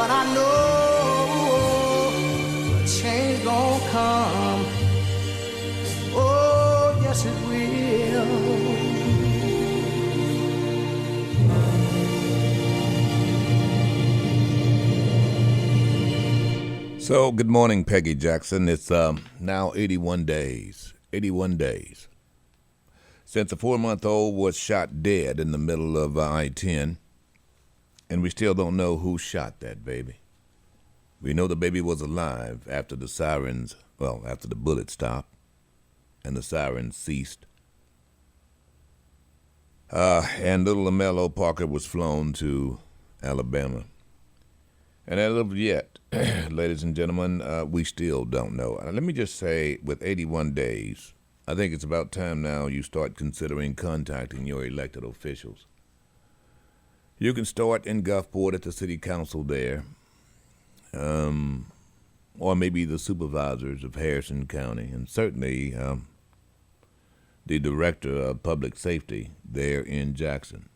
but I know a change gon' come. Oh, yes it will. So, good morning, Peggy Jackson. It's now 81 days. 81 days since a 4-month-old was shot dead in the middle of I-10, and we still don't know who shot that baby. We know the baby was alive after the sirens, after the bullet stopped and the sirens ceased. And little LaMelo Parker was flown to Alabama. And as of yet, ladies and gentlemen, we still don't know. Let me just say, with 81 days, I think it's about time now you start considering contacting your elected officials. You can start in Gulfport at the city council there, or maybe the supervisors of Harrison County, and certainly the director of public safety there in Jackson.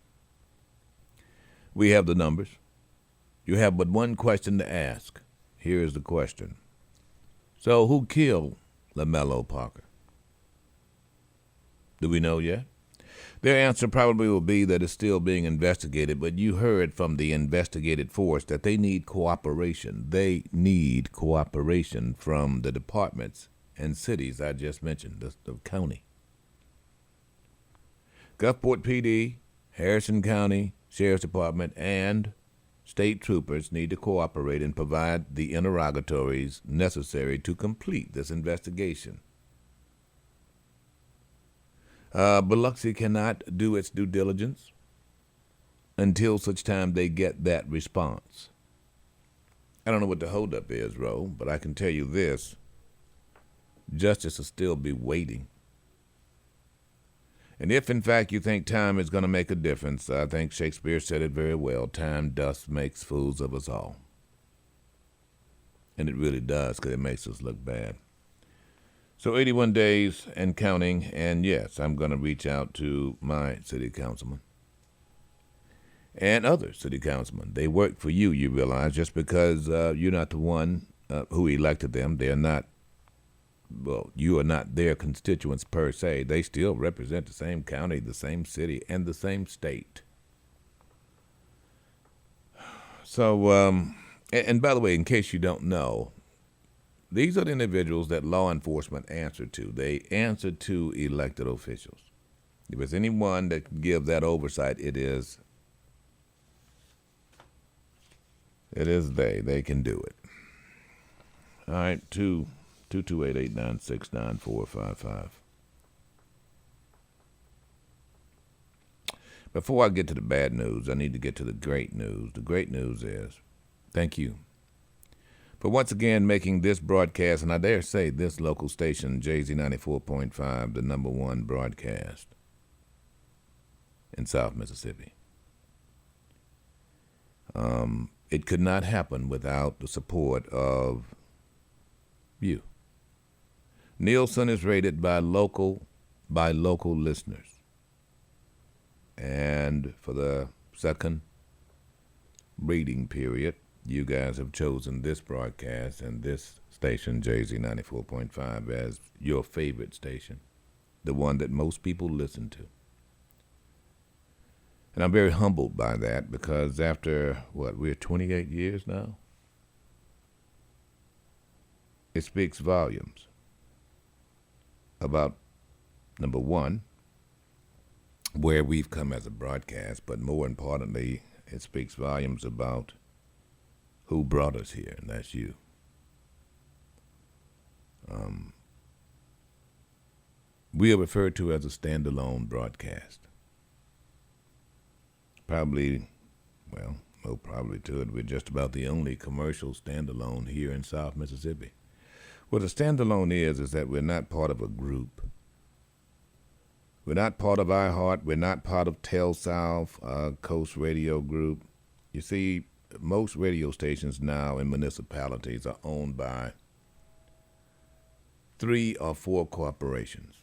We have the numbers. You have but one question to ask. Here is the question. So, who killed LaMelo Parker? Do we know yet? Their answer probably will be that it's still being investigated, but you heard from the investigated force that they need cooperation. They need cooperation from the departments and cities I just mentioned, the county. Gulfport PD, Harrison County Sheriff's Department, and state troopers need to cooperate and provide the interrogatories necessary to complete this investigation. Biloxi cannot do its due diligence until such time they get that response. I don't know what the holdup is, Ro, but I can tell you this. Justice will still be waiting. And if, in fact, you think time is going to make a difference, I think Shakespeare said it very well, time does makes fools of us all. And it really does, because it makes us look bad. So 81 days and counting, and yes, I'm going to reach out to my city councilman and other city councilmen. They work for you, you realize, just because you're not the one who elected them. They're not. Well, you are not their constituents per se. They still represent the same county, the same city, and the same state. So, and by the way, in case you don't know, these are the individuals that law enforcement answer to. They answer to elected officials. If there's anyone that can give that oversight, it is they. They can do it. All right, 228-896-9455. Before I get to the bad news, I need to get to the great news. The great news is, thank you for once again making this broadcast, and I dare say this local station, JZ 94.5, the number one broadcast in South Mississippi. It could not happen without the support of you. Nielsen is rated by local listeners. And for the second reading period, you guys have chosen this broadcast and this station, JZ 94.5, as your favorite station, the one that most people listen to. And I'm very humbled by that, because after, we're 28 years now? It speaks volumes about, number one, where we've come as a broadcast, but more importantly, it speaks volumes about who brought us here, and that's you. We are referred to as a standalone broadcast. Probably to it, we're just about the only commercial standalone here in South Mississippi. What a standalone is that we're not part of a group. We're not part of iHeart. We're not part of Tel South Coast Radio Group. You see, most radio stations now in municipalities are owned by 3 or 4 corporations.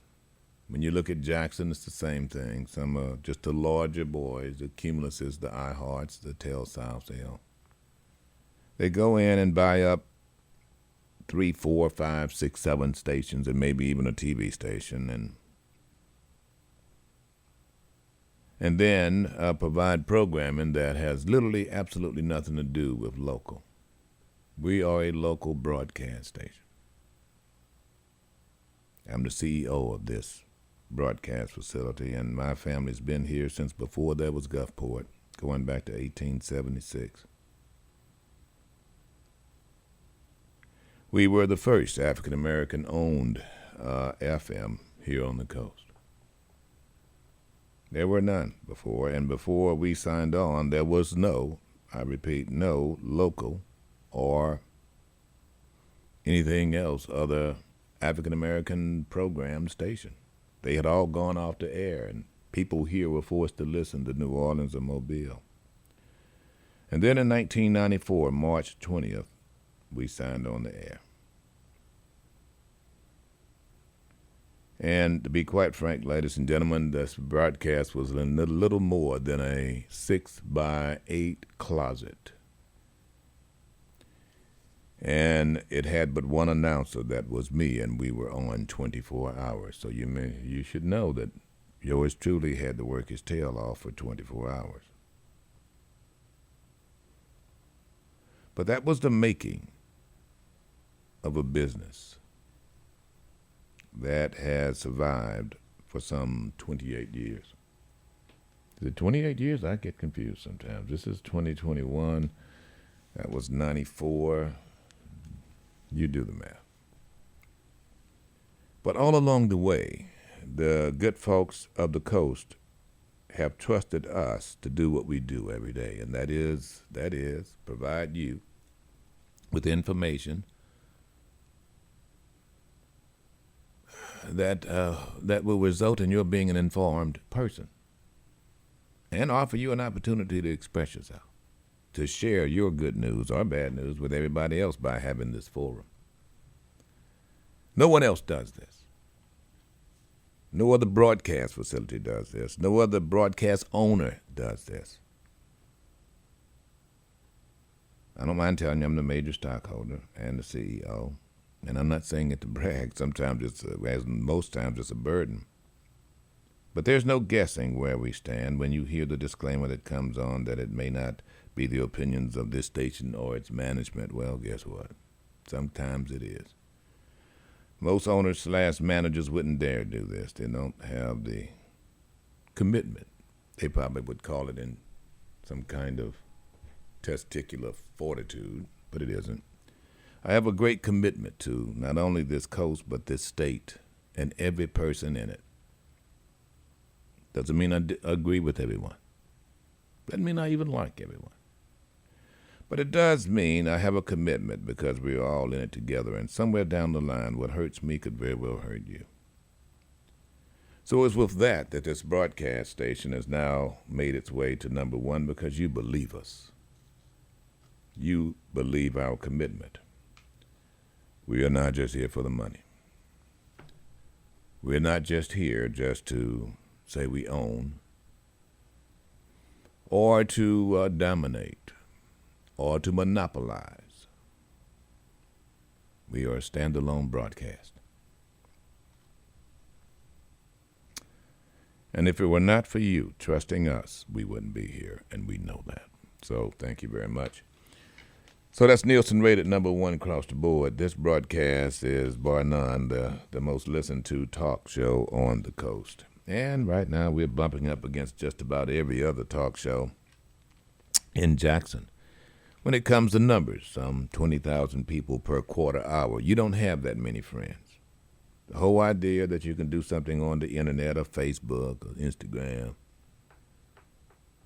When you look at Jackson, it's the same thing. Some are just the larger boys, the Cumuluses, the iHearts, the Tel Souths. They go in and buy up 3, 4, 5, 6, 7 stations and maybe even a TV station, and then provide programming that has literally absolutely nothing to do with local. We are a local broadcast station. I'm the CEO of this broadcast facility, and my family's been here since before there was Gulfport, going back to 1876. We were the first African-American owned FM here on the coast. There were none before, and before we signed on, there was no, I repeat, no local or anything else other African-American program station. They had all gone off the air, and people here were forced to listen to New Orleans or Mobile. And then in 1994, March 20th, we signed on the air. And to be quite frank, ladies and gentlemen, this broadcast was a little more than a 6x8 closet. And it had but one announcer, that was me, and we were on 24 hours. So you should know that yours truly had to work his tail off for 24 hours. But that was the making of a business that has survived for some 28 years. Is it 28 years? I get confused sometimes. This is 2021. That was 94. You do the math. But all along the way, the good folks of the coast have trusted us to do what we do every day, and that is provide you with information that will result in your being an informed person, and offer you an opportunity to express yourself, to share your good news or bad news with everybody else by having this forum. No one else does this. No other broadcast facility does this. No other broadcast owner does this. I don't mind telling you I'm the major stockholder and the CEO. And I'm not saying it to brag. Sometimes most times it's a burden. But there's no guessing where we stand when you hear the disclaimer that comes on that it may not be the opinions of this station or its management. Well, guess what? Sometimes it is. Most owners/managers wouldn't dare do this. They don't have the commitment. They probably would call it in some kind of testicular fortitude, but it isn't. I have a great commitment to not only this coast, but this state and every person in it. Doesn't mean I agree with everyone. Doesn't mean I even like everyone. But it does mean I have a commitment because we're all in it together, and somewhere down the line, what hurts me could very well hurt you. So it's with that this broadcast station has now made its way to number one, because you believe us. You believe our commitment. We are not just here for the money. We're not just here just to say we own, or to dominate, or to monopolize. We are a standalone broadcast. And if it were not for you trusting us, we wouldn't be here, and we know that. So thank you very much. So that's Nielsen rated number one across the board. This broadcast is, bar none, the most listened to talk show on the coast. And right now we're bumping up against just about every other talk show in Jackson. When it comes to numbers, some 20,000 people per quarter hour. You don't have that many friends. The whole idea that you can do something on the internet or Facebook or Instagram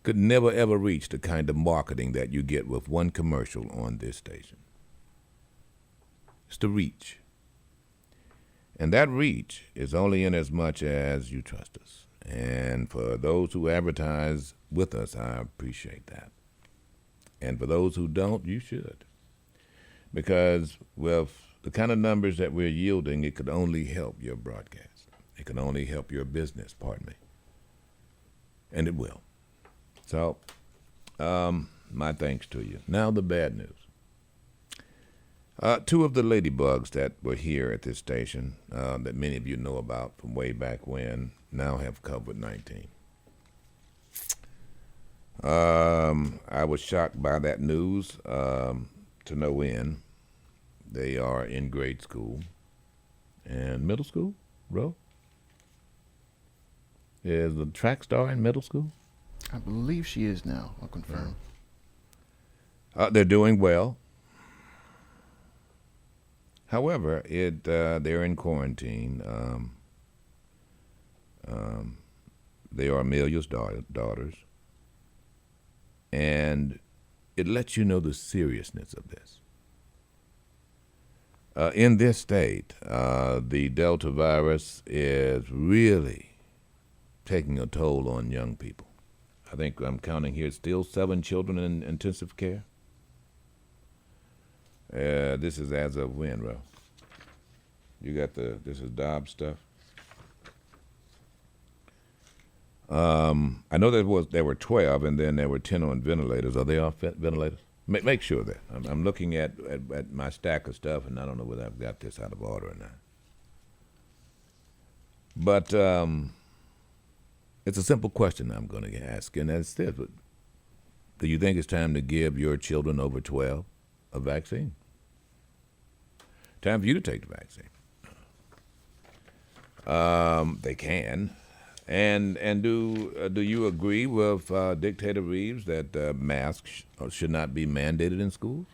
could never ever reach the kind of marketing that you get with one commercial on this station. It's the reach. And that reach is only in as much as you trust us. And for those who advertise with us, I appreciate that. And for those who don't, you should. Because with the kind of numbers that we're yielding, it could only help your broadcast. It can only help your business, pardon me. And it will. So, my thanks to you. Now the bad news. Two of the ladybugs that were here at this station, that many of you know about from way back when, now have COVID-19. I was shocked by that news to no end. They are in grade school and middle school, bro. Is the track star in middle school? I believe she is now. I'll confirm. They're doing well. However, they're in quarantine. They are Amelia's daughters. And it lets you know the seriousness of this. In this state, the Delta virus is really taking a toll on young people. I think I'm counting here still 7 children in intensive care. This is as of when, Ro? You got this is Dobbs stuff. I know there were 12, and then there were 10 on ventilators. Are they off ventilators? Make sure that. I'm looking at my stack of stuff, and I don't know whether I've got this out of order or not. But it's a simple question I'm going to ask, and that's this. Do you think it's time to give your children over 12 a vaccine? Time for you to take the vaccine. They can. And do you agree with Dictator Reeves that masks should not be mandated in schools?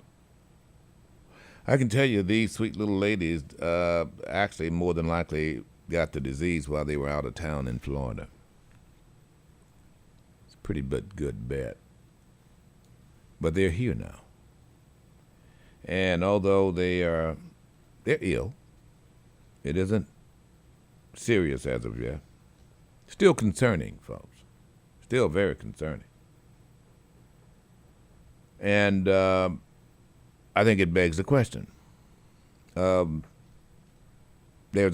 I can tell you these sweet little ladies actually more than likely got the disease while they were out of town in Florida. It's a pretty good bet. But they're here now. And although they're ill, it isn't serious as of yet. Still concerning, folks. Still very concerning. And I think it begs the question. There's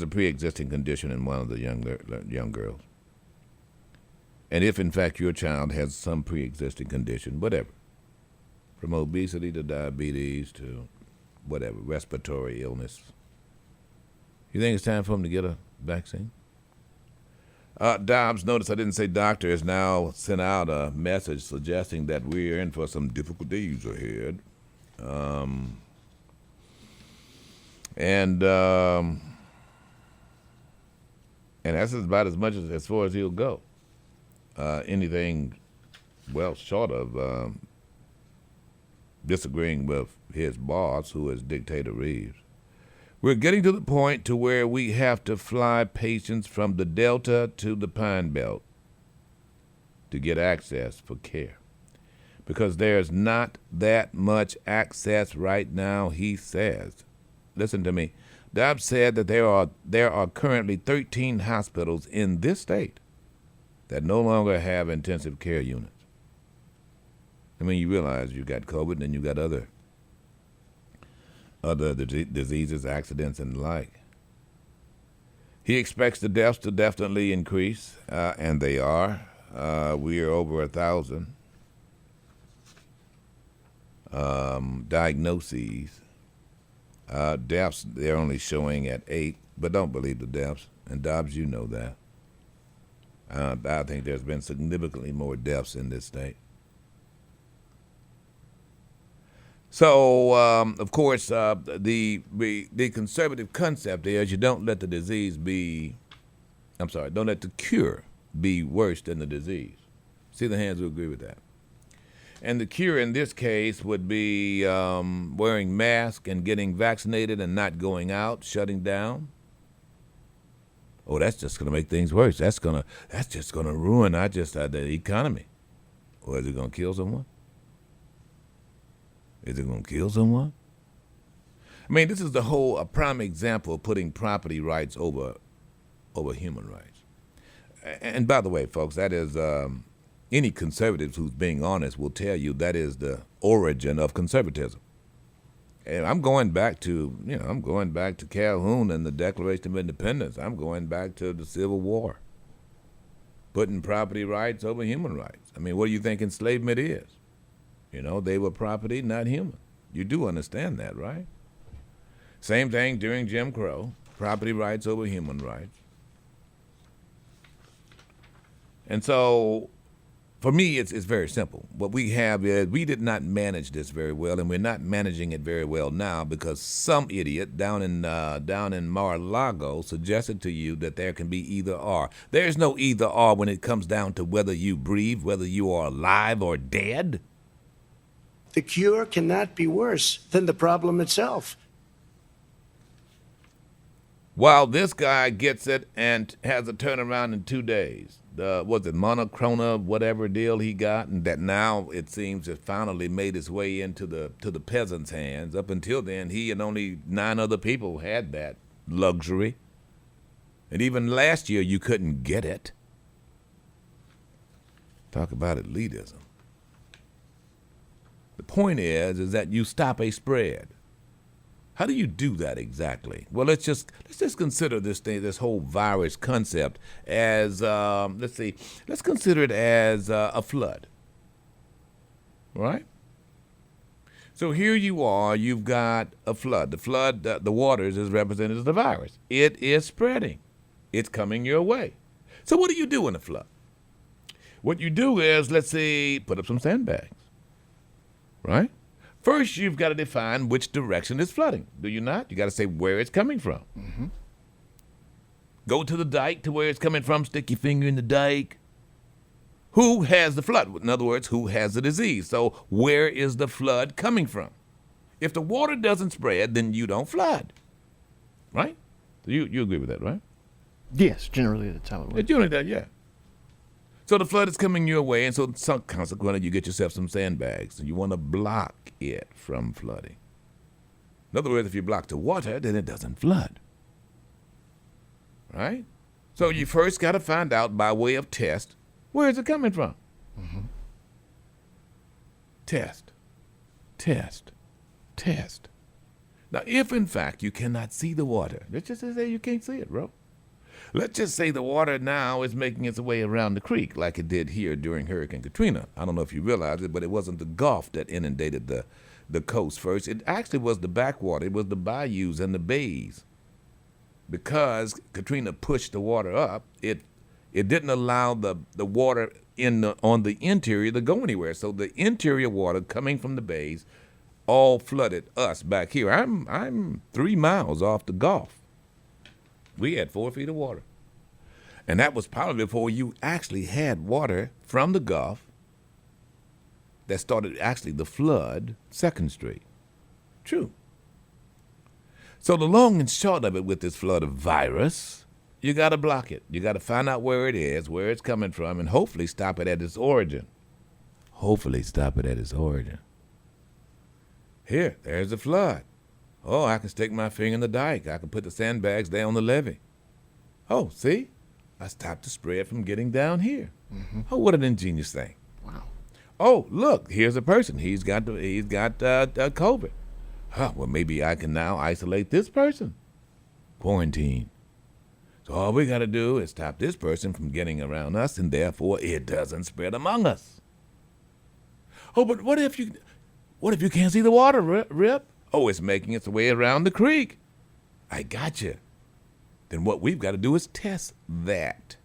a pre-existing condition in one of the young girls. And if, in fact, your child has some pre-existing condition, whatever, from obesity to diabetes to whatever, respiratory illness, you think it's time for them to get a vaccine? Dobbs, notice I didn't say doctor, has now sent out a message suggesting that we're in for some difficult days ahead. And that's about as much as far as he'll go. Anything, well, short of disagreeing with his boss, who is Dictator Reeves. We're getting to the point to where we have to fly patients from the Delta to the Pine Belt to get access for care. Because there's not that much access right now, he says. Listen to me. Dobbs said that there are currently 13 hospitals in this state that no longer have intensive care units. I mean, you realize you got COVID and then you got other diseases, accidents, and the like. He expects the deaths to definitely increase, and they are. We are over 1,000 diagnoses. Deaths, they're only showing at 8, but don't believe the deaths. And Dobbs, you know that. I think there's been significantly more deaths in this state. So, of course, the conservative concept is you don't let the don't let the cure be worse than the disease. See the hands who agree with that. And the cure in this case would be wearing masks and getting vaccinated and not going out, shutting down. Oh, that's just going to make things worse. That's just going to ruin the economy. Or is it going to kill someone? Is it going to kill someone? I mean, this is a prime example of putting property rights over human rights. And by the way, folks, that is any conservative who's being honest will tell you that is the origin of conservatism. And I'm going back to Calhoun and the Declaration of Independence. I'm going back to the Civil War. Putting property rights over human rights. I mean, what do you think enslavement is? They were property, not human. You do understand that, right? Same thing during Jim Crow, property rights over human rights. And so, for me, it's very simple. What we have is we did not manage this very well, and we're not managing it very well now because some idiot down in Mar-a-Lago suggested to you that there can be either or. There's no either or when it comes down to whether you breathe, whether you are alive or dead. The cure cannot be worse than the problem itself. While this guy gets it and has a turnaround in 2 days. Was it monochrona, whatever deal he got, and that now it seems has finally made its way into the peasants' hands. Up until then, he and only 9 other people had that luxury. And even last year, you couldn't get it. Talk about elitism. The point is that you stop a spread. How do you do that exactly? Well, let's just consider this whole virus concept as let's consider it as a flood. Right? So here you are, you've got a flood. The flood, the waters is represented as the virus. It is spreading. It's coming your way. So what do you do in a flood? What you do is, let's say, put up some sandbags. Right? First, you've got to define which direction it's flooding. Do you not? You got to say where it's coming from. Mm-hmm. Go to the dike to where it's coming from. Stick your finger in the dike. Who has the flood? In other words, who has the disease? So where is the flood coming from? If the water doesn't spread, then you don't flood. Right? So you agree with that, right? Yes, generally that's how it works. It's generally that, yeah. So the flood is coming your way, and so consequently you get yourself some sandbags, and you want to block it from flooding. In other words, if you block the water, then it doesn't flood. Right? So you first got to find out by way of test, where is it coming from? Mm-hmm. Test. Now, if in fact you cannot see the water, let's just say you can't see it, bro. Let's just say the water now is making its way around the creek like it did here during Hurricane Katrina. I don't know if you realize it, but it wasn't the Gulf that inundated the coast first. It actually was the backwater. It was the bayous and the bays. Because Katrina pushed the water up, it didn't allow the water on the interior to go anywhere. So the interior water coming from the bays all flooded us back here. I'm 3 miles off the Gulf. We had 4 feet of water. And that was probably before you actually had water from the Gulf that started actually the flood 2nd Street. True. So the long and short of it with this flood of virus, you got to block it. You got to find out where it is, where it's coming from, and hopefully stop it at its origin. Here, there's the flood. Oh, I can stick my finger in the dike. I can put the sandbags there on the levee. Oh, see? I stopped the spread from getting down here. Mm-hmm. Oh, what an ingenious thing. Wow. Oh, look, here's a person. He's got COVID. Huh, well, maybe I can now isolate this person. Quarantine. So all we got to do is stop this person from getting around us, and therefore it doesn't spread among us. Oh, but what if you can't see the water, Rip? Oh, it's making its way around the creek. I got you. Then what we've got to do is test that.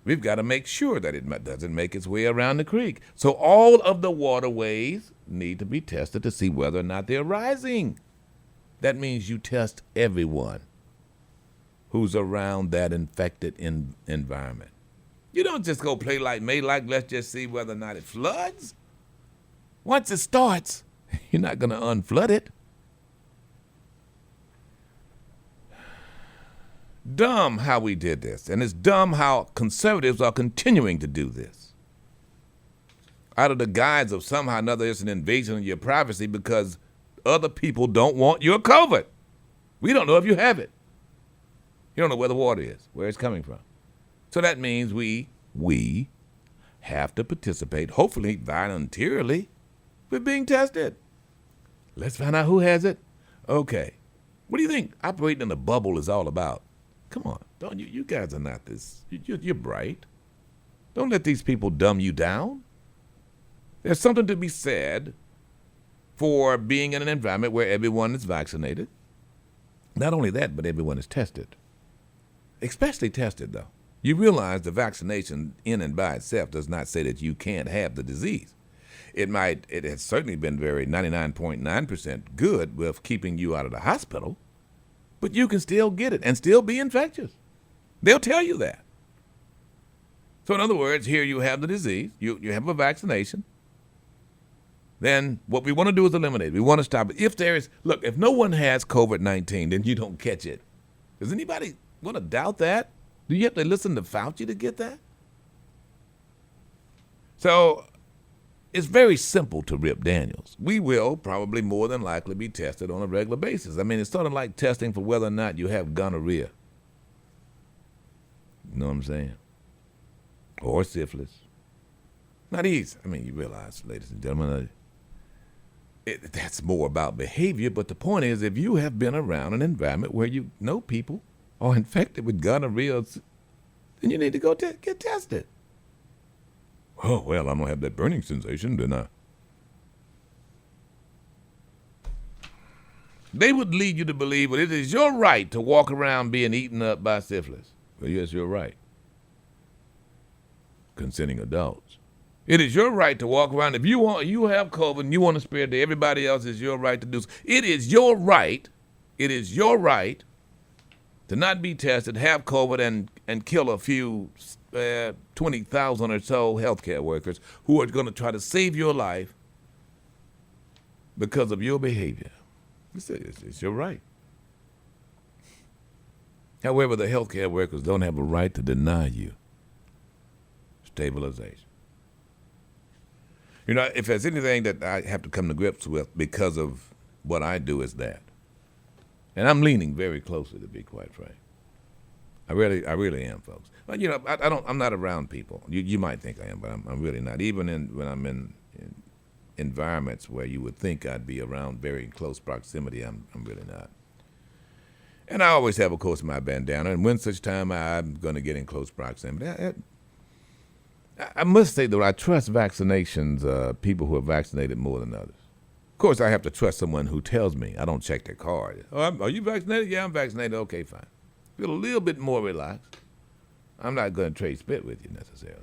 We've got to make sure that it doesn't make its way around the creek. So all of the waterways need to be tested to see whether or not they're rising. That means you test everyone who's around that infected environment. You don't just go play like let's just see whether or not it floods. Once it starts, you're not going to unflood it. Dumb how we did this, and it's dumb how conservatives are continuing to do this. Out of the guise of somehow or another it's an invasion of your privacy because other people don't want your COVID. We don't know if you have it. You don't know where the water is, where it's coming from. So that means we have to participate, hopefully voluntarily, with being tested. Let's find out who has it. Okay. What do you think operating in a bubble is all about? Come on. Don't you guys are not this. You're bright. Don't let these people dumb you down. There's something to be said for being in an environment where everyone is vaccinated. Not only that, but everyone is tested. Especially tested, though. You realize the vaccination in and by itself does not say that you can't have the disease. It has certainly been very 99.9% good with keeping you out of the hospital, but you can still get it and still be infectious. They'll tell you that. So in other words, here you have the disease, you have a vaccination. Then what we want to do is eliminate it. We want to stop it. If no one has COVID-19, then you don't catch it. Does anybody want to doubt that? Do you have to listen to Fauci to get that? So it's very simple to Rip Daniels. We will probably more than likely be tested on a regular basis. I mean, it's sort of like testing for whether or not you have gonorrhea. You know what I'm saying? Or syphilis. Not easy. I mean, you realize, ladies and gentlemen, that's more about behavior. But the point is, if you have been around an environment where you know people are infected with gonorrhea, then you need to go get tested. Oh, well, I don't have that burning sensation, then I. They would lead you to believe that it is your right to walk around being eaten up by syphilis. Well, yes, you're right. Consenting adults. It is your right to walk around. If you have COVID and you want to spread to everybody else, it's your right to do so. It is your right. It is your right to not be tested, have COVID, and kill a few 20,000 or so healthcare workers who are going to try to save your life because of your behavior. It's your right. However, the healthcare workers don't have a right to deny you stabilization. You know, if there's anything that I have to come to grips with because of what I do, is that. And I'm leaning very closely, to be quite frank. I really am, folks. But you know, I'm not around people. You might think I am, but I'm really not. Even when I'm in environments where you would think I'd be around very close proximity, I'm really not. And I always have, of course, my bandana. And when such time I'm going to get in close proximity, I must say, though, I trust vaccinations, people who are vaccinated more than others. Of course, I have to trust someone who tells me. I don't check their card. Oh, are you vaccinated? Yeah, I'm vaccinated. Okay, fine. Feel a little bit more relaxed. I'm not going to trade spit with you necessarily.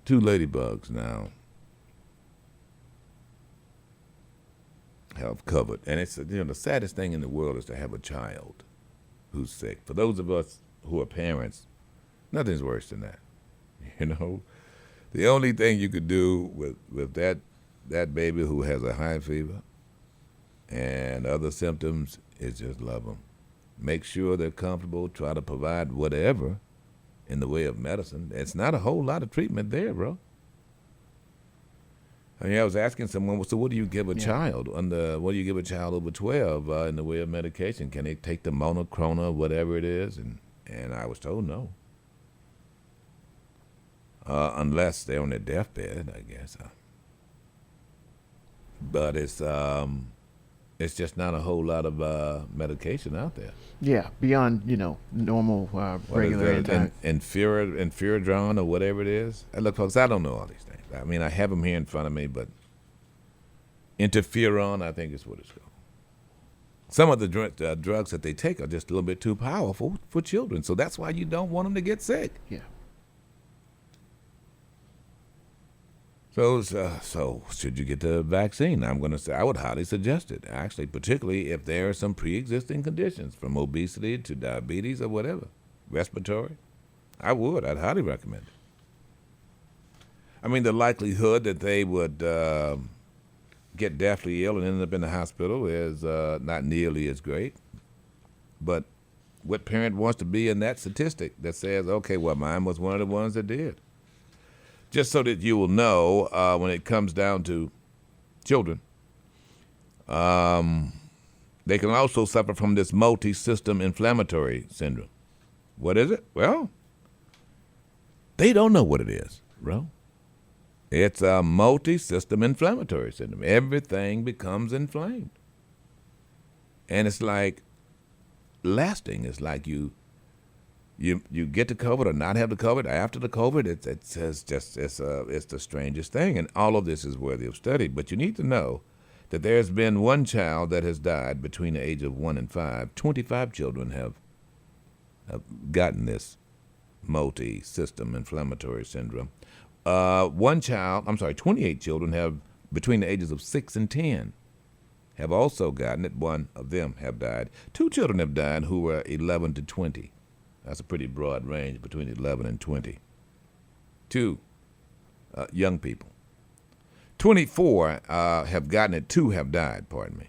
Two ladybugs now have COVID, and it's the saddest thing in the world is to have a child who's sick. For those of us who are parents, nothing's worse than that. You know, the only thing you could do with that baby who has a high fever and other symptoms is just love them. Make sure they're comfortable. Try to provide whatever in the way of medicine. It's not a whole lot of treatment there, bro. I mean, I was asking someone, so what do you give a child? What do you give a child over 12 in the way of medication? Can they take the monoclonal, whatever it is? And I was told no. Unless they're on their deathbed, I guess. But it's just not a whole lot of medication out there. Yeah, beyond normal regular Infuradron or whatever it is. Look, folks, I don't know all these things. I mean, I have them here in front of me, but interferon, I think is what it's called. Some of the drugs that they take are just a little bit too powerful for children, so that's why you don't want them to get sick. Yeah. So should you get the vaccine? I'm going to say I would highly suggest it, actually, particularly if there are some pre-existing conditions, from obesity to diabetes or whatever, respiratory. I'd highly recommend it. I mean, the likelihood that they would get deathly ill and end up in the hospital is not nearly as great. But what parent wants to be in that statistic that says, okay, well, mine was one of the ones that did? Just so that you will know, when it comes down to children, they can also suffer from this multi-system inflammatory syndrome. What is it? Well, they don't know what it is, bro. It's a multi-system inflammatory syndrome. Everything becomes inflamed. And it's like lasting. It's like you you get the COVID or not have the COVID after the COVID, it's the strangest thing. And all of this is worthy of study. But you need to know that there's been one child that has died between the age of 1 and 5. 25 children have gotten this multi-system inflammatory syndrome. 28 children have, between the ages of 6 and 10, have also gotten it. One of them have died. 2 children have died who were 11 to 20. That's a pretty broad range, between 11 and 20. 2 young people. 24 have gotten it. 2 have died, pardon me.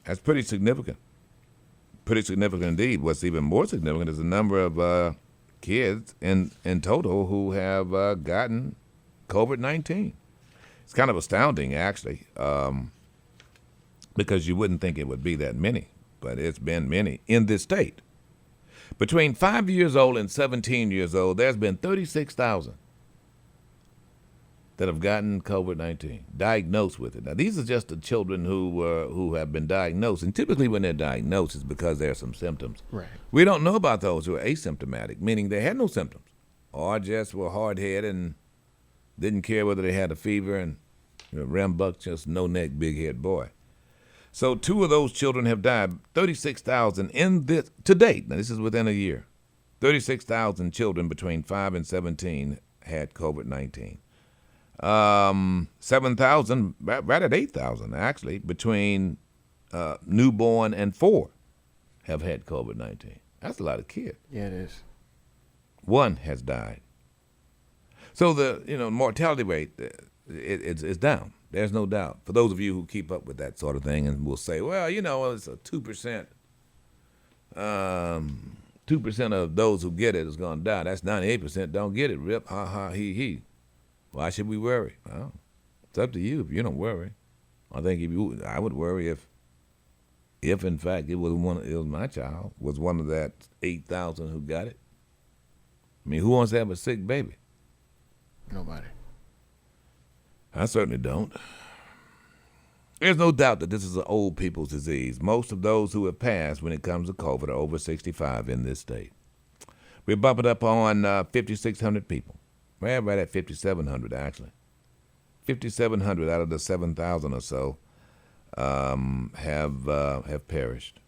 That's pretty significant. Pretty significant indeed. What's even more significant is the number of kids in total who have gotten COVID-19. It's kind of astounding, actually, because you wouldn't think it would be that many, but it's been many in this state. Between 5 years old and 17 years old, there's been 36,000 that have gotten COVID-19, diagnosed with it. Now, these are just the children who have been diagnosed, and typically when they're diagnosed, it's because there are some symptoms. Right. We don't know about those who are asymptomatic, meaning they had no symptoms, or just were hard-headed and didn't care whether they had a fever and rambunctious, no-neck, big-head boy. So 2 of those children have died. 36,000 in this to date. Now, this is within a year. 36,000 children between 5 and 17 had COVID-19. 7,000, right at 8,000 actually, between newborn and 4 have had COVID-19. That's a lot of kids. Yeah, it is. 1 has died. So the mortality rate it's down. There's no doubt. For those of you who keep up with that sort of thing and will say, well, it's a 2%. 2% of those who get it is going to die. That's 98% don't get it. Rip, ha, ha, he. Why should we worry? Well, it's up to you if you don't worry. I think I would worry if in fact it was my child was one of that 8,000 who got it. I mean, who wants to have a sick baby? Nobody. I certainly don't. There's no doubt that this is an old people's disease. Most of those who have passed when it comes to COVID are over 65 in this state. We're bumping up on 5,600 people. We're right at 5,700, actually. 5,700 out of the 7,000 or so have perished.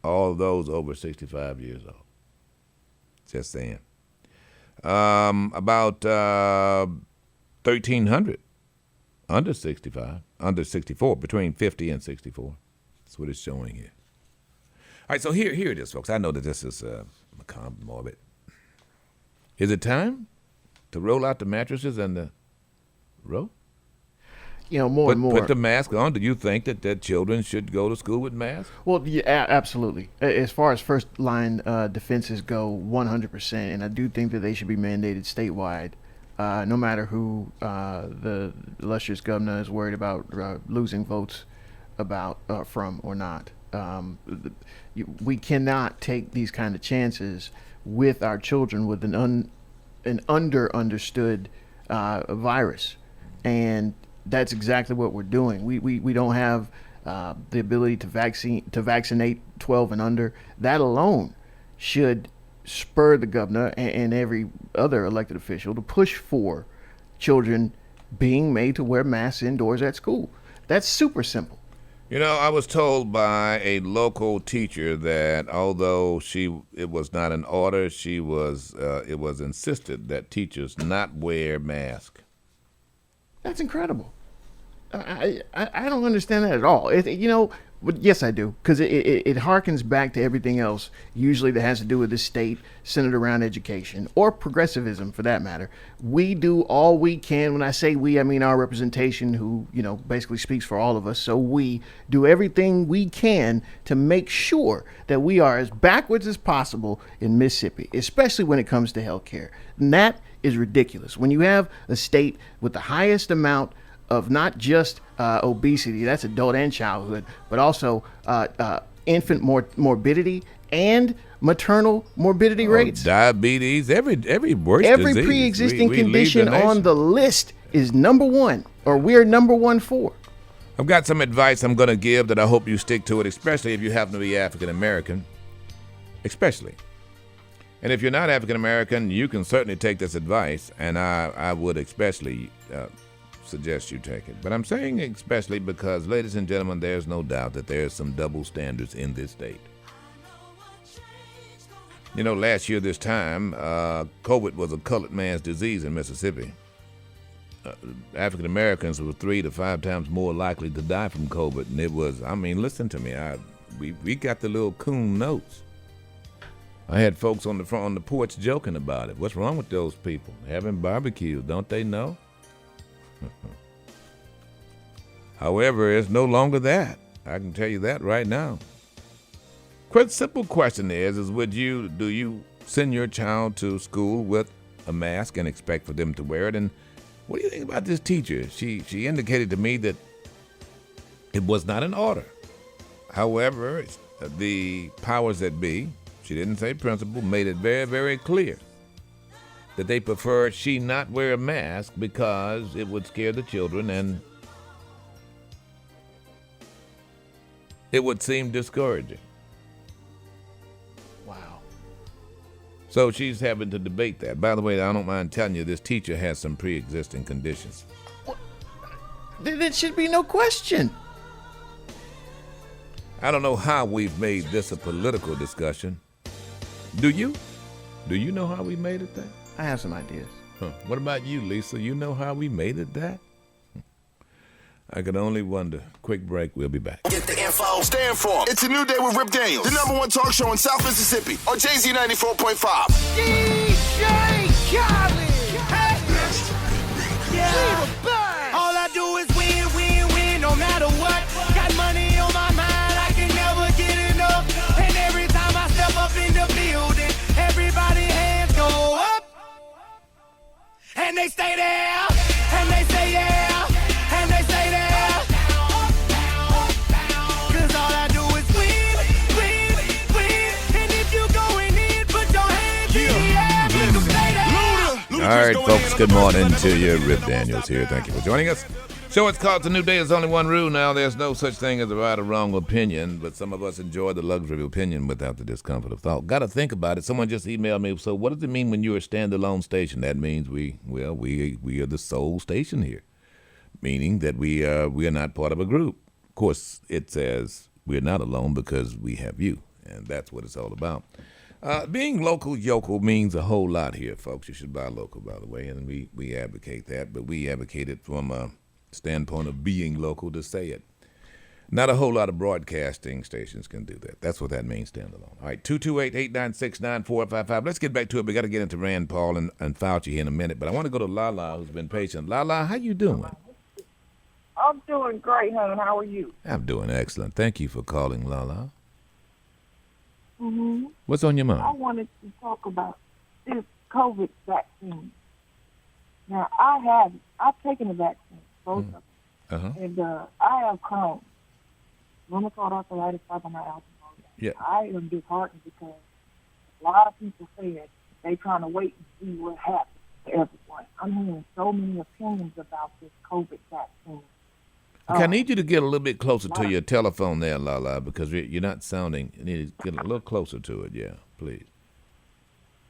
All of those over 65 years old. Just saying. About 1,300 under 64, between 50 and 64. That's what it's showing here. All right, so here it is, folks. I know that this is macabre, morbid. Is it time to roll out the mattresses and the roll? More and more. Put the mask on. Do you think that children should go to school with masks? Well, yeah, absolutely. As far as first line defenses go, 100%. And I do think that they should be mandated statewide. No matter who the illustrious governor is worried about losing votes from or not. We cannot take these kind of chances with our children with an understood virus. And that's exactly what we're doing. We don't have the ability to vaccinate 12 and under. That alone should spur the governor and every other elected official to push for children being made to wear masks indoors at school. That's super simple. I was told by a local teacher that although it was not an order, it was insisted that teachers not wear masks. That's incredible. I don't understand that at all. But yes, I do, because it harkens back to everything else, usually that has to do with the state, centered around education, or progressivism for that matter. We do all we can. When I say we, I mean our representation, who basically speaks for all of us. So we do everything we can to make sure that we are as backwards as possible in Mississippi, especially when it comes to health care. And that is ridiculous. When you have a state with the highest amount of not just obesity, that's adult and childhood, but also infant morbidity and maternal morbidity rates. Diabetes, every disease. Pre-existing condition on the list is number one, or we're number one for. I've got some advice I'm going to give that I hope you stick to it, especially if you happen to be African American. especially. And if you're not African American, you can certainly take this advice, and I would especially suggest you take it. But I'm saying especially because, ladies and gentlemen, there's no doubt that there's some double standards in this state. You know, last year this time, COVID was a colored man's disease in Mississippi. African Americans were 3 to 5 times more likely to die from COVID, and it was, I mean, listen to me, we got the little coon notes. I had folks on the porch joking about it. What's wrong with those people? Having barbecues, don't they know? However, it's no longer that. I can tell you that right now. Simple question is do you send your child to school with a mask and expect for them to wear it? And what do you think about this teacher? She indicated to me that it was not an order. However, the powers that be, she didn't say principal, made it very, very clear that they preferred she not wear a mask because it would scare the children and it would seem discouraging. Wow. So she's having to debate that. By the way, I don't mind telling you, this teacher has some pre-existing conditions. There should be no question. I don't know how we've made this a political discussion. Do you? Do you know how we made it that? I have some ideas. What about you, Lisa? You know how we made it that? I can only wonder. Quick break. We'll be back. Get the info. Stand for. It's a new day with Rip Daniels, the #1 talk show in South Mississippi on Jay-Z 94.5. DJ Khaled. Hey. Yeah. All I do is win, win, win, no matter what. Got money on my mind, I can never get enough. And every time I step up in the building, everybody hands go up. And they stay there, and they say yeah, and they say there. Cause all I do is win, win, win. And if you going in, put your hands in the air, you can stay there. All right, folks, good morning to you. Rip Daniels here. Thank you for joining us. Show it's called The New Day. There's only one rule now. There's no such thing as a right or wrong opinion, but some of us enjoy the luxury of opinion without the discomfort of thought. Got to think about it. Someone just emailed me. So what does it mean when you're a standalone station? That means we are the sole station here, meaning that we are not part of a group. Of course, it says we're not alone because we have you, and that's what it's all about. Being local yokel means a whole lot here, folks. You should buy local, by the way, and we advocate that, but we advocate it from a standpoint of being local to say it. Not a whole lot of broadcasting stations can do that. That's what that means, standalone. All right, 228-896-9455. Let's get back to it. We got to get into Rand Paul and Fauci here in a minute, but I want to go to Lala, who's been patient. Lala, how you doing? I'm doing great, honey. How are you? I'm doing excellent. Thank you for calling, Lala. Mm-hmm. What's on your I mind? wanted to talk about this COVID vaccine. Now, I've taken the vaccine, both of them, Uh-huh. and I have Crohn's, rheumatoid arthritis, fibromyalgia. Yeah. I am disheartened because a lot of people said they trying to wait and see what happens to everyone. I'm hearing so many opinions about this COVID vaccine. Okay, I need you to get a little bit closer to your telephone there, Lala, because you're not sounding. You need to get a little closer to it. Yeah, please.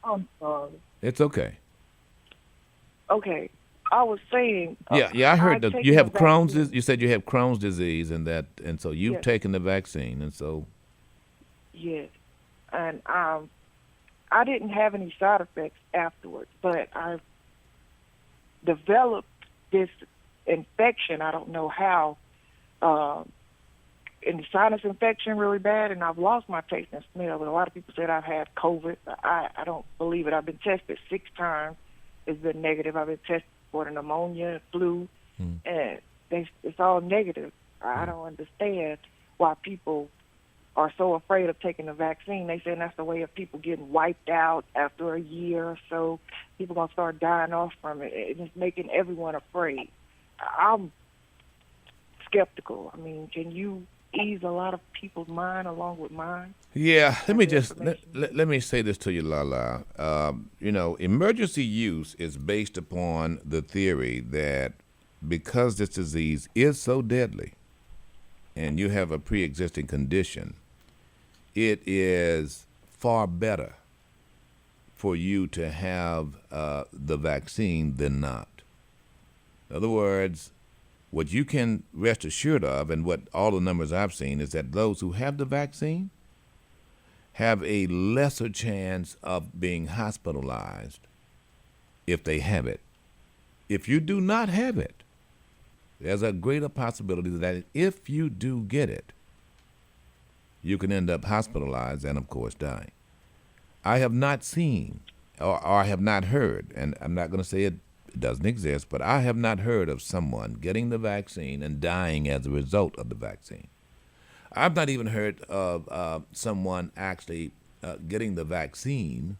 I'm sorry. It's okay. Okay, I was saying. Yeah, I heard I've that you taken have the Crohn's. vaccine. You said you have Crohn's disease, and so you've Yes. taken the vaccine, and so. Yes, and I didn't have any side effects afterwards, but I've developed this infection. I don't know how, and sinus infection really bad, and I've lost my taste and smell. But a lot of people said I've had COVID. I don't believe it. I've been tested 6 times. It's been negative. I've been tested for the pneumonia, flu, and it's all negative. I don't understand why people are so afraid of taking the vaccine. They say that's the way of people getting wiped out after a year or so. People going to start dying off from it. It's making everyone afraid. I'm skeptical. I mean, can you ease a lot of people's mind along with mine? Yeah, let me just let me say this to you, Lala. Emergency use is based upon the theory that because this disease is so deadly, and you have a pre-existing condition, it is far better for you to have the vaccine than not. In other words, what you can rest assured of, and what all the numbers I've seen, is that those who have the vaccine have a lesser chance of being hospitalized if they have it. If you do not have it, there's a greater possibility that if you do get it, you can end up hospitalized and, of course, dying. I have not seen, or I have not heard, and I'm not going to say it doesn't exist, but I have not heard of someone getting the vaccine and dying as a result of the vaccine. I've not even heard of someone actually getting the vaccine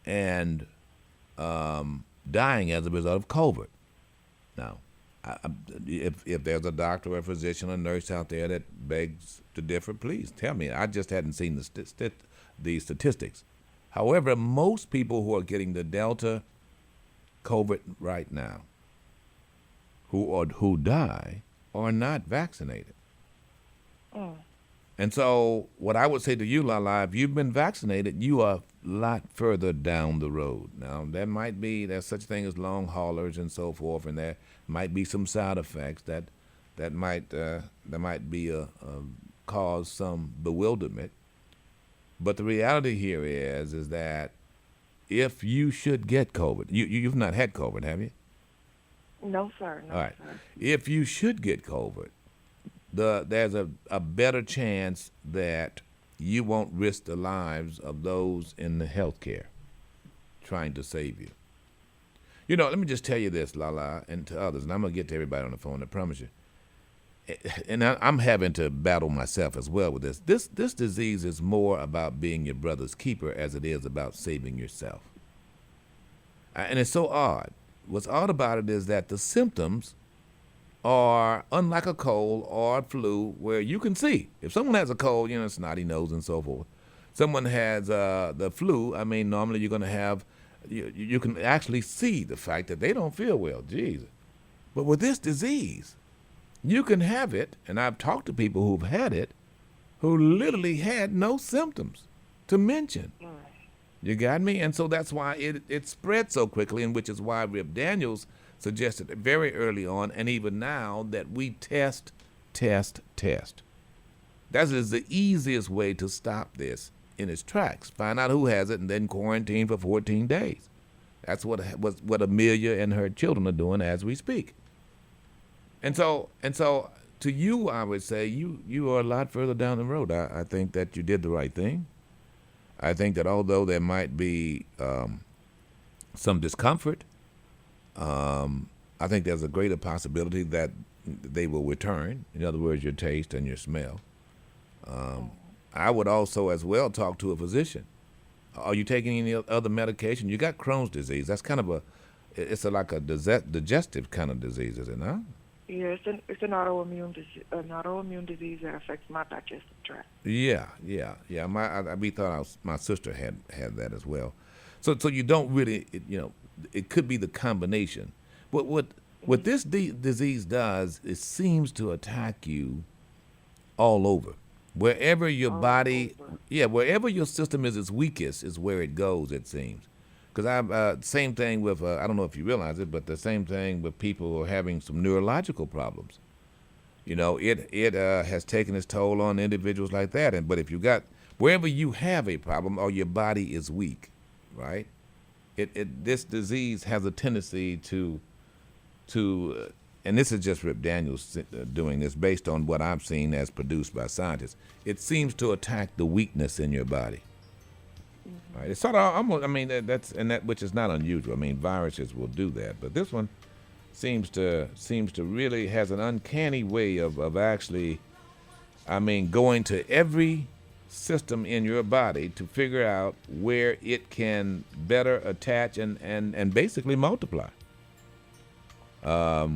and dying as a result of COVID. Now, if there's a doctor or a physician or nurse out there that begs to differ, please tell me. I just hadn't seen the statistics. However, most people who are getting the Delta COVID right now, who die, are not vaccinated. Mm. And so what I would say to you, Lala, if you've been vaccinated, you are a lot further down the road. Now, there's such a thing as long haulers and so forth, and there might be some side effects that might cause some bewilderment. But the reality here is that if you should get COVID, you've not had COVID, have you? No, sir. No, All right. sir. If you should get COVID, there's a better chance that you won't risk the lives of those in the healthcare trying to save you. You know, let me just tell you this, Lala, and to others, and I'm going to get to everybody on the phone, I promise you. And I'm having to battle myself as well with this. This disease is more about being your brother's keeper as it is about saving yourself. And it's so odd. What's odd about it is that the symptoms are unlike a cold or a flu, where you can see. If someone has a cold, snotty nose and so forth. Someone has the flu, normally you're going to have, you can actually see the fact that they don't feel well. Jesus. But with this disease, you can have it, and I've talked to people who've had it, who literally had no symptoms to mention. You got me? And so that's why it spread so quickly, and which is why Rip Daniels suggested very early on, and even now, that we test. That is the easiest way to stop this in its tracks. Find out who has it, and then quarantine for 14 days. That's what Amelia and her children are doing as we speak. And so to you, I would say you are a lot further down the road. I think that you did the right thing. I think that although there might be some discomfort, I think there's a greater possibility that they will return. In other words, your taste and your smell. I would also as well talk to a physician. Are you taking any other medication? You got Crohn's disease. That's kind of like a digestive kind of disease, is it not? Yeah, it's an autoimmune disease that affects my digestive tract. Yeah. We thought my sister had that as well. So you don't really, it could be the combination. But what this disease does, it seems to attack you all over. Wherever your body, wherever your system is its weakest is where it goes, it seems. Because same thing with, I don't know if you realize it, but the same thing with people who are having some neurological problems. It has taken its toll on individuals like that. But if wherever you have a problem or your body is weak, right? This disease has a tendency to, and this is just Rip Daniels doing this based on what I've seen as produced by scientists. It seems to attack the weakness in your body. Right. It's sort of almost. That which is not unusual. Viruses will do that, but this one seems to really has an uncanny way of actually, going to every system in your body to figure out where it can better attach and basically multiply. I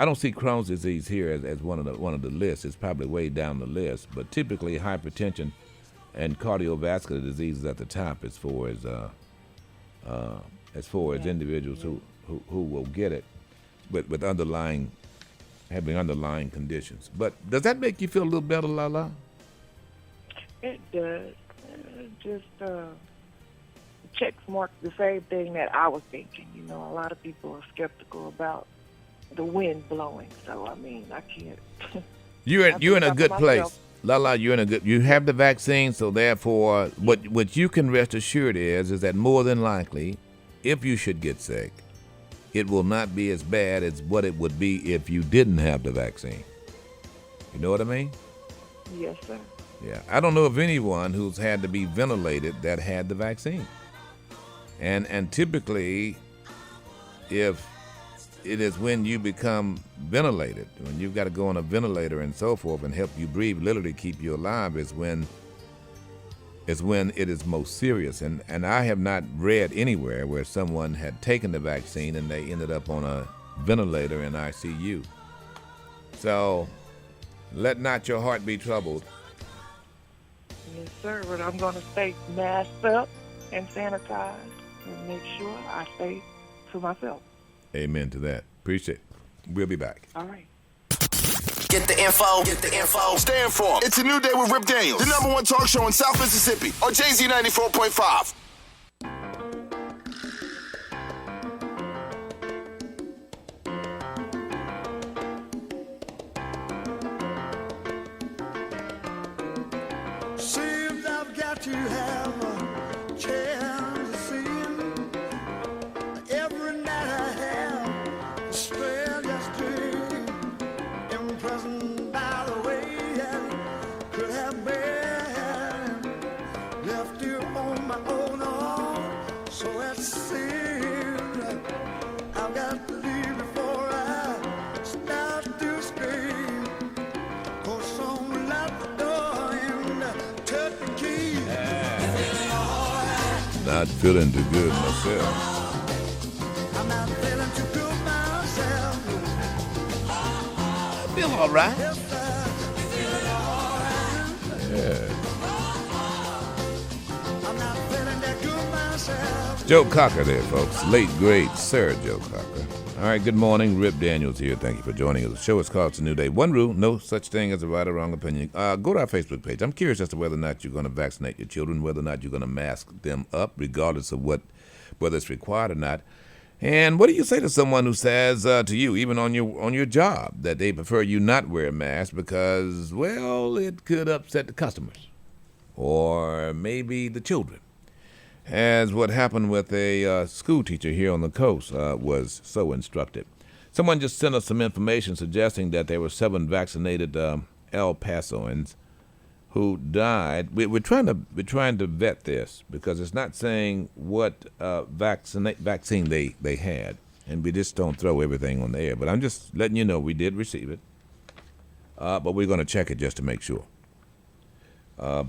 don't see Crohn's disease here as one of the lists. It's probably way down the list, but typically hypertension and cardiovascular disease is at the top as far as individuals who will get it with having underlying conditions. But does that make you feel a little better, Lala? It does. just check mark the same thing that I was thinking. You know, a lot of people are skeptical about the wind blowing. So I mean, I can't. You're in a good place. myself. Lala, you have the vaccine, so therefore what you can rest assured is that more than likely, if you should get sick, it will not be as bad as what it would be if you didn't have the vaccine. You know what I mean? Yes, sir. Yeah. I don't know of anyone who's had to be ventilated that had the vaccine. And typically, if it is when you become ventilated, when you've got to go on a ventilator and so forth and help you breathe, literally keep you alive, is when it is most serious. And I have not read anywhere where someone had taken the vaccine and they ended up on a ventilator in ICU. So let not your heart be troubled. Yes, sir. But I'm going to stay masked up and sanitized and make sure I stay to myself. Amen to that. Appreciate it. We'll be back. All right. Get the info. Get the info. Stay informed. It's a new day with Rip Daniels, the number one talk show in South Mississippi on Jay-Z 94.5. Seems I've got to have a chance to see him. Every night I have a stranger's dream. Imprisoned by the way I could have been. Left you on my own arm, so it seems I've got to leave before I start to scream. 'Cause someone locked the door and took the key. Not feeling too good myself. I'm not feeling too good myself. I feel all right. Yes, sir. Feeling all right. Yeah. I'm not feeling that good myself. Joe Cocker there, folks. Late, great Sir Joe Cocker. All right, good morning. Rip Daniels here. Thank you for joining us. The show is called It's a New Day. One rule, no such thing as a right or wrong opinion. Go to our Facebook page. I'm curious as to whether or not you're going to vaccinate your children, whether or not you're going to mask them up, regardless of whether it's required or not. And what do you say to someone who says to you, even on your job, that they prefer you not wear a mask because, well, it could upset the customers or maybe the children? As what happened with a school teacher here on the coast was so instructive. Someone just sent us some information suggesting that there were 7 vaccinated El Pasoans who died. We're trying to vet this because it's not saying what vaccine they had, and we just don't throw everything on the air. But I'm just letting you know we did receive it, but we're going to check it just to make sure.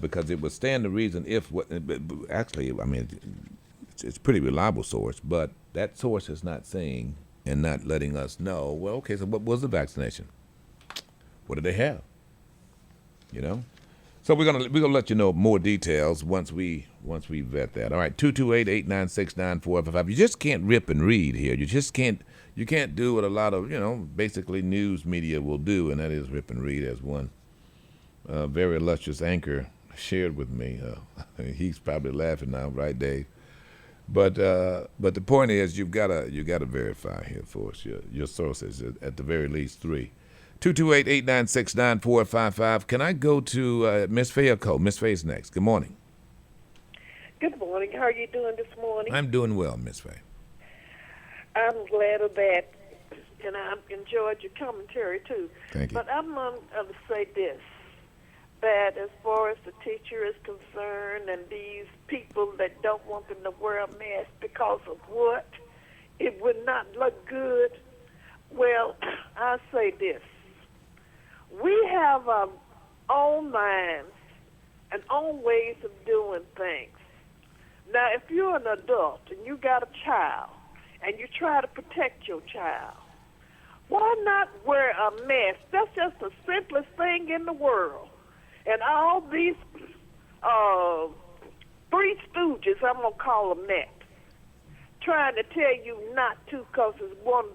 Because it would stand to reason if actually, I mean, it's a pretty reliable source, but that source is not saying and not letting us know, well, okay, so what was the vaccination? What did they have? You know? So we're gonna let you know more details once we vet that. All right, 228-896-9455. You just can't rip and read here. You can't do what a lot of, basically news media will do, and that is rip and read, as one very illustrious anchor shared with me. He's probably laughing now, right, Dave? But the point is, you gotta verify here for us your sources, at the very least 3. 228-896-9455. Can I go to Miss Faye or Cole? Miss Faye's next. Good morning. Good morning. How are you doing this morning? I'm doing well, Miss Faye. I'm glad of that, and I enjoyed your commentary too. Thank you. But I'm going to say this, that as far as the teacher is concerned and these people that don't want them to wear a mask because of what? It would not look good. Well, I say this. We have our own minds and own ways of doing things. Now, if you're an adult and you got a child and you try to protect your child, why not wear a mask? That's just the simplest thing in the world. And all these Three Stooges, I'm going to call them that, trying to tell you not to because it's one.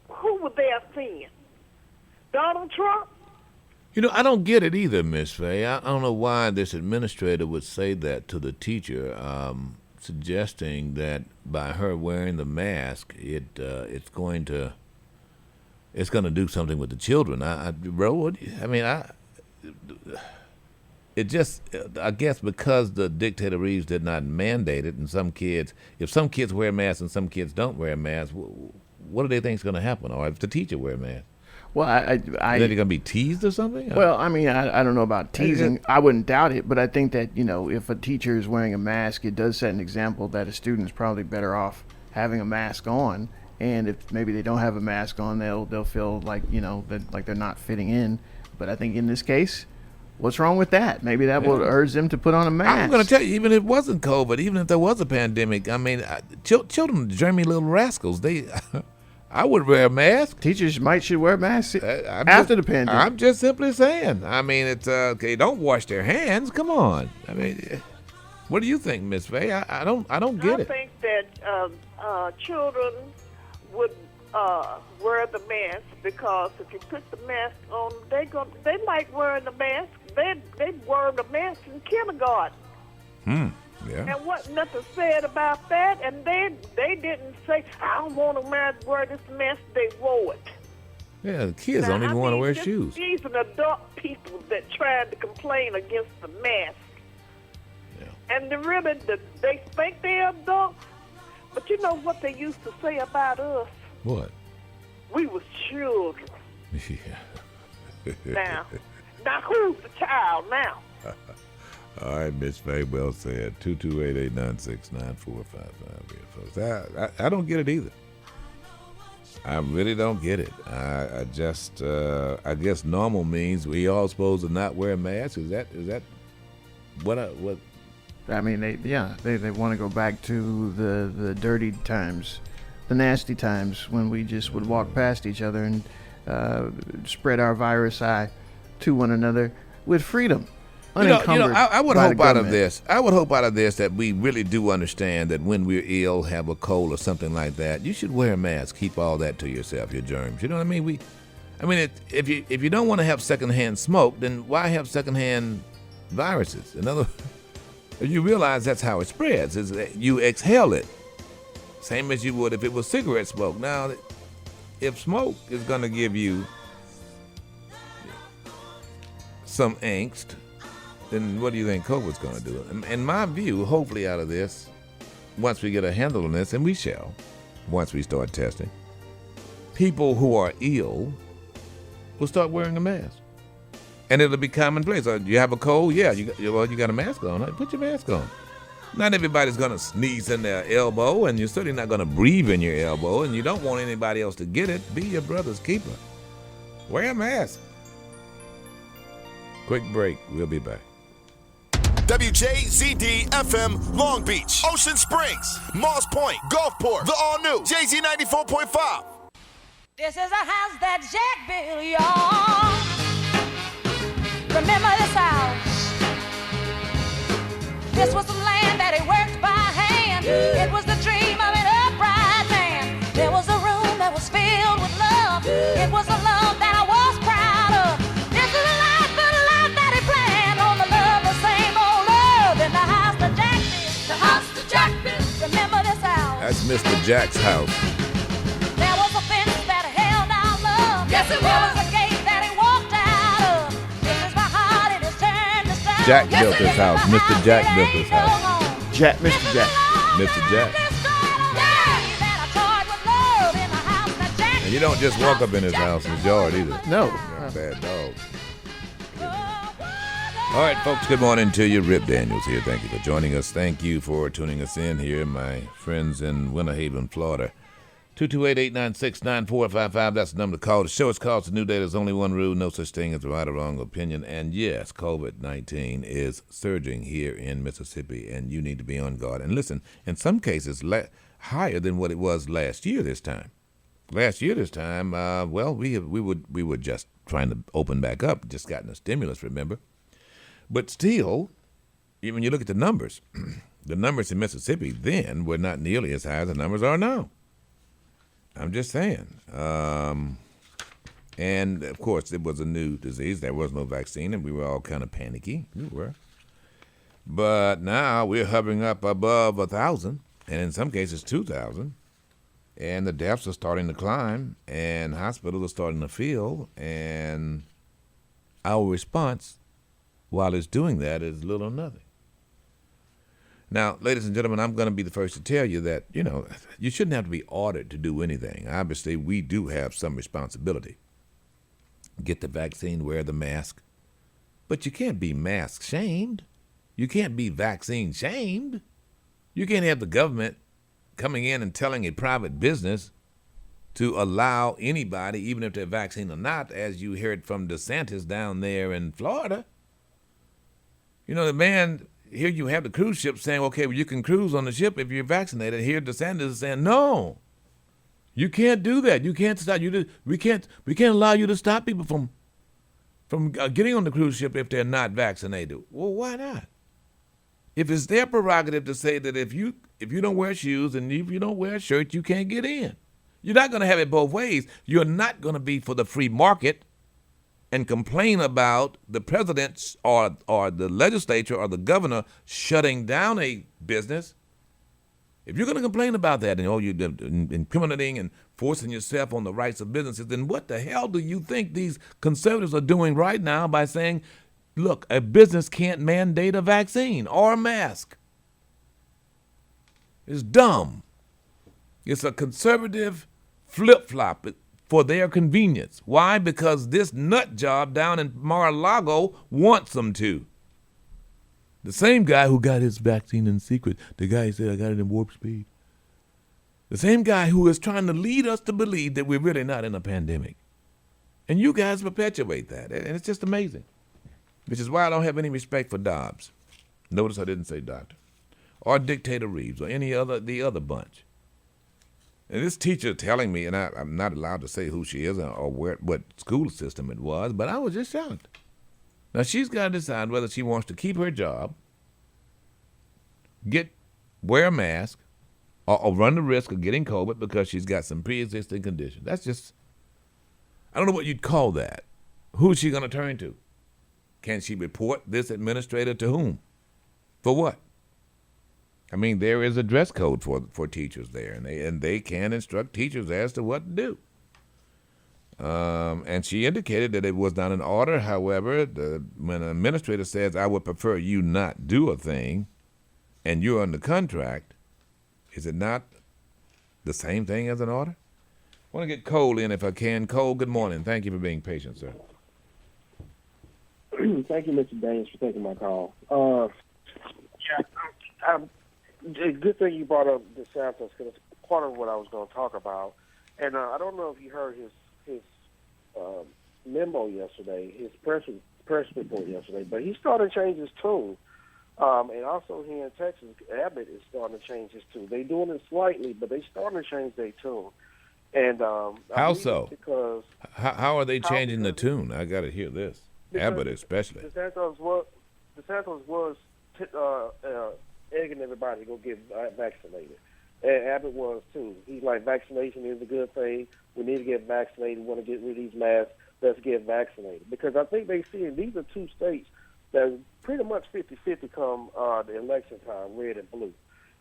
Who were they seeing? Donald Trump? You know, I don't get it either, Miss Faye. I don't know why this administrator would say that to the teacher, suggesting that by her wearing the mask, it's going to do something with the children. It just, I guess, because the dictator Reeves did not mandate it, and if some kids wear masks and some kids don't wear masks, what do they think is going to happen? Or if the teacher wear masks? Well, Is they going to be teased or something? Well, I mean, I don't know about teasing. I wouldn't doubt it, but I think that, if a teacher is wearing a mask, it does set an example that a student is probably better off having a mask on. And if maybe they don't have a mask on, they'll feel like, like they're not fitting in. But I think in this case, what's wrong with that? Maybe that will urge them to put on a mask. I'm going to tell you, even if it wasn't COVID, even if there was a pandemic, I mean, children, dreamy little rascals, I would wear a mask. Teachers should wear masks after the pandemic. I'm just simply saying. I mean, it's okay. Don't wash their hands. Come on. I mean, what do you think, Miss Faye? I don't get it. I think that children would wear the mask because if you put the mask on, they like wearing the mask. They wore the mask in kindergarten. Yeah. And wasn't nothing said about that. And they didn't say, I don't want to wear this mask. They wore it. Yeah, the kids don't even want to wear shoes. These are adult people that tried to complain against the mask. Yeah. And they think they're adults. But you know what they used to say about us? What? We was children. Yeah. Now who's the child now? All right, Miss Faye, well said. 228-896-9455 here, folks. I don't get it either. I really don't get it. I just, I guess normal means we all supposed to not wear masks. Is that what? I mean, they want to go back to the dirty times, the nasty times when we just would walk past each other and spread our virus to one another with freedom. I would hope out of this. I would hope out of this that we really do understand that when we're ill, have a cold or something like that, you should wear a mask. Keep all that to yourself, your germs. You know what I mean? If you don't want to have secondhand smoke, then why have secondhand viruses? In other words, you realize that's how it spreads. Is that you exhale it, same as you would if it was cigarette smoke. Now, if smoke is going to give you some angst, then what do you think COVID's going to do? In my view, hopefully out of this, once we get a handle on this, and we shall, once we start testing, people who are ill will start wearing a mask. And it'll be commonplace. You have a cold? Yeah, you got a mask on. Put your mask on. Not everybody's going to sneeze in their elbow, and you're certainly not going to breathe in your elbow, and you don't want anybody else to get it. Be your brother's keeper. Wear a mask. Quick break. We'll be back. WJZD FM Long Beach, Ocean Springs, Moss Point, Gulfport, the all-new JZ 94.5. This is a house that Jack built, y'all. Remember this house. This was the land that he worked by hand. It was the dream of an upright man. There was a room that was filled with love. It was a love that I was proud of. This is the life that he planned on the love, the same old love in the house that Jack built. The house that Jack built. Remember this house. That's Mr. Jack's house. There was a fence that held our love. Yes, it was. There was a gate that he walked out of. This is my heart, it is turned to stone. Jack built this house. Mr. Jack built this house. Mr. Jack. Mr. Jack. And you don't just walk up in his house, his yard either. No. You're a bad dog. All right, folks, good morning to you. Rip Daniels here. Thank you for joining us. Thank you for tuning us in here, my friends in Winter Haven, Florida. 228-896-9455. That's the number to call. The show is called The New Day. There's only one rule, no such thing as a right or wrong opinion. And yes, COVID-19 is surging here in Mississippi, and you need to be on guard. And listen, in some cases, higher than what it was last year this time. Last year this time, we were just trying to open back up, just gotten a stimulus, remember? But still, even when you look at the numbers, the numbers in Mississippi then were not nearly as high as the numbers are now. I'm just saying. And, of course, it was a new disease. There was no vaccine, and we were all kind of panicky. We were. But now we're hovering up above 1,000, and in some cases 2,000. And the deaths are starting to climb, and hospitals are starting to fill, and our response, while it's doing that, is little or nothing. Now, ladies and gentlemen, I'm going to be the first to tell you that, you shouldn't have to be ordered to do anything. Obviously, we do have some responsibility. Get the vaccine, wear the mask. But you can't be mask shamed. You can't be vaccine shamed. You can't have the government coming in and telling a private business to allow anybody, even if they're vaccinated or not, as you heard from DeSantis down there in Florida. The man, here you have the cruise ship saying, okay, well, you can cruise on the ship if you're vaccinated. Here DeSantis is saying, no, you can't do that. You can't stop. We can't allow you to stop people from getting on the cruise ship if they're not vaccinated. Well, why not? If it's their prerogative to say that if you don't wear shoes and if you don't wear a shirt, you can't get in. You're not going to have it both ways. You're not going to be for the free market and complain about the president or the legislature or the governor shutting down a business. If you're going to complain about that and you're incriminating and forcing yourself on the rights of businesses, then what the hell do you think these conservatives are doing right now by saying, look, a business can't mandate a vaccine or a mask? It's dumb. It's a conservative flip-flop for their convenience. Why? Because this nut job down in Mar-a-Lago wants them to. The same guy who got his vaccine in secret, the guy who said, I got it in warp speed. The same guy who is trying to lead us to believe that we're really not in a pandemic. And you guys perpetuate that, and it's just amazing. Which is why I don't have any respect for Dobbs. Notice I didn't say doctor. Or Dictator Reeves, or the other bunch. And this teacher telling me, and I'm not allowed to say who she is or what school system it was, but I was just shocked. Now she's got to decide whether she wants to keep her job, wear a mask, or run the risk of getting COVID because she's got some pre-existing condition. That's just, I don't know what you'd call that. Who's she going to turn to? Can she report this administrator to whom? For what? I mean, there is a dress code for teachers there, and they can instruct teachers as to what to do. And she indicated that it was not an order. However, when an administrator says, I would prefer you not do a thing, and you're under contract, is it not the same thing as an order? I want to get Cole in if I can. Cole, good morning. Thank you for being patient, sir. Thank you, Mr. Daniels, for taking my call. Good thing you brought up DeSantis because it's part of what I was going to talk about. And I don't know if you heard his memo yesterday, his press report yesterday, but he started to change his tune. And also here in Texas, Abbott is starting to change his tune. They're doing it slightly, but they're starting to change their tune. And how so? Because how are they changing the tune? I got to hear this. Abbott especially. DeSantis was egging everybody to go get vaccinated. And Abbott was too. He's like, vaccination is a good thing. We need to get vaccinated. We want to get rid of these masks. Let's get vaccinated. Because I think they see these are two states that are pretty much 50-50 come the election time, red and blue.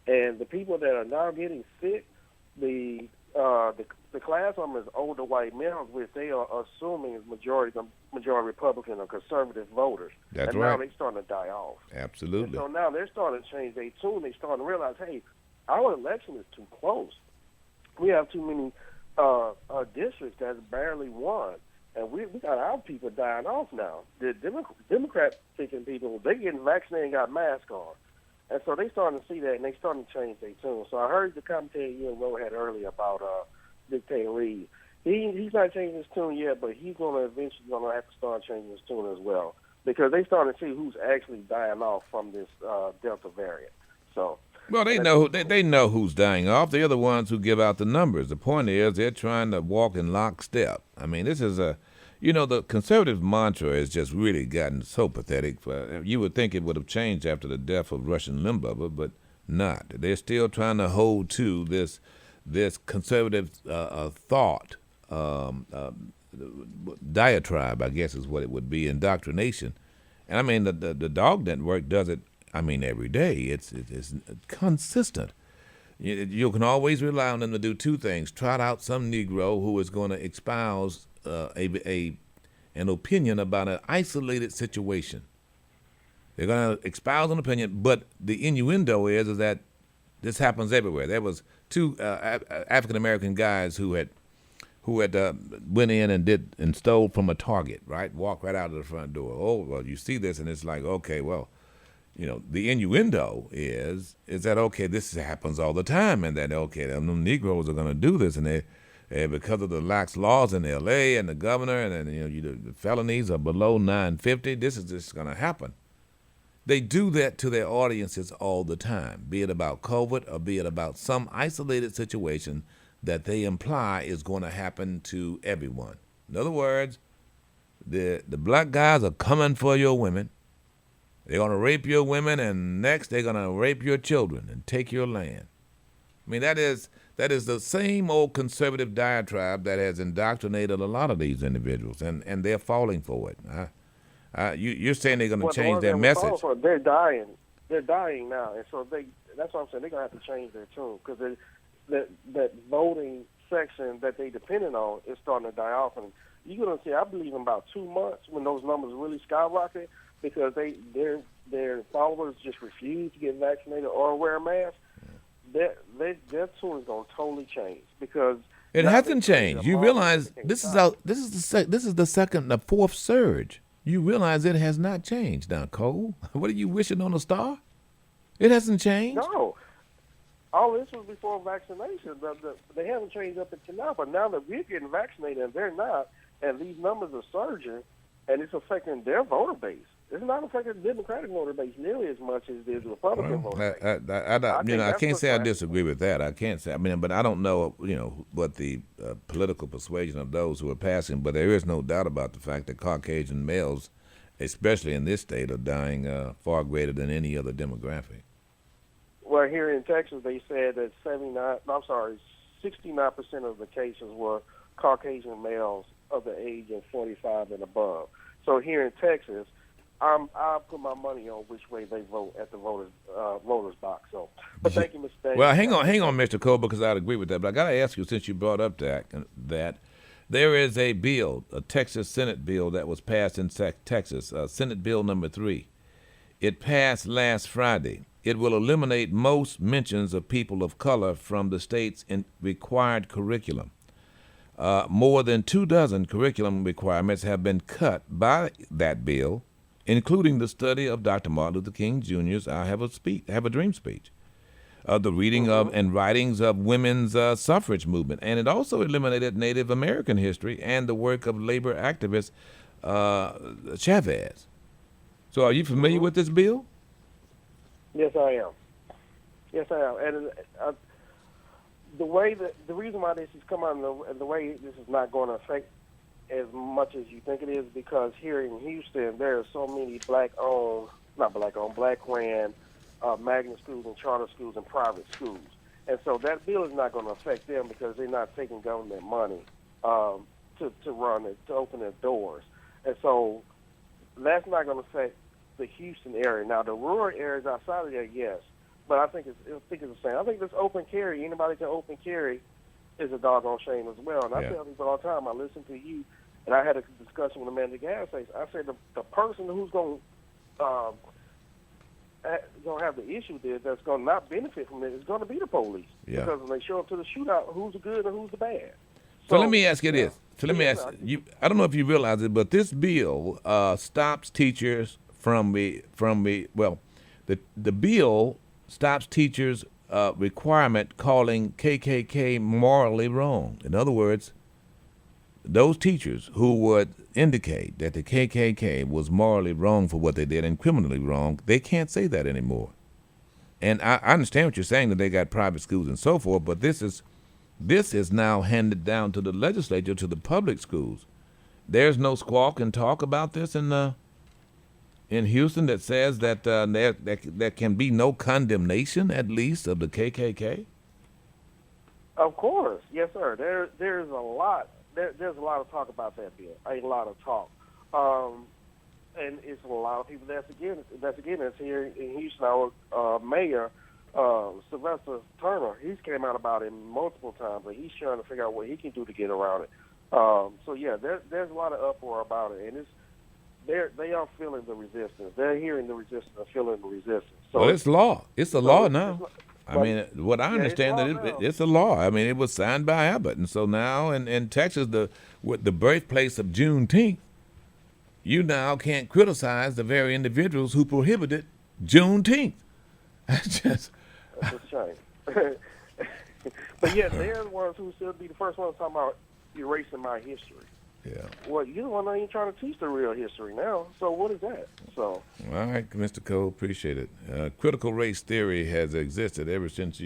And the people that are now getting sick, the class of them is older white males, which they are assuming is majority Republican or conservative voters. That's and right. Now they're starting to die off. Absolutely. And so now they're starting to change their tune. They're starting to realize, hey, our election is too close. We have too many districts that's barely won. And we got our people dying off now. The Democrat-thinking people, they getting vaccinated and got masks on. And so they starting to see that, and they starting to change their tune. So I heard the commentary you and Ro had earlier about Dictator Reeves. He's not changing his tune yet, but he's going to eventually have to start changing his tune as well, because they starting to see who's actually dying off from this Delta variant. So. Well, they know who's dying off. They're the ones who give out the numbers. The point is they're trying to walk in lockstep. I mean, this is the conservative mantra has just really gotten so pathetic. You would think it would have changed after the death of Russian Limbaugh, but not. They're still trying to hold to this conservative thought diatribe, I guess is what it would be, indoctrination. And I mean, the dog network does it, I mean, every day. It's consistent. You can always rely on them to do two things: trot out some Negro who is going to espouse an opinion about an isolated situation. They're going to espouse an opinion, but the innuendo is that this happens everywhere. There was two African American guys who had went in and stole from a Target, right? Walked right out of the front door. Oh, well, you see this, and it's like, okay, well, the innuendo is that, okay, this happens all the time, and that, okay, them Negroes are going to do this, and they because of the lax laws in L.A. and the governor, and then the felonies are below 950. This is just going to happen. They do that to their audiences all the time, be it about COVID or be it about some isolated situation that they imply is going to happen to everyone. In other words, the black guys are coming for your women. They're going to rape your women, and next they're going to rape your children and take your land. I mean, that is the same old conservative diatribe that has indoctrinated a lot of these individuals, and they're falling for it. You're saying they're going to change their message. They're dying. They're dying now, and so that's what I'm saying. They're going to have to change their tune, because that voting section that they depended on is starting to die off. And you're going to see, I believe, in about 2 months when those numbers really skyrocket, because their followers just refuse to get vaccinated or wear a mask. Their tune is going to totally change, because it hasn't changed. You realize this is the fourth surge. You realize it has not changed now, Cole. What are you wishing on a star? It hasn't changed. No. All this was before vaccination. They haven't changed up until now. But now that we're getting vaccinated and they're not, and these numbers are surging, and it's affecting their voter base. It's not affecting the Democratic voter base nearly as much as it is the Republican voter base. I can't say I disagree with that. I can't say. I mean, but I don't know, what the political persuasion of those who are passing. But there is no doubt about the fact that Caucasian males, especially in this state, are dying far greater than any other demographic. Well, here in Texas, they said that 69% of the cases were Caucasian males of the age of 45 and above. So here in Texas, I'll put my money on which way they vote at the voters box. So, but thank you, Mr. Davis. Well, hang on, Mr. Cole, because I'd agree with that. But I got to ask you, since you brought up that there is a bill, a Texas Senate bill that was passed in Texas, Senate Bill number 3. It passed last Friday. It will eliminate most mentions of people of color from the state's required curriculum. More than 24 curriculum requirements have been cut by that bill, including the study of Dr. Martin Luther King Jr.'s I Have a Dream speech, the reading of and writings of women's suffrage movement, and it also eliminated Native American history and the work of labor activist Chavez. So are you familiar with this bill? Yes, I am. And the reason why this has come out and the way this is not going to affect as much as you think it is, because here in Houston there are so many black-ran magnet schools and charter schools and private schools, and so that bill is not going to affect them because they're not taking government money to run it, to open their doors, and so that's not going to affect the Houston area. Now the rural areas outside of there, yes, but I think it's the same. I think this open carry, anybody can open carry, is a doggone shame as well. And I tell people all the time, I listen to you, and I had a discussion with a man at the gas station. I said the person who's going to have the issue there, that's going to not benefit from it, is going to be the police. Yeah. Because when they show up to the shootout, who's the good and who's the bad. So let me ask you this. So let me ask you. I don't know if you realize it, but this bill stops teachers the bill stops teachers' requirement calling KKK morally wrong. In other words, those teachers who would indicate that the KKK was morally wrong for what they did and criminally wrong, they can't say that anymore. And I understand what you're saying, that they got private schools and so forth, but this is now handed down to the legislature, to the public schools. There's no squawk and talk about this in Houston that says that there can be no condemnation, at least, of the KKK? Of course, yes, sir. There's a lot there's a lot of talk about that bill. A lot of talk. And it's a lot of people that's against it here in Houston. Our mayor, Sylvester Turner, he's came out about it multiple times, but he's trying to figure out what he can do to get around it. So yeah, there's a lot of uproar about it, and they are feeling the resistance. They're hearing the resistance and feeling the resistance. So well, it's law. It's a law now. I but- mean, what I yeah, understand it's that law now. it's a law. I mean, it was signed by Abbott, and so now in Texas, the birthplace of Juneteenth, you now can't criticize the very individuals who prohibited Juneteenth. That's just That's a shame. But yeah, they're the ones who should be the first ones talking about erasing my history. yeah. Well, you're the one that ain't trying to teach the real history now. So what is that? So All right, Mr. Cole, appreciate it. Critical race theory has existed ever since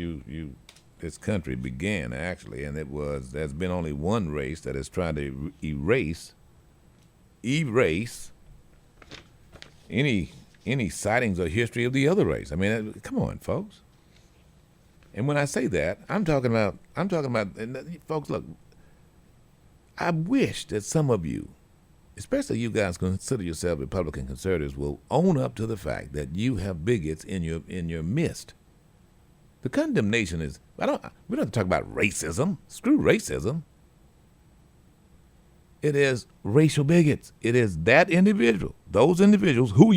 this country began, actually, and there's been only one race that has tried to erase any sightings or history of the other race. I mean, come on, folks. And when I say that, I'm talking about, and folks, look, I wish that some of you, especially you guys consider yourself Republican conservatives, will own up to the fact that you have bigots in your midst. The condemnation is, we don't have to talk about racism. Screw racism. It is racial bigots. It is that individual, those individuals who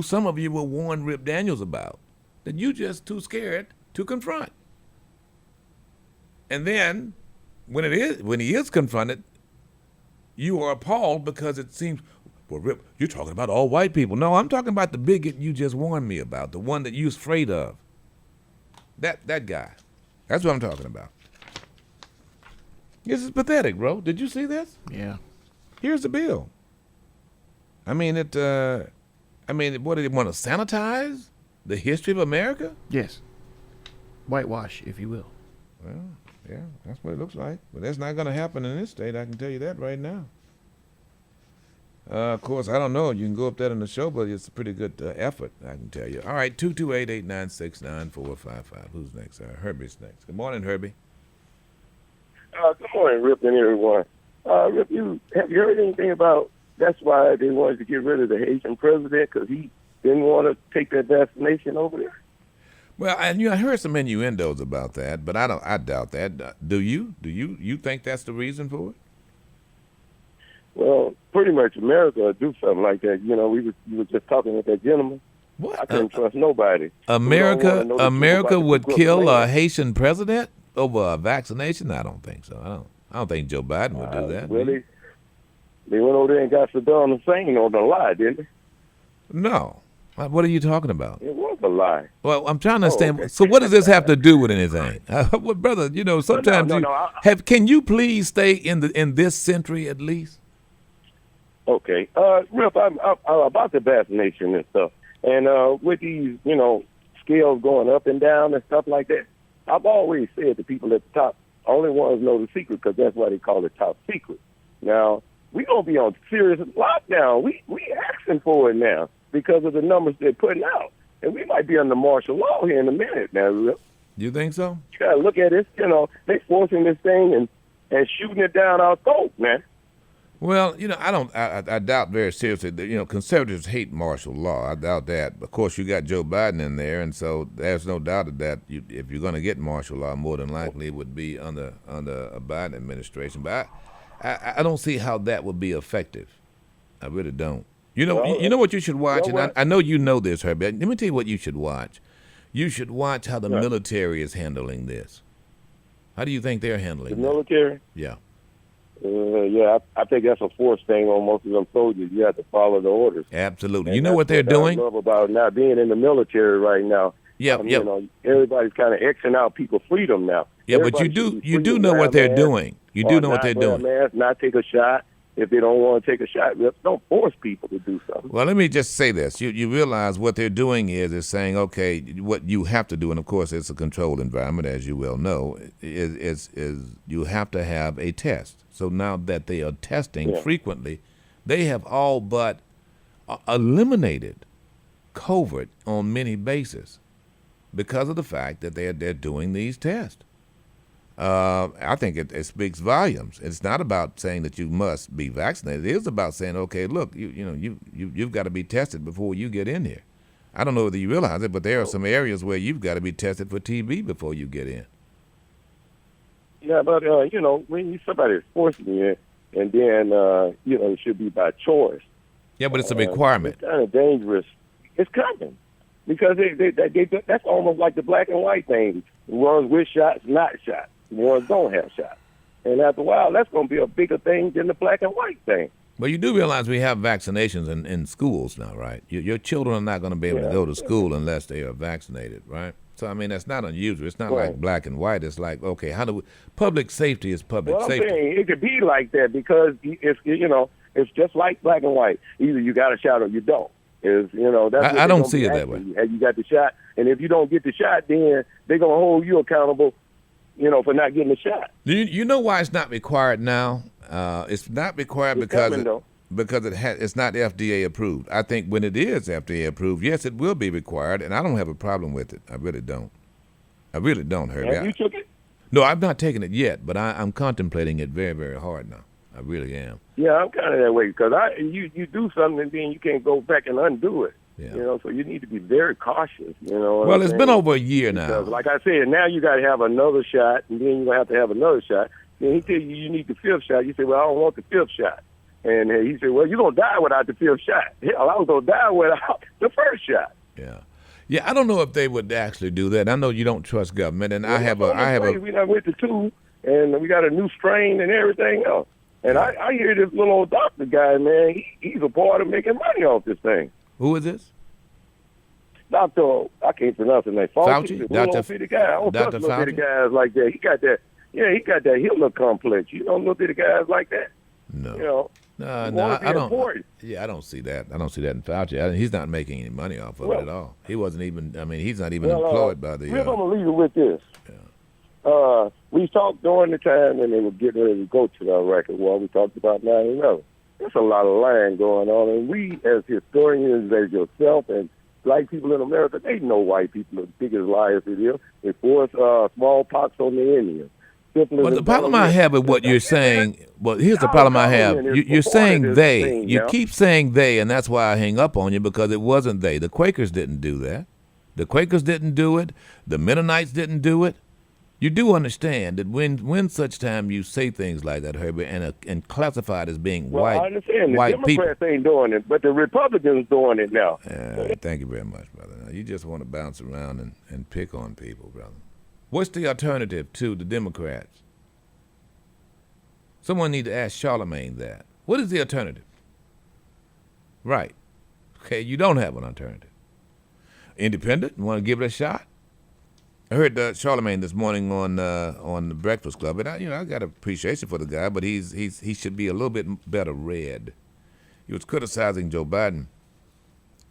some of you will warn Rip Daniels about, that you just too scared to confront. And then, when he is confronted, you are appalled because it seems, well, Rip, you're talking about all white people. No, I'm talking about the bigot you just warned me about, the one that you're afraid of. That guy. That's what I'm talking about. This is pathetic, bro. Did you see this? Yeah. Here's the bill. I mean, what do they want to sanitize the history of America? Yes. Whitewash, if you will. Well, yeah, that's what it looks like. But that's not going to happen in this state. I can tell you that right now. Of course, I don't know. You can go up there in the show, but it's a pretty good effort, I can tell you. All right, 228-896-9455. Who's next? Herbie's next. Good morning, Herbie. Good morning, Rip and everyone. Rip, have you heard anything about that's why they wanted to get rid of the Haitian president because he didn't want to take that vaccination over there? Well, I heard some innuendos about that, but I doubt that. Do you? Do you think that's the reason for it? Well, pretty much America will do something like that. You know, we were just talking with that gentleman. What? I couldn't trust nobody. America would kill a Haitian president over a vaccination? I don't think so. I don't think Joe Biden would do that. Well, they went over there and got Saddam Hussein on the lie, didn't they? No. What are you talking about? It was a lie. Well, I'm trying to understand. Okay. So what does this have to do with anything? Well, brother, sometimes can you please stay in this century at least? Okay. Rip, I'm about the vaccination and stuff. And with these, scales going up and down and stuff like that, I've always said the people at the top, only ones know the secret because that's why they call it top secret. Now, we're going to be on serious lockdown. We asking for it now because of the numbers they're putting out. And we might be under martial law here in a minute now, Rip. You think so? You got to look at it. They forcing this thing and shooting it down our throat, man. Well, I doubt very seriously that, conservatives hate martial law. I doubt that. Of course, you got Joe Biden in there, and so there's no doubt that if you're going to get martial law, more than likely it would be under a Biden administration. But I don't see how that would be effective. I really don't. You know what you should watch, and I know you know this, Herbie. Let me tell you what you should watch. You should watch how the military is handling this. How do you think they're handling the military? Yeah. I think that's a forced thing on most of them soldiers. You have to follow the orders. Absolutely. And you know what they're doing? I love about not being in the military right now. Yeah, everybody's kind of Xing out people's freedom now. Yeah, but you do know what they're doing. You do know what they're doing. Not take a shot. If they don't want to take a shot, don't force people to do something. Well, let me just say this. You realize what they're doing is saying, okay, what you have to do, and of course it's a controlled environment, as you well know, is you have to have a test. So now that they are testing frequently, they have all but eliminated COVID on many bases because of the fact that they're doing these tests. I think it speaks volumes. It's not about saying that you must be vaccinated. It is about saying, okay, look, you've got to be tested before you get in here. I don't know whether you realize it, but there are some areas where you've got to be tested for TB before you get in. Yeah, but when somebody's forcing you, and then it should be by choice. Yeah, but it's a requirement. It's kind of dangerous. It's coming because that's almost like the black and white thing. The ones with shots, not shots. The ones don't have shots. And after a while, that's going to be a bigger thing than the black and white thing. But you do realize we have vaccinations in schools now, right? Your children are not going to be able to go to school unless they are vaccinated, right? So, I mean, that's not unusual. It's not like black and white. It's like, okay, public safety is public safety. I'm saying it could be like that because it's just like black and white. Either you got a shot or you don't. That's I don't see it that way. You got the shot, and if you don't get the shot, then they're going to hold you accountable, for not getting the shot. You know why it's not required now? It's not required because it's not FDA approved. I think when it is FDA approved, yes, it will be required, and I don't have a problem with it. I really don't. Herbie. Have you took it? No, I've not taken it yet, but I'm contemplating it very, very hard now. I really am. Yeah, I'm kind of that way because you do something and then you can't go back and undo it. Yeah. So you need to be very cautious. Well, it's been over a year now. Because, like I said, now you got to have another shot, and then you're gonna have to have another shot. Then he tell you need the fifth shot. You say, well, I don't want the fifth shot. And he said, well, you're going to die without the fifth shot. Hell, I was going to die without the first shot. Yeah. Yeah, I don't know if they would actually do that. I know you don't trust government, and I have a. We done went to 2, and we got a new strain and everything else. And I hear this little old doctor guy, man, he's a part of making money off this thing. Who is this? Dr. I can't pronounce his name. Fauci? Dr. Little guy. I don't trust little bitty guys like that. He got that Hitler complex. You don't little bitty guys like that. No. No, I don't. Important. Yeah, I don't see that. I don't see that in Fauci. He's not making any money off of it at all. He wasn't even. I mean, he's not even employed by the. We're gonna leave it with this. Yeah. We talked during the time when they were getting ready to go to the record war. We talked about 9/11. There's a lot of lying going on, and we, as historians, as yourself, and black people in America, they know white people are the biggest liars it is. They force smallpox on the Indians. Well, the problem I have with what you're saying, well, here's the problem I have. You're saying they. You keep saying they, and that's why I hang up on you, because it wasn't they. The Quakers didn't do that. The Quakers didn't do it. The Mennonites didn't do it. You do understand that when such time you say things like that, Herbie, and classify it as being white, I understand. white the Democrats ain't doing it, but the Republicans doing it now. Thank you very much, brother. Now, you just want to bounce around and pick on people, brother. What's the alternative to the Democrats? Someone need to ask Charlemagne that. What is the alternative? Right. Okay, you don't have an alternative. Independent? You want to give it a shot? I heard Charlemagne this morning on the Breakfast Club, and I got appreciation for the guy, but he should be a little bit better read. He was criticizing Joe Biden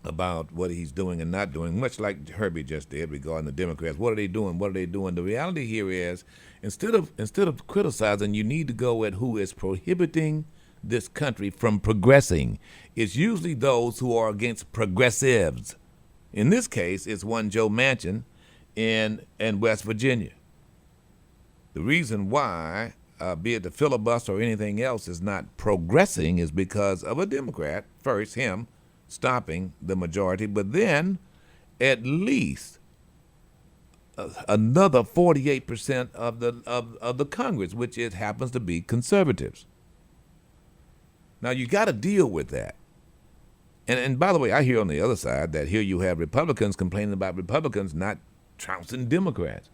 about what he's doing and not doing, much like Herbie just did regarding the Democrats. What are they doing? What are they doing? The reality here is, instead of criticizing, you need to go at who is prohibiting this country from progressing. It's usually those who are against progressives. In this case, it's one Joe Manchin in West Virginia. The reason why, be it the filibuster or anything else, is not progressing is because of a Democrat, first him, stopping the majority, but then at least another 48% of the Congress, which it happens to be conservatives. Now you got to deal with that. And by the way, I hear on the other side that here you have Republicans complaining about Republicans not trouncing Democrats.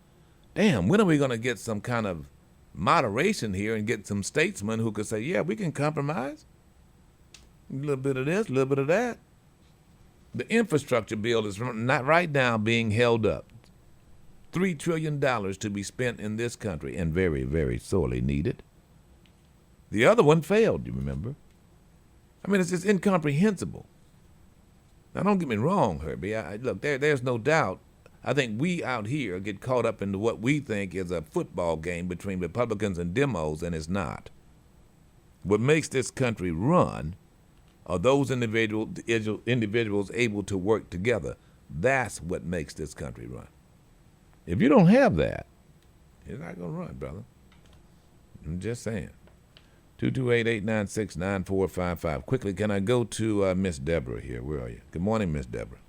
Damn, when are we going to get some kind of moderation here and get some statesmen who could say, yeah, we can compromise? A little bit of this, a little bit of that. The infrastructure bill is not right now being held up. $3 trillion to be spent in this country, and very, very sorely needed. The other one failed, you remember? I mean, it's just incomprehensible. Now, don't get me wrong, Herbie. Look, there's no doubt. I think we out here get caught up into what we think is a football game between Republicans and demos, and it's not. What makes this country run are those individuals able to work together. That's what makes this country run. If you don't have that, It's not going to run, brother. I'm just saying. 228-896-9455. Quickly, can I go to Miss Deborah here? Where are you? Good morning, Miss Deborah.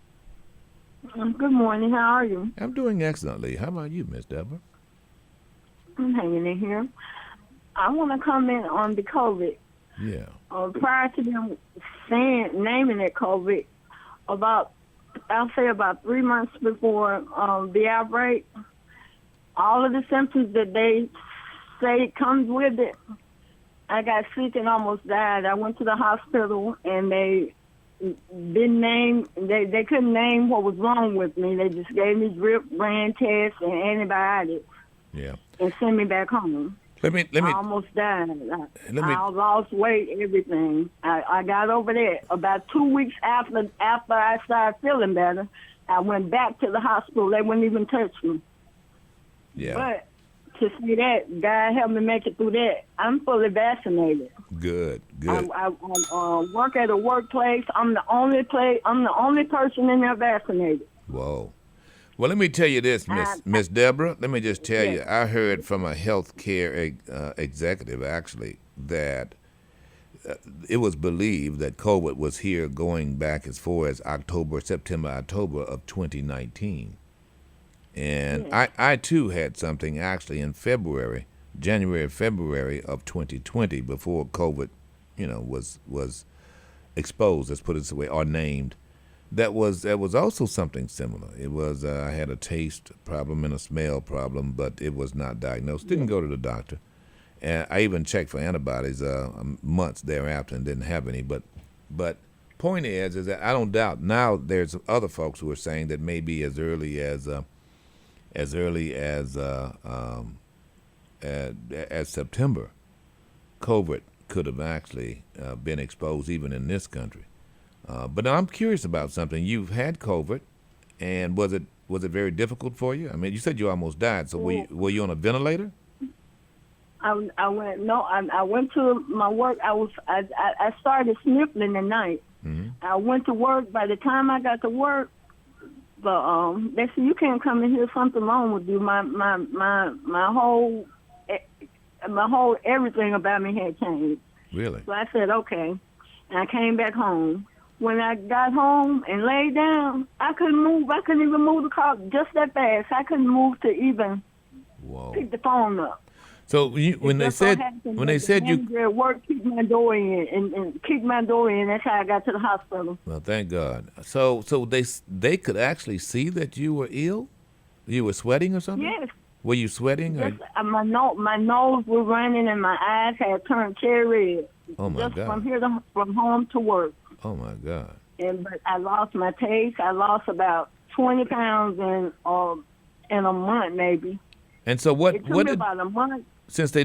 Good morning. How are you? I'm doing excellently. How about you, Miss Deborah? I'm hanging in here. I want to comment on the COVID. Yeah. Prior to them naming it COVID, I'll say about 3 months before the outbreak, all of the symptoms that they say comes with it, I got sick and almost died. I went to the hospital and they couldn't name what was wrong with me. They just gave me drip, ran tests, and antibiotics. Yeah. And sent me back home. Let me. I almost died. I lost weight, everything. I got over that. About 2 weeks after I started feeling better, I went back to the hospital. They wouldn't even touch me. Yeah. But to see that, God helped me make it through that. I'm fully vaccinated. Good. I work at a workplace. I'm the only person in there vaccinated. Whoa. Well, let me tell you this, Miss Deborah. Let me just tell you, I heard from a healthcare executive, actually, that it was believed that COVID was here going back as far as September, October of 2019. And I too had something actually in January, February of 2020, before COVID, was exposed, let's put it this way, or named. That was also something similar. It was I had a taste problem and a smell problem, but it was not diagnosed. Didn't go to the doctor, and I even checked for antibodies months thereafter and didn't have any. But point is that I don't doubt now. There's other folks who are saying that maybe as early as September, COVID could have actually been exposed even in this country. But I'm curious about something. You've had COVID, and was it very difficult for you? I mean, you said you almost died. So were you on a ventilator? I went to my work. I started sniffling at night. Mm-hmm. I went to work. By the time I got to work, they said, you can't come in here. Something wrong with you. My whole everything about me had changed. Really? So I said, okay. And I came back home. When I got home and laid down, I couldn't move. I couldn't even move the car just that fast. I couldn't move to even pick the phone up. So when they said you at work, kicked my door in and kicked my door in. That's how I got to the hospital. Well, thank God. So they could actually see that you were ill. You were sweating or something. Yes. Were you sweating? Yes, my nose was running and my eyes had turned cherry red. Oh my God! From home to work. Oh my God! But I lost my taste. I lost about 20 pounds in a month, maybe. And so It took me about a month. Since they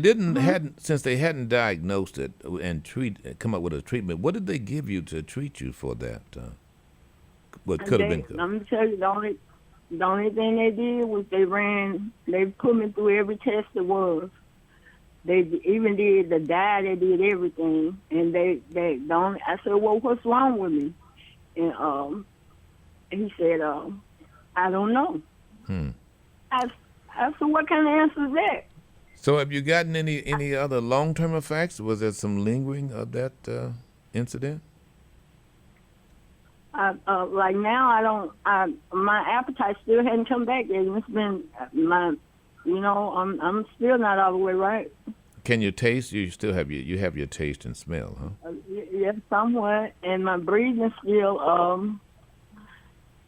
hadn't diagnosed it and come up with a treatment, what did they give you to treat you for that? What could have been? Let me tell you, the only thing they did was they put me through every test there was. They even did the diet. They did everything, and I said, well, what's wrong with me? And he said, I don't know. I said, what kind of answer is that? So have you gotten any other long-term effects? Was there some lingering of that incident? Like now, my appetite still hadn't come back yet. It's been I'm still not all the way right. Can you taste? You still have your taste and smell, huh? Yes, somewhat, and my breathing still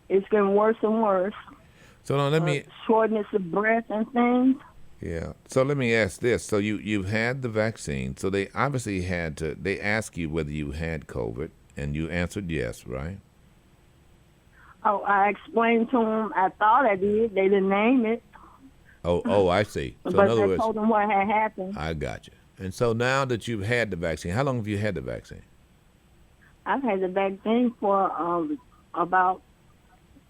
it's getting worse and worse. So now let me shortness of breath and things. Yeah. So let me ask this. So you've had the vaccine. So they obviously they asked you whether you had COVID, and you answered yes, right? Oh, I explained to them. I thought I did. They didn't name it. Oh, I see. So but in other I words, told them what had happened. I got you. And so now that you've had the vaccine, how long have you had the vaccine? I've had the vaccine for about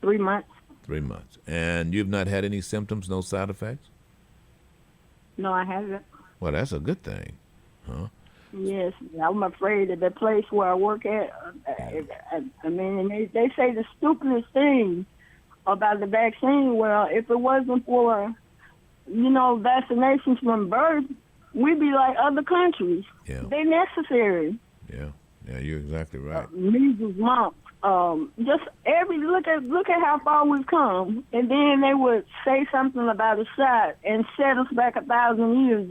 3 months. 3 months. And you've not had any symptoms, no side effects? No, I haven't. Well, that's a good thing, huh? Yes, I'm afraid of the place where I work at. I mean, they say the stupidest thing about the vaccine. Well, if it wasn't for vaccinations from birth, we be like other countries. Yeah. They necessary. Yeah, you're exactly right. Measles, mumps, just look at how far we've come, and then they would say something about a shot and set us back 1,000 years.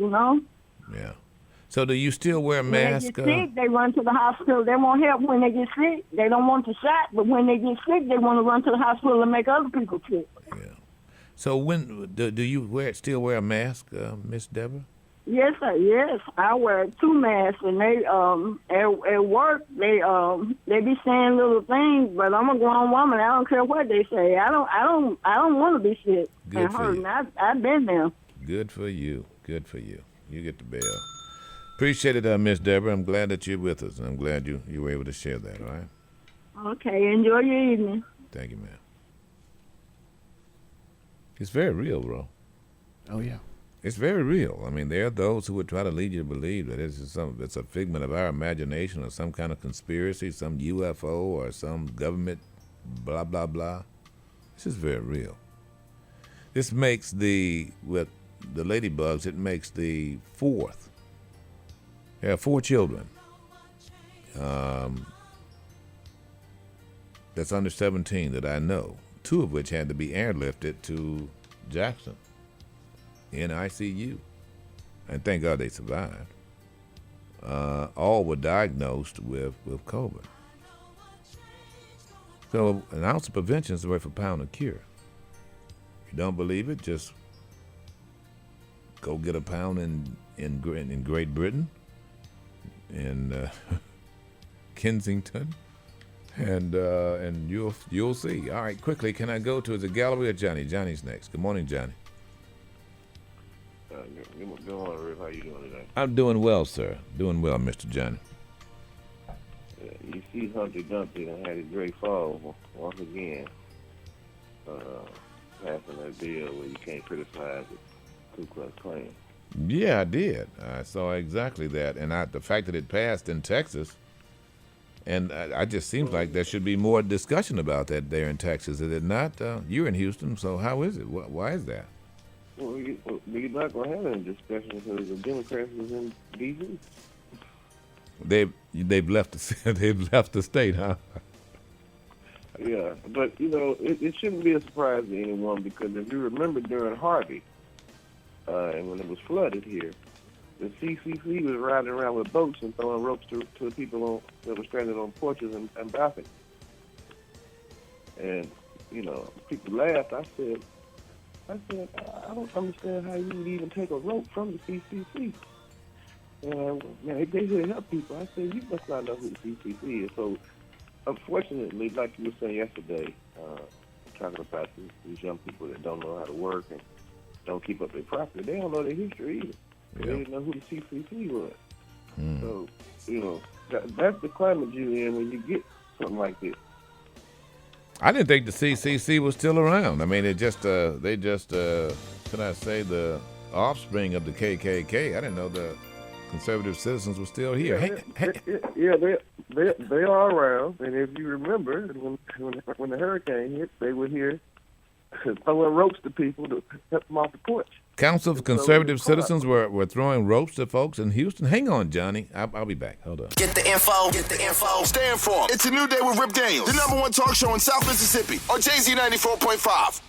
Yeah. So do you still wear a mask? When they get sick, they run to the hospital. They won't help when they get sick. They don't want the shot, but when they get sick, they want to run to the hospital and make other people sick. Yeah. So when do you still wear a mask, Miss Deborah? Yes, sir. Yes, I wear 2 masks, and they at work they be saying little things, but I'm a grown woman. I don't care what they say. I don't want to be sick Good and for hurt. you. I've been there. Good for you. Good for you. You get the bell. Appreciate it, Miss Deborah. I'm glad that you're with us, and I'm glad you were able to share that. All right. Okay. Enjoy your evening. Thank you, ma'am. It's very real, bro. Oh yeah. It's very real. I mean, there are those who would try to lead you to believe that it's a figment of our imagination or some kind of conspiracy, some UFO or some government blah, blah, blah. This is very real. This makes with the ladybugs, it makes the 4th. There are 4 children that's under 17 that I know, 2 of which had to be airlifted to Jackson in ICU. And thank God they survived. All were diagnosed with COVID. So an ounce of prevention is worth a pound of cure. If you don't believe it, just go get a pound in Great Britain, in Kensington, and you'll see. All right, quickly, can I go to the gallery or Johnny? Johnny's next. Good morning, Johnny. Good morning, Rick. How you doing today? I'm doing well, sir. Doing well, Mr. Johnny. You see Humpty Dumpty and had a great fall once again, passing that bill where you can't criticize the Ku Klux Klan. Yeah, I did. I saw exactly that. And the fact that it passed in Texas, and I just seems like there should be more discussion about that there in Texas. Is it not? You're in Houston, so how is it? Why is that? Well, you're not going to have any discussion because the Democrats was in D.C. They've left the state, huh? Yeah, but it shouldn't be a surprise to anyone because if you remember during Harvey, and when it was flooded here, the CCC was riding around with boats and throwing ropes to people that were stranded on porches and balconies. And people laughed. I said, I don't understand how you would even take a rope from the CCC. They here to help people. I said, you must not know who the CCC is. So, unfortunately, like you were saying yesterday, talking about these young people that don't know how to work and don't keep up their property, they don't know their history either. Yeah. They didn't know who the CCC was. So, that's the climate you're in when you get something like this. I didn't think the CCC was still around. I mean, they just, should I say, the offspring of the KKK. I didn't know the conservative citizens were still here. They are around. And if you remember, when the hurricane hit, they were here throwing ropes to people to help them off the porch. Council of Conservative Citizens were throwing ropes to folks in Houston. Hang on, Johnny. I'll be back. Hold on. Get the info. Stay informed. It's a new day with Rip Daniels, the #1 talk show in South Mississippi on Jay-Z 94.5.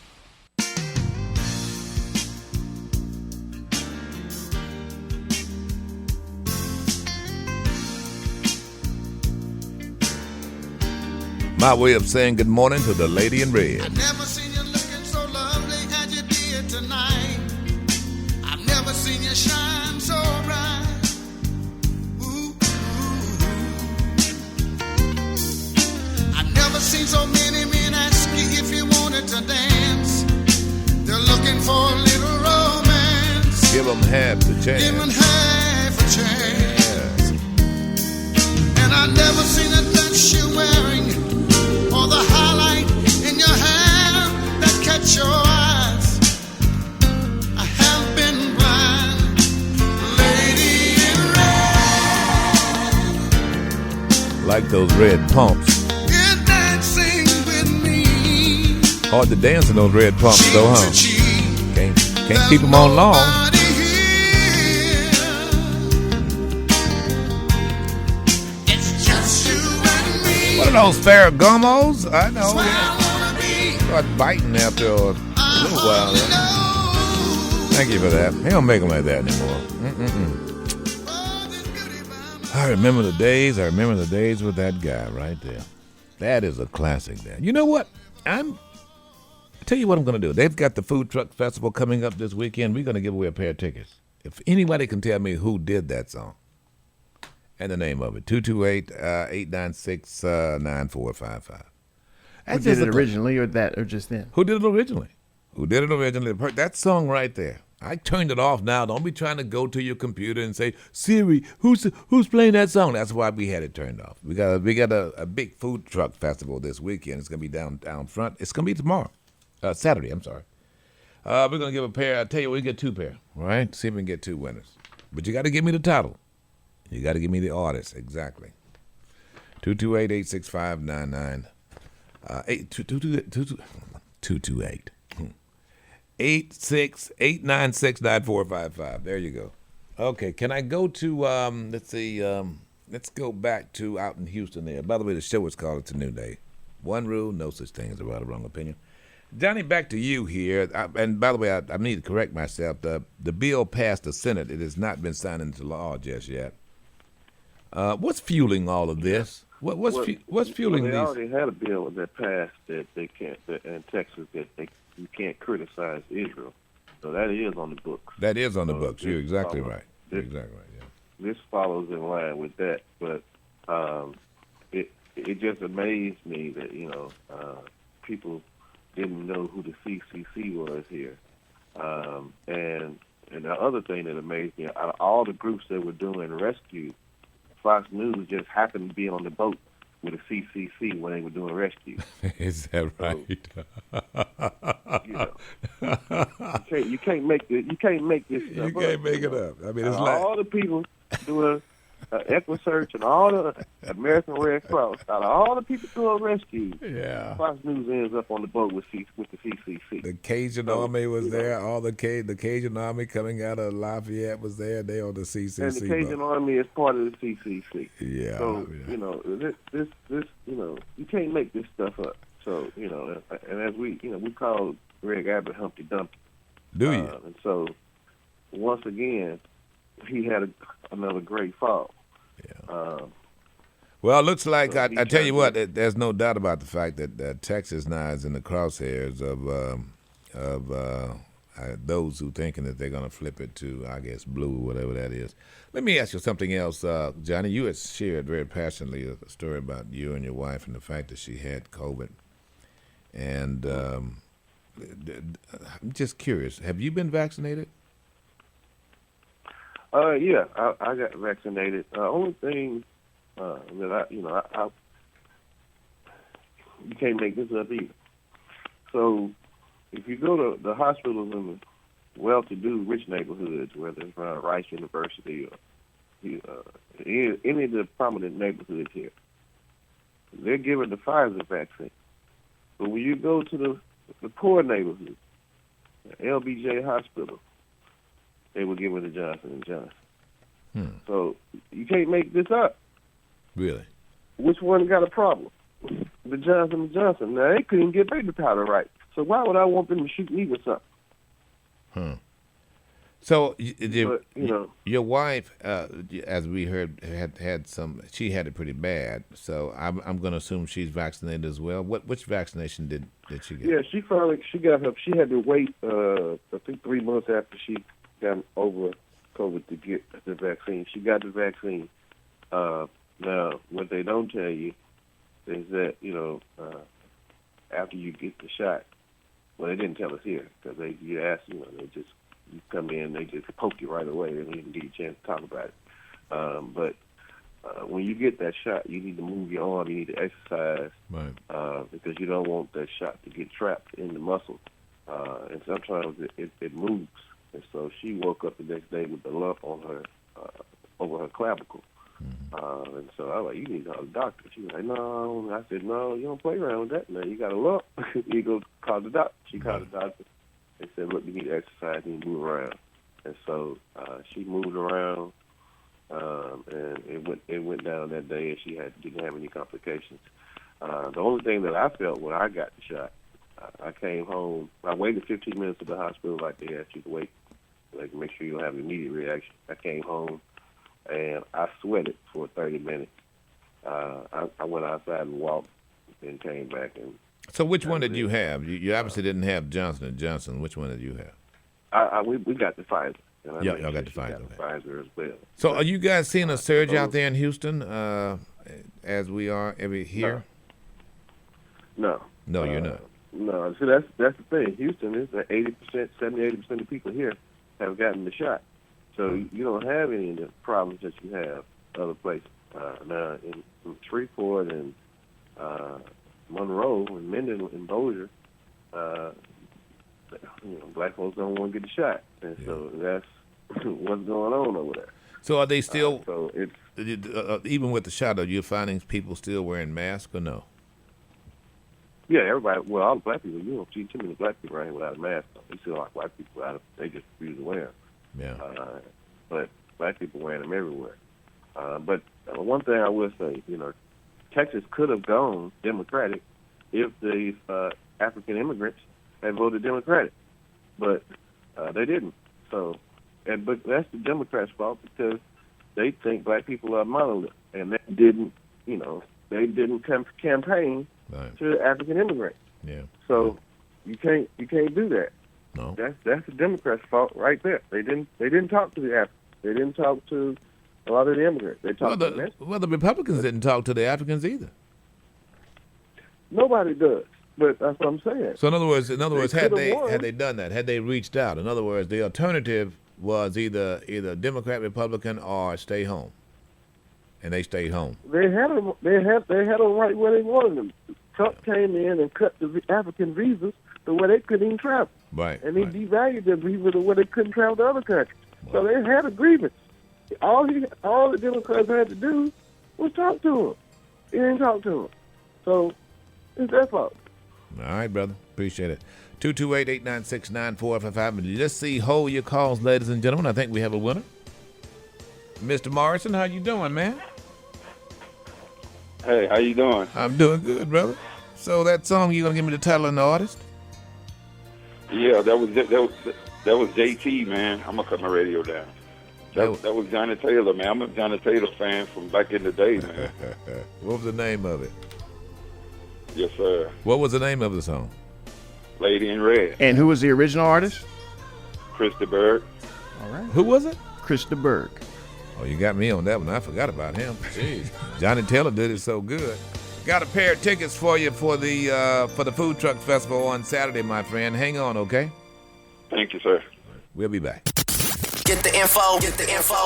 My way of saying good morning to the lady in red. I've never seen you looking so lovely as you did tonight. I've never seen you shine so bright. Ooh, ooh. I've never seen so many men ask you if you wanted to dance. They're looking for a little romance. Give them half the chance. Give them half a chance. And I've never seen a dress you're wearing or the highlight in your hair that catch your eyes. I have been blind, lady in red. Like those red pumps. You're dancing with me. Hard to dance in those red pumps, though, huh? Cheek to cheek. Can't. Can't keep them on long. What are those Ferragamos? I know. Start biting after a little while. Thank you for that. They don't make them like that anymore. I remember the days. I remember the days with that guy right there. That is a classic there. You know what? I'll tell you what I'm going to do. They've got the Food Truck Festival coming up this weekend. We're going to give away a pair of tickets. If anybody can tell me who did that song and the name of it, 228-896-9455. Who did it originally or just then? Who did it originally? That song right there. I turned it off now. Don't be trying to go to your computer and say, Siri, who's playing that song? That's why we had it turned off. We got a big food truck festival this weekend. It's going to be down front. It's going to be tomorrow. Saturday, I'm sorry. We're going to give a pair. I'll tell you what, we get two pair. All right? See if we can get two winners. But you got to give me the title. You got to give me the artist. Exactly. 228-865-99. 228. 896-9455. There you go. Okay, can I go to, let's see, let's go back to out in Houston there. By the way, the show is called It's a New Day. One rule, no such thing as a right or wrong opinion. Johnny, back to you here. And by the way, I need to correct myself. The bill passed the Senate. It has not been signed into law just yet. What's fueling all of this? What's fueling they these? They already had a bill that passed that they can't, in Texas, that you can't criticize Israel. So that is on the books. That is on the books. You're exactly right. You're exactly right. Yeah. This follows in line with that, but it just amazed me that people didn't know who the CCC was here, and the other thing that amazed me, out of all the groups that were doing rescue, Fox News just happened to be on the boat with a CCC when they were doing rescue. Is that right? So, you can't make this. You can't make this stuff up. You can't make it up. I mean, it's like all the people doing EquiSearch and all the American Red Cross. Out of all the people doing rescue, Fox News ends up on the boat with the CCC. The Cajun Army was there. All the Cajun Army coming out of Lafayette was there. They on the CCC. And the Cajun Army is part of the CCC. Yeah. So this you can't make this stuff up. So and as we call Greg Abbott Humpty Dumpty. Do you? And so once again, he had another great fall. Yeah. Well, it looks like I tell you what. There's no doubt about the fact that Texas now is in the crosshairs of those who thinking that they're going to flip it to, I guess, blue, whatever that is. Let me ask you something else, Johnny. You had shared very passionately a story about you and your wife and the fact that she had COVID. And I'm just curious. Have you been vaccinated? Yeah, I got vaccinated. Only thing that you can't make this up either. So if you go to the hospitals in the well-to-do, rich neighborhoods, whether it's around Rice University or any of the prominent neighborhoods here, they're giving the Pfizer vaccine. But when you go to the poor neighborhoods, LBJ Hospital, they were giving the Johnson & Johnson. So you can't make this up. Really? Which one got a problem? The Johnson & Johnson. Now, they couldn't get baby powder right. So why would I want them to shoot me with something? So, your wife, as we heard, had some. She had it pretty bad. So I'm going to assume she's vaccinated as well. Which vaccination did she get? Yeah, she got her. She had to wait, I think 3 months after she got over COVID to get the vaccine. She got the vaccine. Now, what they don't tell you is that after you get the shot, well, they didn't tell us here because you ask, they just. You come in, they just poke you right away. They don't even give you a chance to talk about it. But when you get that shot, you need to move your arm. You need to exercise, right? Because you don't want that shot to get trapped in the muscle. And sometimes it moves. And so she woke up the next day with a lump on her over her clavicle. And so I was like, you need to call the doctor. She was like, no. I said, no, you don't play around with that. Now you got a lump. You go call the doctor. She called the doctor. They said, look, you need to exercise, you need to move around. And so she moved around, and it went down that day, and she didn't have any complications. The only thing that I felt when I got the shot, I came home. I waited 15 minutes at the hospital like they asked you to wait, like make sure you don't have an immediate reaction. I came home, and I sweated for 30 minutes. I went outside and walked and came back. And so which one did you have? You obviously didn't have Johnson & Johnson. Which one did you have? We got the Pfizer. Yeah, y'all got the Pfizer. Okay. Pfizer as well. So are you guys seeing a surge out there in Houston as we are here? No. No, you're not. No. See, that's the thing. Houston is 80% of people here have gotten the shot. So you don't have any of the problems that you have other places. Now, in Shreveport and Monroe and Minden and Bossier, black folks don't want to get the shot, and so that's what's going on over there. So are they still? So it's even with the shot, are you finding people still wearing masks or no? Yeah, everybody. Well, all the black people. You don't see too many black people around here without a mask on. You see a lot of white people without it. They just refuse to wear them. Yeah. But black people wearing them everywhere. But one thing I will say, Texas could have gone Democratic if the African immigrants had voted Democratic, but they didn't. So, but that's the Democrats' fault because they think black people are monolith, and they didn't campaign to the African immigrants. Yeah. So you can't do that. No. That's the Democrats' fault right there. They didn't talk to the Africans. They didn't talk to a lot of the immigrants. They talked to them. Well, the Republicans didn't talk to the Africans either. Nobody does. But that's what I'm saying. So in other words, had won. they done that, had they reached out, in other words, the alternative was either Democrat, Republican, or stay home, and they stayed home. They had them right where they wanted them. Trump came in and cut the African visas to where they couldn't even travel. Right. And he devalued the visas to where they couldn't travel to other countries. Right. So they had a grievance. All the Democrats had to do was talk to him. He didn't talk to him. So it's their fault. All right, brother. Appreciate it. 228-896-9455. Let's see, hold your calls, ladies and gentlemen. I think we have a winner. Mr. Morrison, how you doing, man? Hey, how you doing? I'm doing good, brother. So that song, you gonna give me the title and the artist? Yeah, that was JT, man. I'm gonna cut my radio down. That was Johnny Taylor, man. I'm a Johnny Taylor fan from back in the day, man. What was the name of it? Yes, sir. What was the name of the song? Lady in Red. And who was the original artist? Chris de Burgh. All right. Who was it? Chris de Burgh. Oh, you got me on that one. I forgot about him. Jeez. Johnny Taylor did it so good. Got a pair of tickets for you for the Food Truck Festival on Saturday, my friend. Hang on, okay? Thank you, sir. We'll be back. Get the info.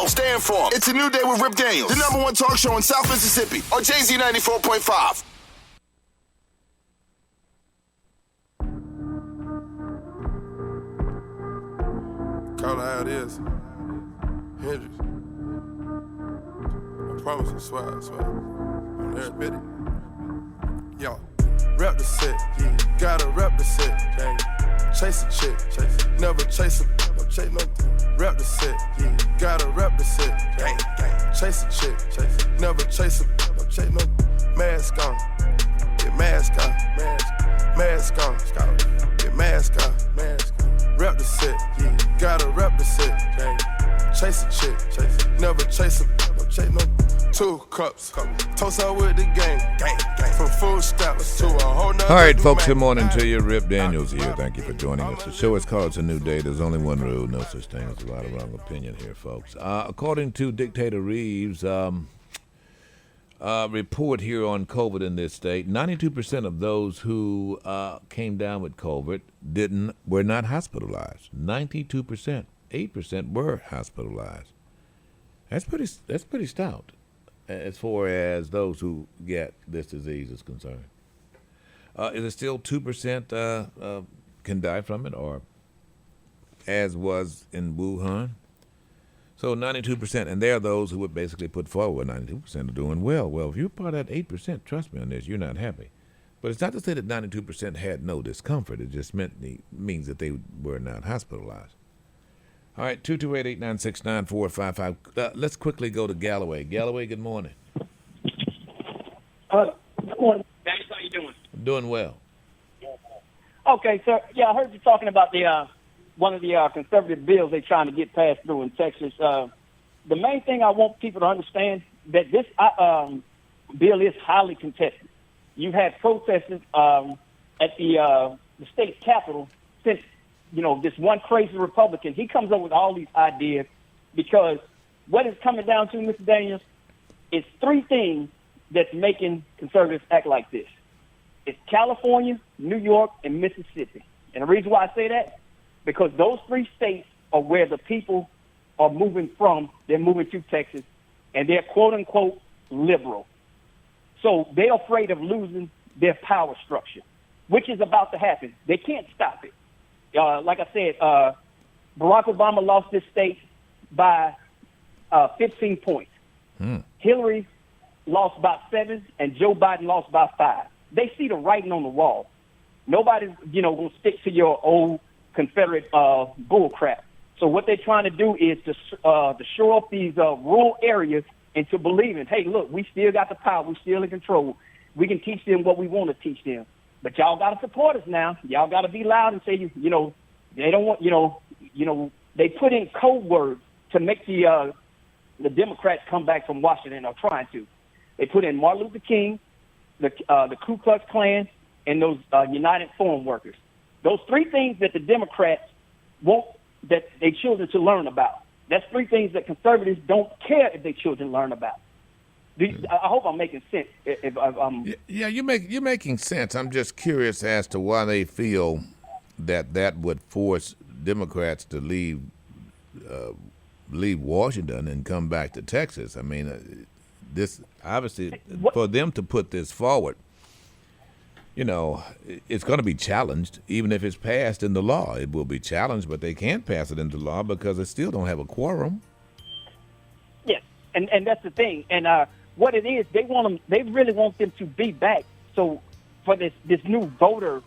Stay informed. It's a new day with Rip Daniels, the #1 talk show in South Mississippi on Jay-Z 94.5. Call it how it is. Hendrix. I promise you, swear. I'm there, spit it. Yo, rep the set, yeah. Gotta rep the set, yeah. Chase a chick, never chase a, no chase no. Rep the set, yeah. Gotta rep the set, yeah. Chase a chick, never chase a, no chase no. Mask on, get mask on, mask on, get mask on, Rep the set, yeah. Gotta rep the set, yeah. Chase a chick, never chase a, no chase no. 2 cups, toast out with the gang. From food stamps to a whole nother. All right, folks, good morning to you. Rip Daniels here. Thank you for joining us. The show is called It's a New Day. There's only one rule, no such thing as a right or wrong opinion here, folks. According to Dictator Reeves' report here on COVID in this state, 92% of those who came down with COVID were not hospitalized. 92%. 8% were hospitalized. That's pretty stout as far as those who get this disease is concerned. Is it still 2% can die from it, or as was in Wuhan? So 92%, and there are those who would basically put forward 92% are doing well. Well, if you're part of that 8%, trust me on this, you're not happy. But it's not to say that 92% had no discomfort. It just means that they were not hospitalized. All right, 228-896-9455. Let's quickly go to Galloway. Galloway, good morning. Good morning. Thanks. How you doing? Doing well. Okay, sir. Yeah, I heard you talking about the one of the conservative bills they're trying to get passed through in Texas. The main thing I want people to understand that this bill is highly contested. You've had protesters at the state capitol since, this one crazy Republican. He comes up with all these ideas because what it's coming down to, Mr. Daniels, is three things that's making conservatives act like this. It's California, New York, and Mississippi. And the reason why I say that, because those three states are where the people are moving from. They're moving to Texas, and they're quote-unquote liberal. So they're afraid of losing their power structure, which is about to happen. They can't stop it. Like I said, Barack Obama lost this state by 15 points. Hillary lost by 7, and Joe Biden lost by 5. They see the writing on the wall. Nobody's, going to stick to your old Confederate bull crap. So what they're trying to do is to shore up these rural areas into believing, hey, look, we still got the power. We still in control. We can teach them what we want to teach them. But y'all got to support us now. Y'all got to be loud and say, they don't want, they put in code words to make the Democrats come back from Washington, or trying to. They put in Martin Luther King, the Ku Klux Klan, and those United Farm Workers. Those three things that the Democrats want that their children to learn about. That's three things that conservatives don't care if their children learn about. I hope I'm making sense. Yeah, you're making sense. I'm just curious as to why they feel that would force Democrats to leave Washington and come back to Texas. I mean, this obviously for them to put this forward, it's going to be challenged. Even if it's passed into law, it will be challenged. But they can't pass it into law because they still don't have a quorum. Yes, and that's the thing. And what it is, they really want them to be back. So for this new voter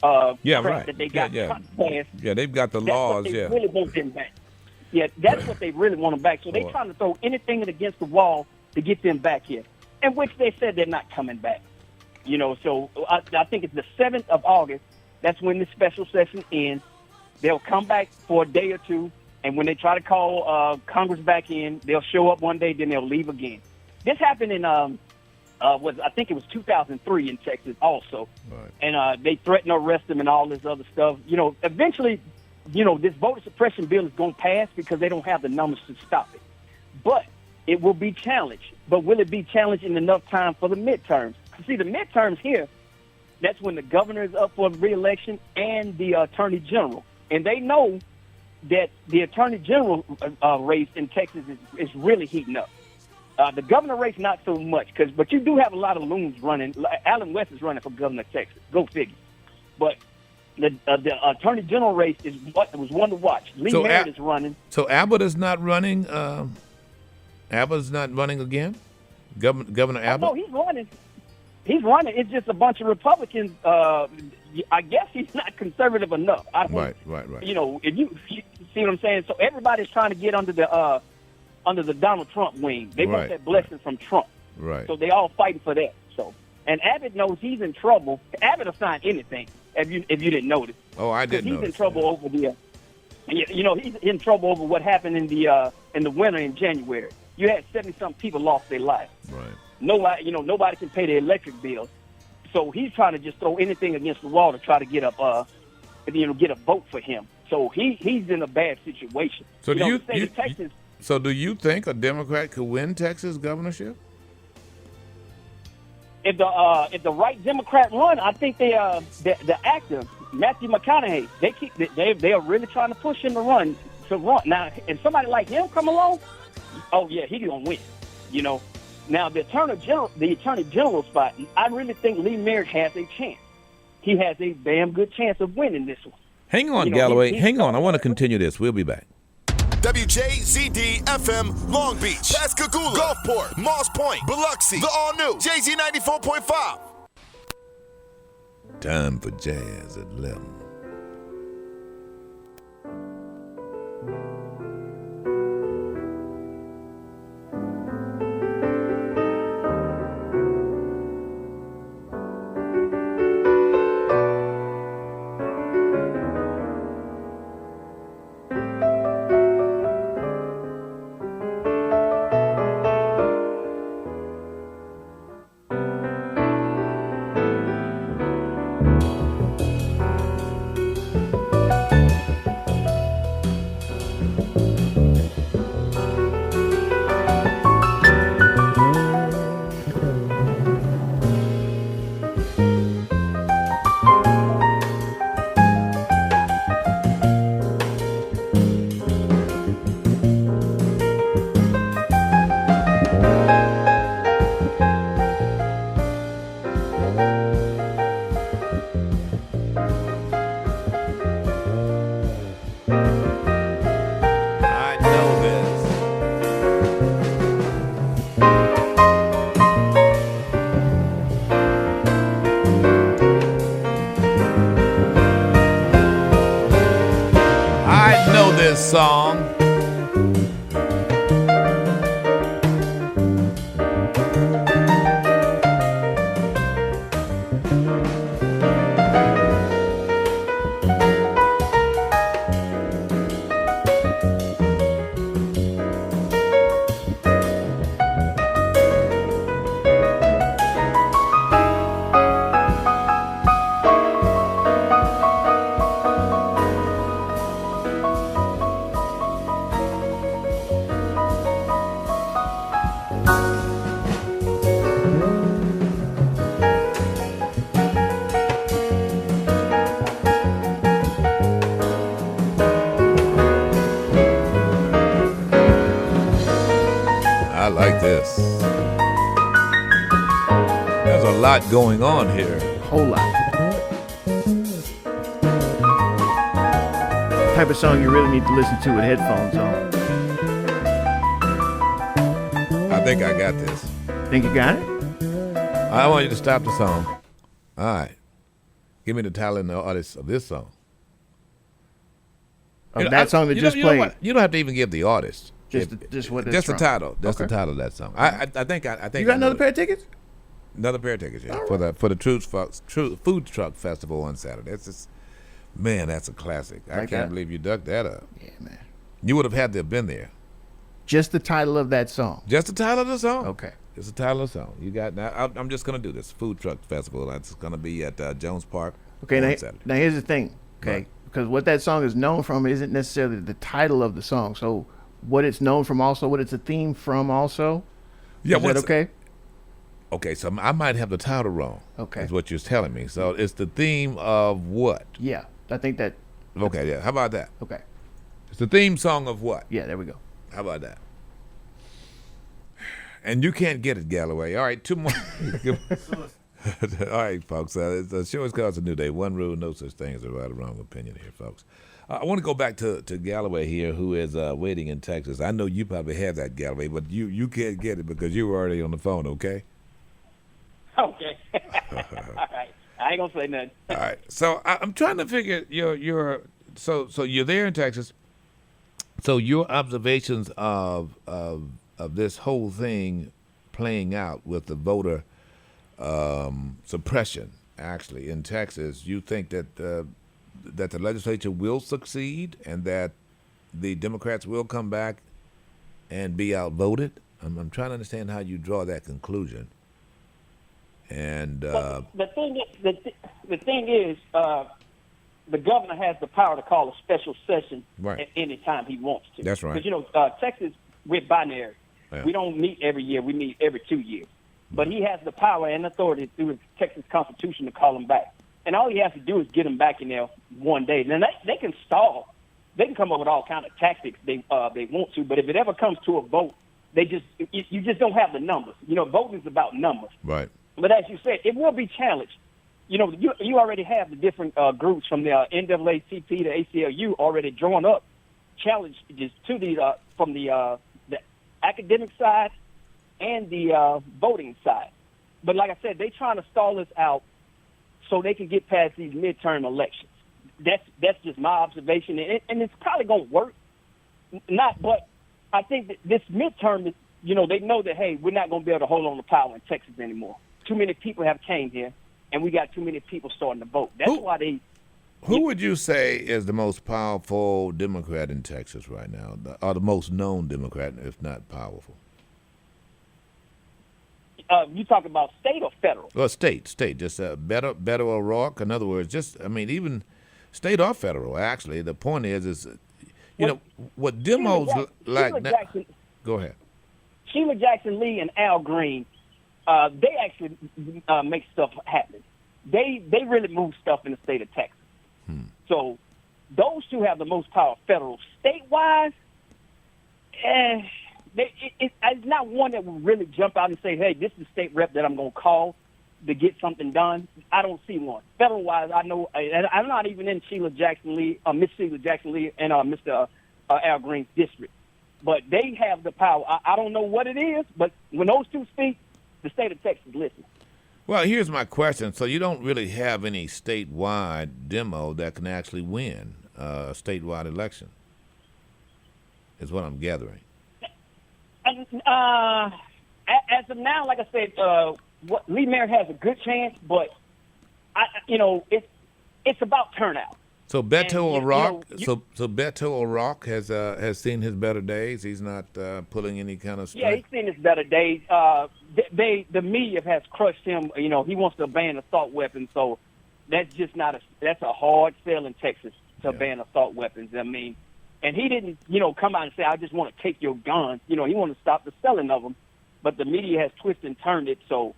crap that they got passed, they've got the laws. They really want them back. Yeah, that's what they really want them back. So they're trying to throw anything against the wall to get them back here, in which they said they're not coming back. So I think it's the 7th of August. That's when the special session ends. They'll come back for a day or two, and when they try to call Congress back in, they'll show up one day, then they'll leave again. This happened in, I think it was 2003 in Texas also. Right. And they threatened to arrest them and all this other stuff. Eventually, this voter suppression bill is going to pass because they don't have the numbers to stop it. But it will be challenged. But will it be challenged in enough time for the midterms? See, the midterms here, that's when the governor is up for re-election and the attorney general. And they know that the attorney general race in Texas is really heating up. The governor race, not so much, but you do have a lot of loons running. Alan West is running for governor of Texas. Go figure. But the attorney general race was one to watch. Lee Merritt is running. So Abbott is not running. Abbott's not running again. Governor Abbott. No, he's running. He's running. It's just a bunch of Republicans. I guess he's not conservative enough. Right. If you see what I'm saying. So everybody's trying to get under the Donald Trump wing. They want that blessing from Trump. Right. So they all fighting for that. So, and Abbott knows he's in trouble. Abbott will sign anything. If you didn't notice. Oh, I didn't. He's in trouble over the. He's in trouble over what happened in the winter in January. You had 70-something people lost their life. Right. Nobody can pay their electric bills. So he's trying to just throw anything against the wall to try to get a vote for him. So he's in a bad situation. So do you think a Democrat could win Texas governorship? If the right Democrat run, I think the actor Matthew McConaughey, they are really trying to push him to run. Now, if somebody like him come along, oh yeah, he's gonna win. Now the attorney general spot, I really think Lee Merritt has a chance. He has a damn good chance of winning this one. Hang on, Galloway. Hang on. I want to continue this. We'll be back. WJZD FM Long Beach, Pascagoula, Gulfport, Moss Point, Biloxi, the all-new JZ 94.5. Time for jazz at 11. Song. I like this. There's a lot going on here. Whole lot. Type of song you really need to listen to with headphones on. I think I got this. Think you got it? I want you to stop the song. All right. Give me the title and the artist of this song. That song that just you played. Know what? You don't have to even give the artist. Just what it's just from. the title. That's Okay. the title of that song. I think. You got another pair of tickets? Another pair of tickets, yeah. For the food truck festival on Saturday. It's just, man, that's a classic. I can't believe you dug that up. Yeah, man. You would have had to have been there. Just the title of that song. Just the title of the song. Okay. Just the title of the song. You got now. I'm just gonna do this food truck festival. That's gonna be at Jones Park. Okay. on Now Saturday. here's the thing. Okay. Right. Because what that song is known from isn't necessarily the title of the song. So what it's known from, also what it's a theme from, also. Yeah. Is that okay? Okay, so I might have the title wrong. Okay. Is what you're telling me. So it's the theme of what? Yeah. I think that. Okay, yeah. How about that? Okay. It's the theme song of what? Yeah, there we go. How about that? And you can't get it, Galloway. All right, two more. All right, folks. The show is called A New Day. One rule, no such thing as a right or wrong opinion here, folks. I want to go back to Galloway here, who is waiting in Texas. I know you probably have that, Galloway, but you can't get it because you were already on the phone, okay? Okay. All right. I ain't gonna say nothing. All right. So I'm trying to figure so you're there in Texas. So your observations of this whole thing playing out with the voter suppression, actually in Texas, you think that that the legislature will succeed and that the Democrats will come back and be outvoted? I'm trying to understand how you draw that conclusion. And the thing is, the governor has the power to call a special session at any time he wants to. That's right. Because Texas, we're binary. Yeah. We don't meet every year. We meet every 2 years. But he has the power and authority through the Texas Constitution to call them back. And all he has to do is get them back in there one day. Then they can stall. They can come up with all kind of tactics they want to. But if it ever comes to a vote, you just don't have the numbers. Voting is about numbers. Right. But as you said, it will be challenged. You already have the different groups from the NAACP to ACLU already drawn up challenges to the from the academic side and the voting side. But like I said, they're trying to stall us out so they can get past these midterm elections. That's just my observation, and it's probably going to work. But I think that this midterm is, they know that, hey, we're not going to be able to hold on to power in Texas anymore. Too many people have came here, and we got too many people starting to vote. That's why they. Who would you say is the most powerful Democrat in Texas right now, or the most known Democrat, if not powerful? You talk about state or federal? Well, state. Just Beto O'Rourke. In other words, even state or federal. Actually, the point is what demos like now. Go ahead. Sheila Jackson Lee and Al Green, they actually make stuff happen. They really move stuff in the state of Texas. So those two have the most power federal. Statewide, it's not one that will really jump out and say, hey, this is the state rep that I'm going to call to get something done. I don't see one. Federal-wise, I know, and I'm not even in Miss Sheila Jackson Lee and Mr. Al Green's district. But they have the power. I don't know what it is, but when those two speak, the state of Texas listens. Well, here's my question. So you don't really have any statewide demo that can actually win a statewide election, is what I'm gathering. As of now, like I said, Lee Merritt has a good chance, but it's about turnout. So Beto O'Rourke, so Beto O'Rourke has seen his better days. He's not pulling any kind of strength. Yeah, he's seen his better days. The media has crushed him. He wants to ban assault weapons, so that's just that's a hard sell in Texas to ban assault weapons. I mean, and he didn't, come out and say, I just want to take your guns. He wanted to stop the selling of them, but the media has twisted and turned it. So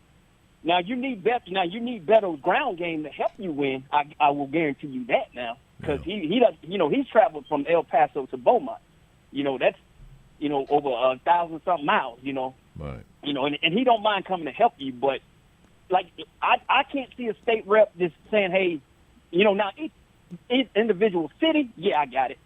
now you need Beto's ground game to help you win. I will guarantee you that now, because he does. He's traveled from El Paso to Beaumont. That's over 1,000-something miles. Right. And he don't mind coming to help you, but like I can't see a state rep just saying, hey, now each individual city, yeah, I got it.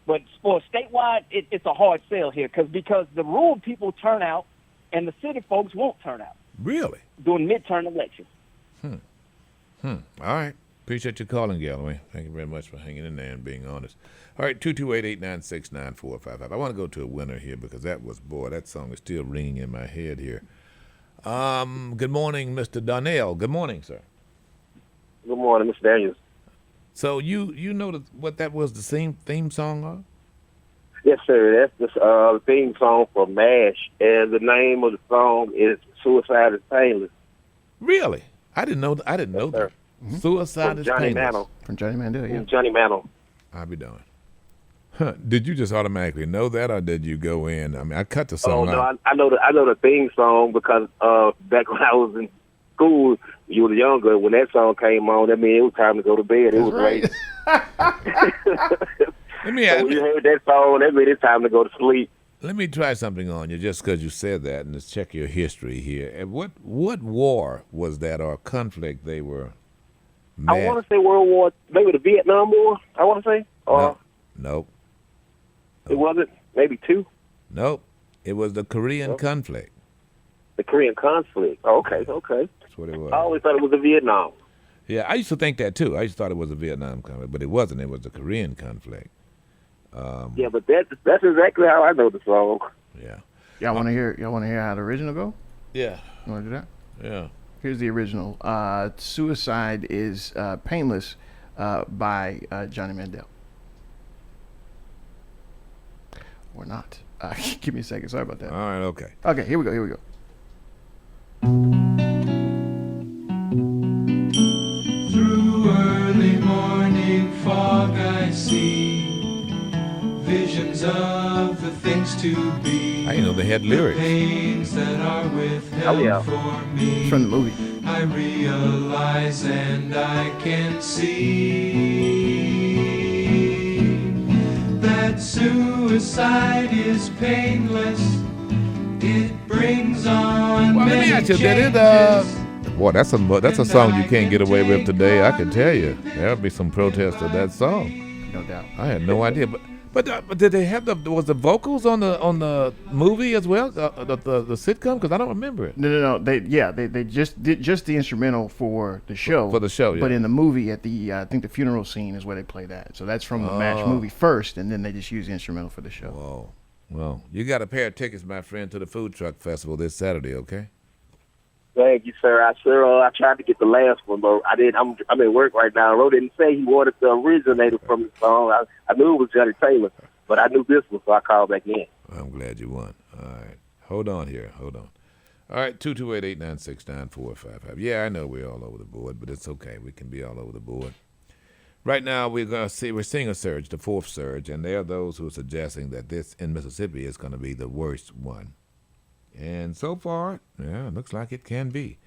But for statewide, it's a hard sell here because the rural people turn out and the city folks won't turn out. Really? During midterm elections. All right. Appreciate you calling, Galloway. Thank you very much for hanging in there and being honest. All right, 228-896-9455. I want to go to a winner here because that song is still ringing in my head here. Good morning, Mr. Donnell. Good morning, sir. Good morning, Mr. Daniels. So you know what that was, the same theme song of? Yes, sir. That's the theme song for MASH, and the name of the song is "Suicide is Painless." Really? I didn't know that. Mm-hmm. Suicide is Painless. Mantle. From Johnny Mandel, yeah. Johnny Mantle. I'll be darned. Huh. Did you just automatically know that, or did you go in? I mean, I cut the song out. I know the theme song because back when I was in school, you were younger. When that song came on, that meant it was time to go to bed. It was late. When you heard that song, that meant it's time to go to sleep. Let me try something on you, just because you said that, and let's check your history here. And what war was that, or conflict they were? I want to say World War, maybe the Vietnam War. I want to say. Nope. It wasn't. Maybe two. Nope. It was the Korean conflict. The Korean conflict. Oh, okay. That's what it was. I always thought it was the Vietnam. Yeah, I used to think that too. I used to thought it was a Vietnam conflict, but it wasn't. It was the Korean conflict. Yeah, but that's exactly how I know the song. Yeah. Y'all want to hear how the original go? Yeah. You want to do that? Yeah. Here's the original. Suicide is Painless by Johnny Mandel. Or not. Give me a second. Sorry about that. All right. Okay. Okay. Here we go. Through early morning fog I see visions of the things to be. I didn't know they had lyrics. The pains that are withheld for me. It's from the movie. I realize and I can see that suicide is painless. It brings on Well, let me ask you, did it? Boy, that's a song you can't get away with today. I can tell you, there'll be some protest of that song. No doubt. I had no idea, But did they have was the vocals on the movie as well, the sitcom? Because I don't remember it. No. They just did just the instrumental for the show. For the show, yeah. But in the movie, at the I think the funeral scene is where they play that. So that's from the MASH movie first, and then they just use the instrumental for the show. Whoa. Well, you got a pair of tickets, my friend, to the food truck festival this Saturday. Okay. Thank you, sir. I tried to get the last one, but I did. I'm at work right now. Ro didn't say he wanted the originator from the song. I knew it was Johnny Taylor, but I knew this one, so I called back in. I'm glad you won. All right. Hold on here. Hold on. All right, 228-896-9455. Yeah, I know we're all over the board, but it's okay. We can be all over the board. Right now, we're seeing a surge, the fourth surge, and there are those who are suggesting that this in Mississippi is going to be the worst one. And so far, yeah, it looks like it can be.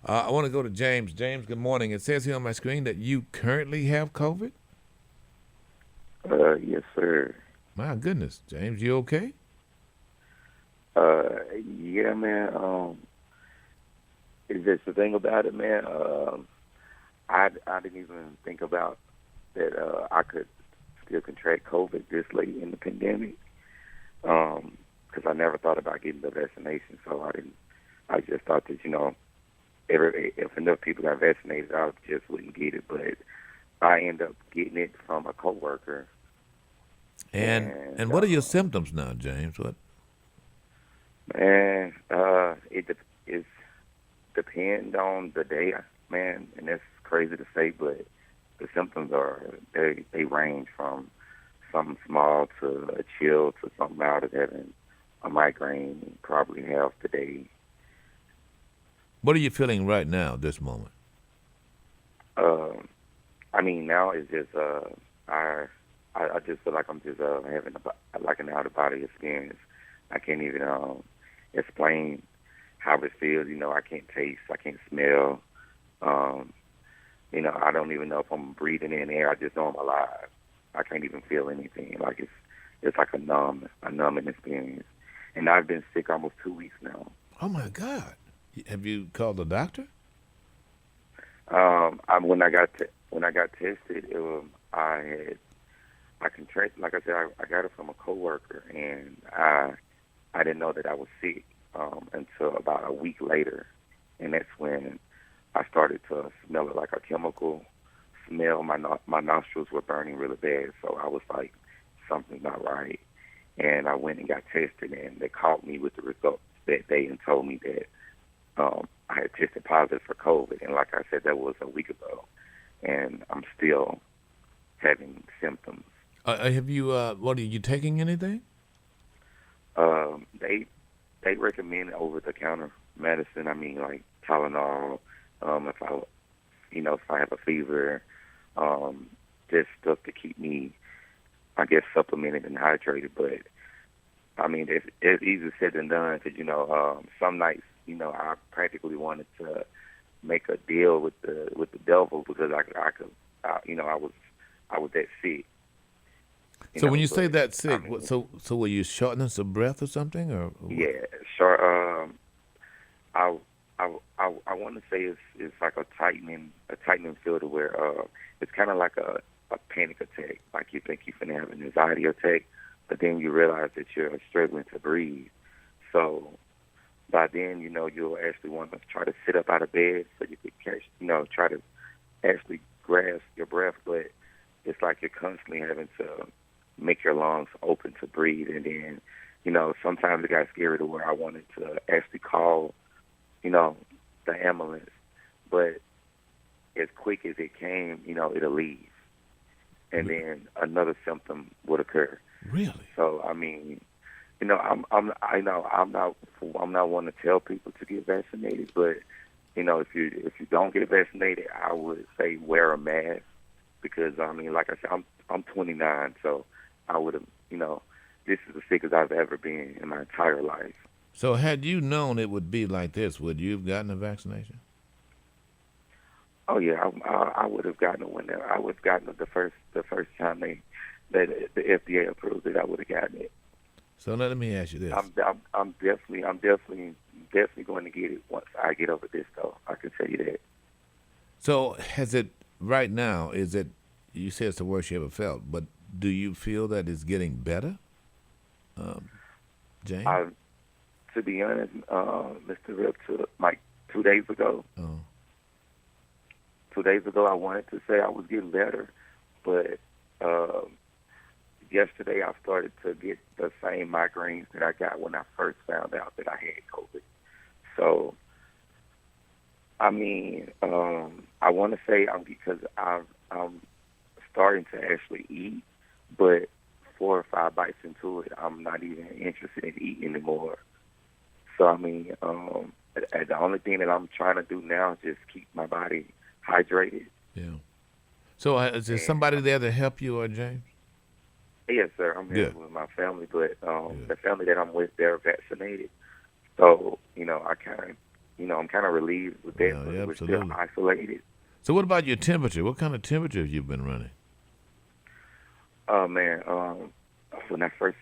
I want to go to James. James, good morning. It says here on my screen that you currently have COVID? Yes, sir. My goodness. James, you okay? Yeah, man. Is this the thing about it, man? I didn't even think about that I could still contract COVID this late in the pandemic. Because I never thought about getting the vaccination, so I just thought that, if enough people got vaccinated, I just wouldn't get it. But I end up getting it from a coworker. And what are your symptoms now, James? What? Man, it depends on the day, man, and that's crazy to say, but the symptoms they range from something small to a chill to something out of having a migraine probably half the day. What are you feeling right now, this moment? I mean, now it's just I just feel like I'm just having like an out of body experience. I can't even explain how it feels. I can't taste, I can't smell. I don't even know if I'm breathing in air. I just know I'm alive. I can't even feel anything. Like it's like a numbing experience. And I've been sick almost 2 weeks now. Oh my God! Have you called the doctor? When I got tested, I contracted. Like I said, I got it from a coworker, and I didn't know that I was sick until about a week later, and that's when I started to smell it like a chemical smell. My nostrils were burning really bad, so I was like, something's not right. And I went and got tested, and they called me with the results that day and told me that I had tested positive for COVID. And like I said, that was a week ago, and I'm still having symptoms. Have you? What are you taking? Anything? They recommend over-the-counter medicine. I mean, like Tylenol. If I have a fever, just stuff to keep me, I guess, supplemented and hydrated. But I mean, it's easier said than done because some nights, I practically wanted to make a deal with the devil because I was that sick. So when you say that sick, so were you shortness of breath or something, or? Yeah, sure. I want to say it's like a tightening feel to where it's kind of like a panic attack. Like you think you're finna have an anxiety attack, but then you realize that you're struggling to breathe. So by then, you'll actually want to try to sit up out of bed so you could catch, try to actually grasp your breath, but it's like you're constantly having to make your lungs open to breathe. And then, sometimes it got scary to where I wanted to actually call, the ambulance, but as quick as it came, it'll leave. And then another symptom would occur. Really? So, I mean, I'm not one to tell people to get vaccinated, but, if you don't get vaccinated, I would say wear a mask because, I mean, like I said, I'm 29, so I would have, this is the sickest I've ever been in my entire life. So had you known it would be like this, would you have gotten a vaccination? Oh yeah, I would have gotten it when I would have gotten it the first time that the FDA approved it. I would have gotten it. So let me ask you this: I'm definitely going to get it once I get over this, though. I can tell you that. So has it right now? Is it? You said it's the worst you ever felt, but do you feel that it's getting better, James? To be honest, Mr. Rip, like 2 days ago. Oh. 2 days ago, I wanted to say I was getting better, but yesterday I started to get the same migraines that I got when I first found out that I had COVID. So, I mean, I want to say because I'm starting to actually eat, but 4 or 5 bites into it, I'm not even interested in eating anymore. So, I mean, the only thing that I'm trying to do now is just keep my body hydrated. Yeah. So is there somebody there to help you, or James? Yes, sir. I'm here Good. with my family, but the family that I'm with, they're vaccinated. So, I kind of, I'm kind of relieved with that. Yeah, but we're still absolutely. isolated. So what about your temperature? What kind of temperature have you been running? Oh man, when I first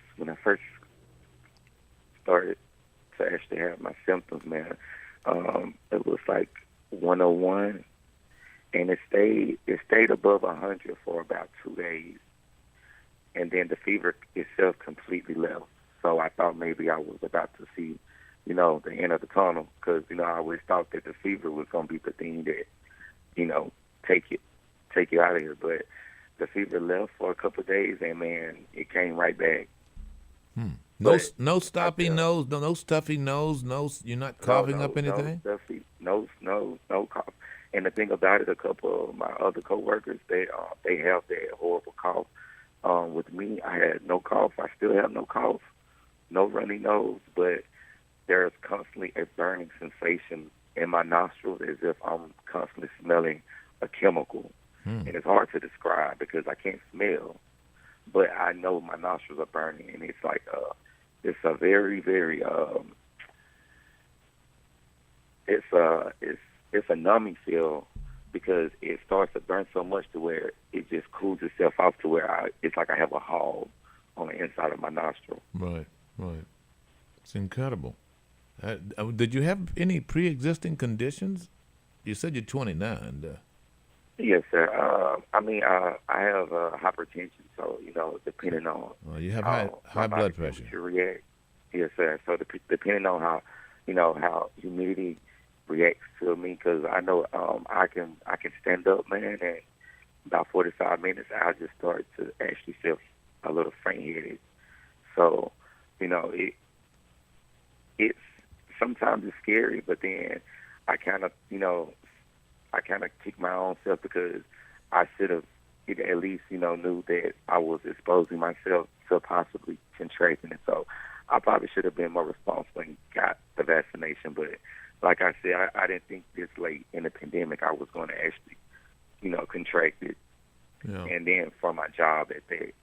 started to actually have my symptoms, man, it was like 101, and it stayed above 100 for about 2 days, and then the fever itself completely left. So I thought maybe I was about to see, the end of the tunnel, because I always thought that the fever was gonna be the thing that, take you out of here, but the fever left for a couple of days, and man, it came right back. No stuffy nose, no stuffy nose, you're not coughing up anything? No cough. And the thing about it, a couple of my other coworkers, they have that horrible cough. With me, I had no cough. I still have no cough, no runny nose, but there's constantly a burning sensation in my nostrils as if I'm constantly smelling a chemical. And it's hard to describe because I can't smell, but I know my nostrils are burning, and it's like it's a very, very it's a numbing feel because it starts to burn so much to where it just cools itself off to where it's like I have a hole on the inside of my nostril. Right. It's incredible. Did you have any pre-existing conditions? You said you're 29. Yes, sir. I have hypertension, so depending on you have how high blood pressure. React. Yes, sir. So depending on how how humidity reacts to me, because I know I can stand up, man, and about 45 minutes I'll just start to actually feel a little faint-headed. So it's sometimes it's scary, but then I kind of kick my own self because I should have at least, knew that I was exposing myself to possibly contracting it. So I probably should have been more responsible and got the vaccination. But like I said, I didn't think this late in the pandemic I was going to actually, contract it. Yeah. And then for my job at that.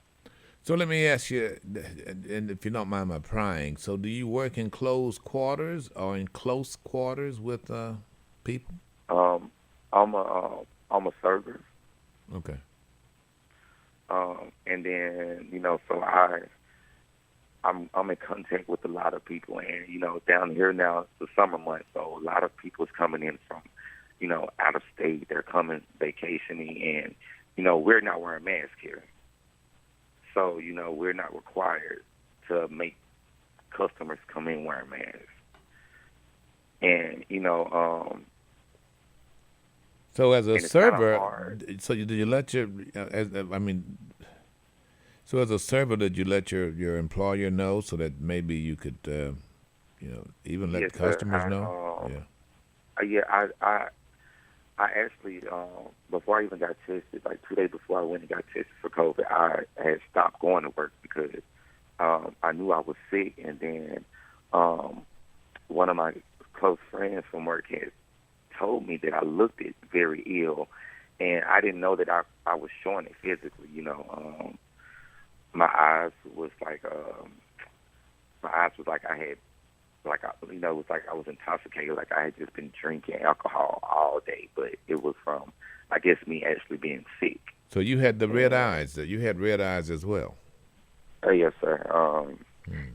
So let me ask you, and if you don't mind my prying, so do you work in closed quarters or in close quarters with people? I'm a server. Okay. And then so I'm in contact with a lot of people, and down here now it's the summer months, so a lot of people is coming in from out of state. They're coming vacationing, and we're not wearing masks here, so we're not required to make customers come in wearing masks, and So as a server, so did you let your, so as a server, did you let your employer know so that maybe you could, even let customers know? I actually, before I even got tested, like 2 days before I went and got tested for COVID, I had stopped going to work because I knew I was sick, and then one of my close friends from work had told me that I looked very ill, and I didn't know that I was showing it physically. My eyes was like I had, it was like I was intoxicated, like I had just been drinking alcohol all day, but it was from, I guess, me actually being sick. So you had the red eyes. You had red eyes as well. Yes, sir.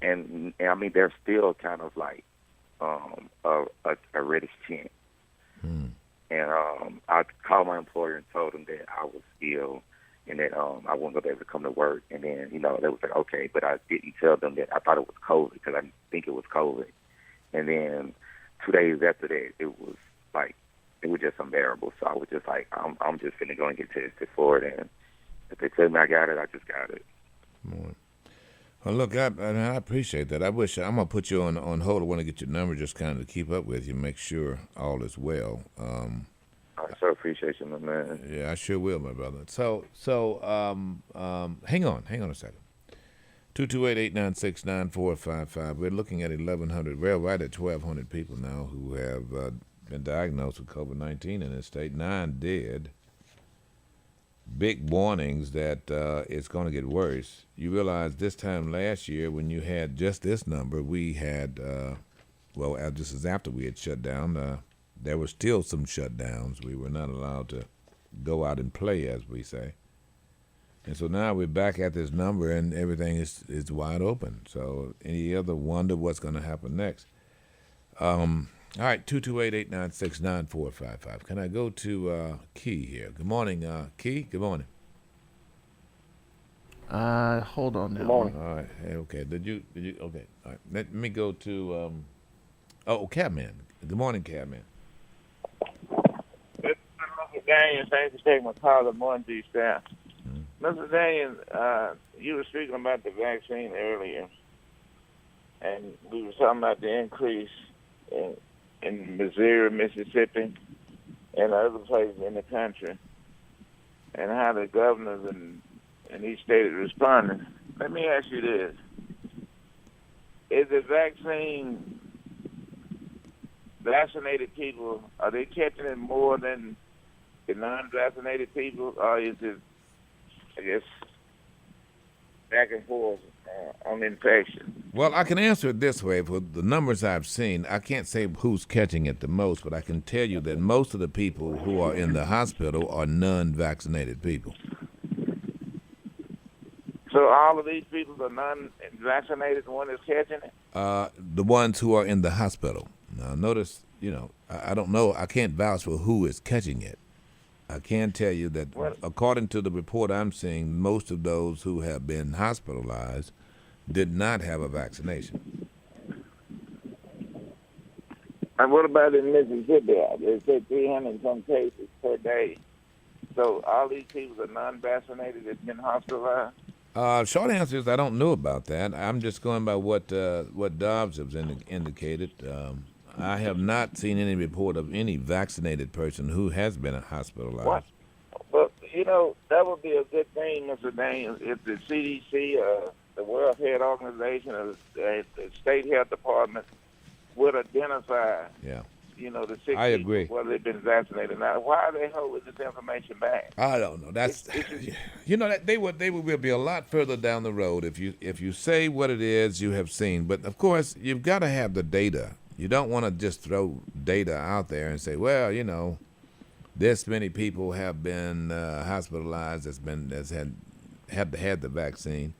And I mean, they're still kind of like a reddish tint. And I called my employer and told him that I was ill, and that I wasn't gonna be able to come to work. And then they was like, okay, but I didn't tell them that I thought it was COVID because I didn't think it was COVID. And then 2 days after that, it was just unbearable. So I was just like, I'm just finna go and get tested for it, and if they tell me I got it, I just got it. Well, look, I appreciate that. I'm gonna put you on hold. I want to get your number, just kind of to keep up with you, make sure all is well. I so appreciate you, my man. Yeah, I sure will, my brother. So, hang on a second. 228-896-9455. We're looking at 1,100. We're right at 1,200 people now who have been diagnosed with COVID-19 in this state. 9 dead. Big warnings that it's going to get worse. You realize this time last year when you had just this number, we had, just as after we had shut down, there were still some shutdowns. We were not allowed to go out and play, as we say. And so now we're back at this number and everything is wide open. So any other wonder what's going to happen next? All right, 228-896-9455. Can I go to Key here? Good morning, Key. Good morning. Hold on now. Good morning. All right. Hey, okay. Did you? Okay. All right. Let me go to. Cabman. Good morning, Cabman. Mr. Daniel, thanks for taking my call. Good morning to you, staff. Mr. Daniel, you were speaking about the vaccine earlier, and we were talking about the increase in Missouri, Mississippi, and other places in the country, and how the governors in each state are responding. Let me ask you this. Is the vaccine vaccinated people, are they catching it more than the non-vaccinated people, or is it, I guess, back and forth on infection? Well, I can answer it this way. For the numbers I've seen, I can't say who's catching it the most, but I can tell you that most of the people who are in the hospital are non-vaccinated people. So all of these people are non-vaccinated, the one that's catching it? The ones who are in the hospital. Now, notice, I don't know. I can't vouch for who is catching it. I can tell you that according to the report I'm seeing, most of those who have been hospitalized did not have a vaccination. And what about in Mississippi? They said 300 and some cases per day. So all these people are non-vaccinated that's been hospitalized? Short answer is I don't know about that. I'm just going by what Dobbs has indicated. I have not seen any report of any vaccinated person who has been hospitalized. What? Well, that would be a good thing, Mr. Daniels, if the CDC, the World Health Organization, or the State Health Department would identify, the sick I people, agree. whether they've been vaccinated or not. Why are they holding this information back? I don't know. That's that they will be a lot further down the road if you say what it is you have seen. But of course, you've got to have the data. You don't want to just throw data out there and say, well, this many people have been hospitalized that's had the vaccine,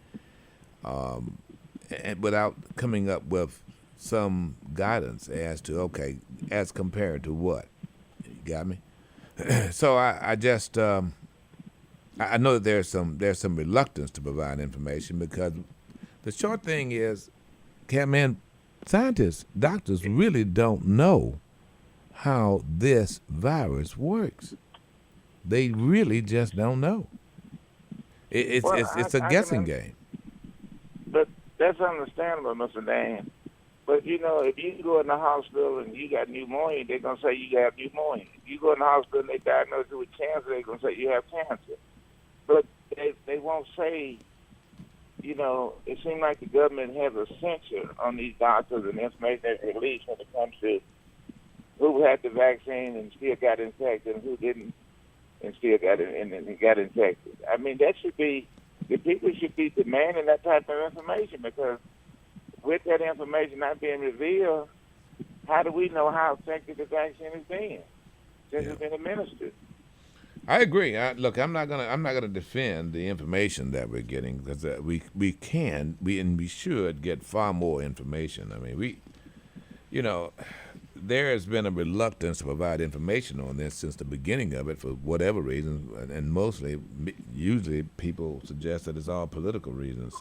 and without coming up with some guidance as to as compared to what. You got me? So I just I know that there's some reluctance to provide information because the short thing is, scientists, doctors really don't know how this virus works. They really just don't know. It's a guessing game. But that's understandable, Mr. Dan. But, if you go in the hospital and you got pneumonia, they're going to say you have pneumonia. If you go in the hospital and they diagnose you with cancer, they're going to say you have cancer. But they won't say, it seems like the government has a censor on these doctors and information they release when it comes to who had the vaccine and still got infected and who didn't and still got infected. I mean, the people should be demanding that type of information because with that information not being revealed, how do we know how effective the vaccine has been since it's been administered? I agree. Look, I'm not gonna defend the information that we're getting because we should get far more information. I mean, there has been a reluctance to provide information on this since the beginning of it for whatever reason, and usually people suggest that it's all political reasons.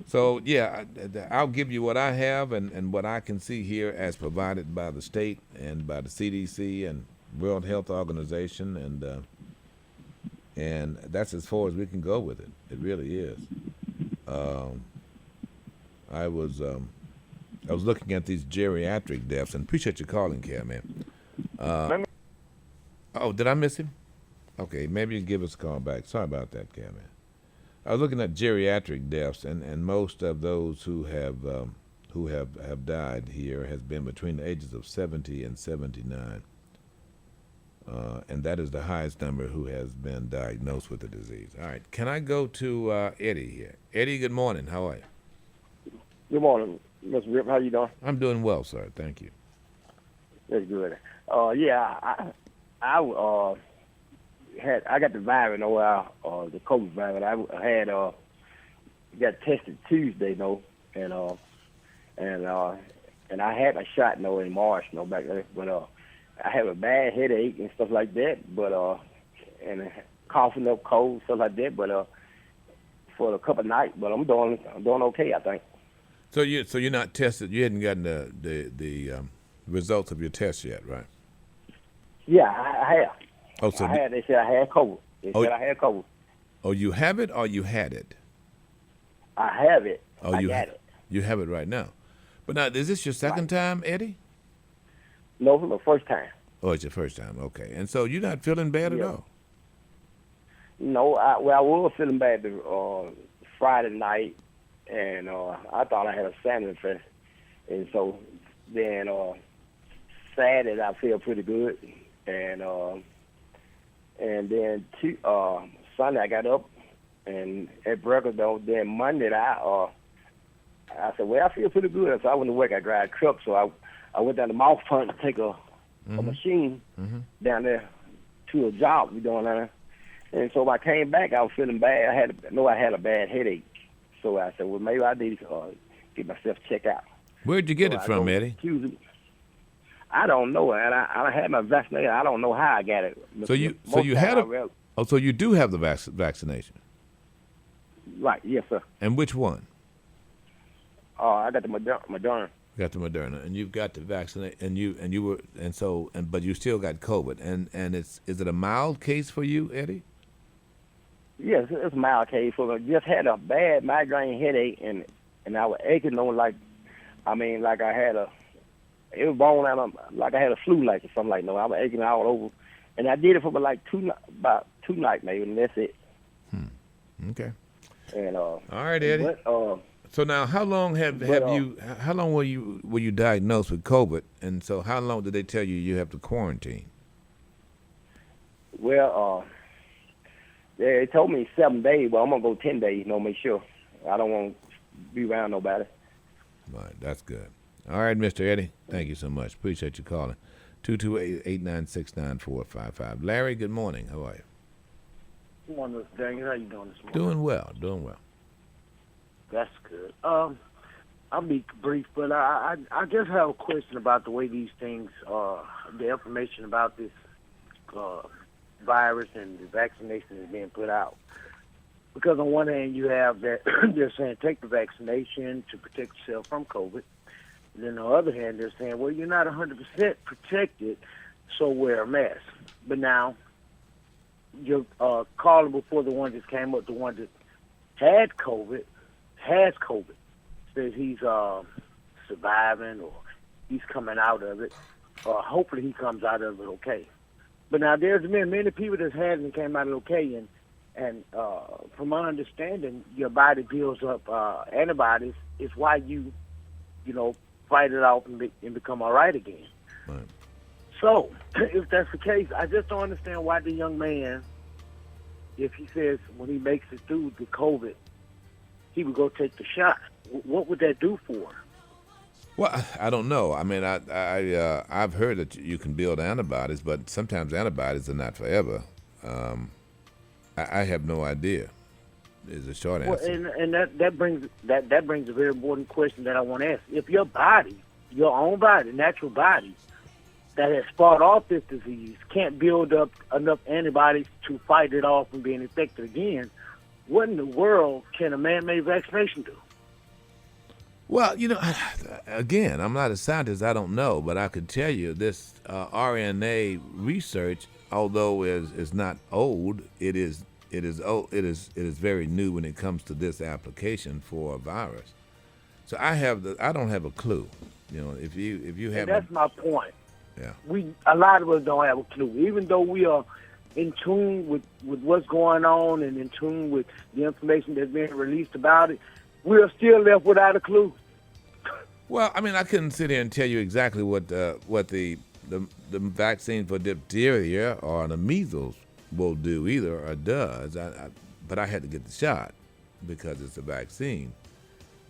So yeah, I'll give you what I have and what I can see here as provided by the state and by the CDC and World Health Organization, and that's as far as we can go with it. It really is. I was looking at these geriatric deaths, and appreciate your calling, Cam, man. Oh, did I miss him? Okay, maybe you can give us a call back. Sorry about that, Cam, man. I was looking at geriatric deaths, and most of those who have died here has been between the ages of 70 and 79, and that is the highest number who has been diagnosed with the disease. All right, can I go to Eddie here? Eddie, good morning. How are you? Good morning, Mr. Rip. How you doing? I'm doing well, sir. Thank you. That's good. I got the virus, the COVID virus. I had got tested Tuesday, and I had my shot, in March, back there. But I have a bad headache and stuff like that. But and coughing up, cold, stuff like that. But for a couple of nights, but I'm doing okay, I think. So you're not tested. You hadn't gotten the results of your test yet, right? Yeah, I have. Oh, so they said I had COVID. I had COVID. Oh, you have it or you had it? I have it. Oh, I got it. You have it right now. But now, is this your second time, Eddie? No, it's my first time. Oh, it's your first time. Okay. And so you're not feeling bad at all? No, I was feeling bad Friday night, and I thought I had a sinus infection. And so then Saturday I feel pretty good, and then Sunday I got up and at breakfast. Then Monday I said, well, I feel pretty good. So I went to work. I drive a truck, so I went down to Mouth Front to take a machine down there to a job we doing down there. And so when I came back, I was feeling bad. I had a bad headache. So I said, well, maybe I need to get myself checked out. Where'd you get it from, Eddie? I don't know, and I had my vaccination. I don't know how I got it. So you do have the vaccination? Right. Yes, sir. And which one? I got the Moderna. You got the Moderna, and you've got the vaccinate, but you still got COVID, and is it a mild case for you, Eddie? Yes, it's a mild case. So I just had a bad migraine headache, and I was aching like I had it was born out of like I had a flu or something like no. I was aching all over, and I did it for about 2 nights maybe, and that's it. Okay. And all right, Eddie. But, so now, how long how long were you diagnosed with COVID, and so how long did they tell you have to quarantine? Well, they told me 7 days. Well, I'm gonna go 10 days. Make sure. I don't want to be around nobody. Right, that's good. All right, Mr. Eddie, thank you so much. Appreciate you calling. 228-896-9455. Larry, good morning. How are you? Good morning, Mr. Daniel. How you doing this morning? Doing well. That's good. I'll be brief, but I just have a question about the way these things, the information about this virus and the vaccination is being put out. Because on one hand, you have that they're saying take the vaccination to protect yourself from COVID. And then on the other hand, they're saying, well, you're not 100% protected, so wear a mask. But now, your caller before the one that came up, the one that has COVID, says he's surviving or he's coming out of it. Hopefully he comes out of it okay. But now there's been many people that hasn't came out okay, and from my understanding, your body builds up antibodies. It's why you fight it off and become all right again. Right. So, if that's the case, I just don't understand why the young man, if he says when he makes it through the COVID, he would go take the shot. What would that do for him? Well, I don't know. I mean, I've heard that you can build antibodies, but sometimes antibodies are not forever. I have no idea. Is the short answer. Well, and that brings a very important question that I want to ask. If your body your own body, natural body, that has fought off this disease can't build up enough antibodies to fight it off from being infected again, what in the world can a man-made vaccination do? Well, again, I'm not a scientist. I don't know, but I could tell you this RNA research, although is not old, it is very new when it comes to this application for a virus. So I don't have a clue. If you have. That's my point. Yeah. A lot of us don't have a clue, even though we are in tune with what's going on and in tune with the information that's being released about it. We're still left without a clue. Well, I mean, I couldn't sit here and tell you exactly what the vaccine for diphtheria or the measles will do either or does. But I had to get the shot because it's a vaccine.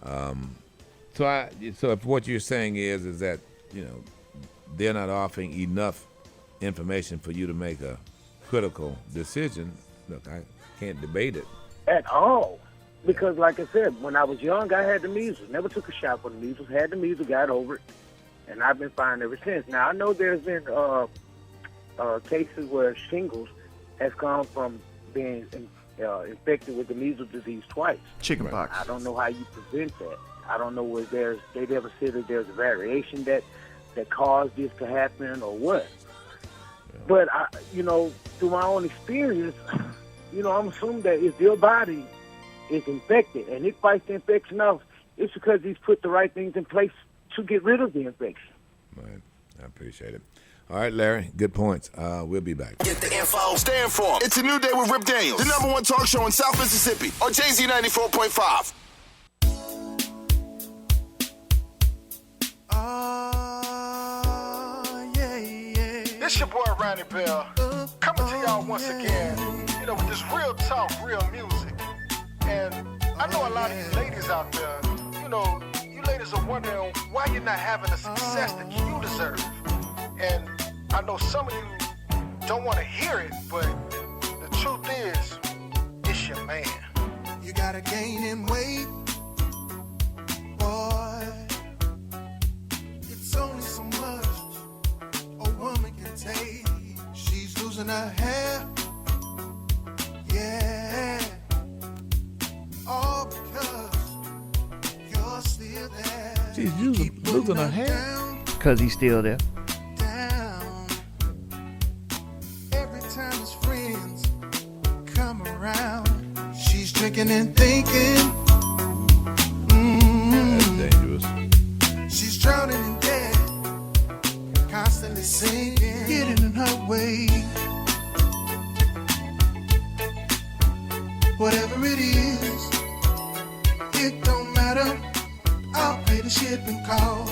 So if what you're saying is that they're not offering enough information for you to make a critical decision, look, I can't debate it At all. Because, like I said, when I was young, I had the measles. Never took a shot for the measles. Had the measles, got over it, and I've been fine ever since. Now, I know there's been cases where shingles has come from being infected with the measles disease twice. Chickenpox. I don't know how you prevent that. I don't know if they never said that there's a variation that caused this to happen or what. Yeah. But, through my own experience, I'm assuming that if your body is infected and it fights the infection off, it's because he's put the right things in place to get rid of the infection. Right. I appreciate it. All right, Larry, good points. We'll be back. Get the info. Stay informed. It's a new day with Rip Daniels, the #1 talk show in South Mississippi on Jay-Z 94.5. It's your boy Ronnie Bell, coming to y'all once again, with this real talk, real music. And I know a lot of you ladies out there, you ladies are wondering why you're not having the success that you deserve. And I know some of you don't want to hear it, but the truth is, it's your man. You gotta gain in weight, boy. It's only so much a woman can take. She's losing her hair, yeah. All because you're still there. She's losing her hair? Because he's still there. Down. Every time his friends come around, she's drinking and thinking. That's dangerous. She's drowning in debt, constantly sinking, getting in her way. Whatever it is, it don't matter. I'll pay the shipping cost.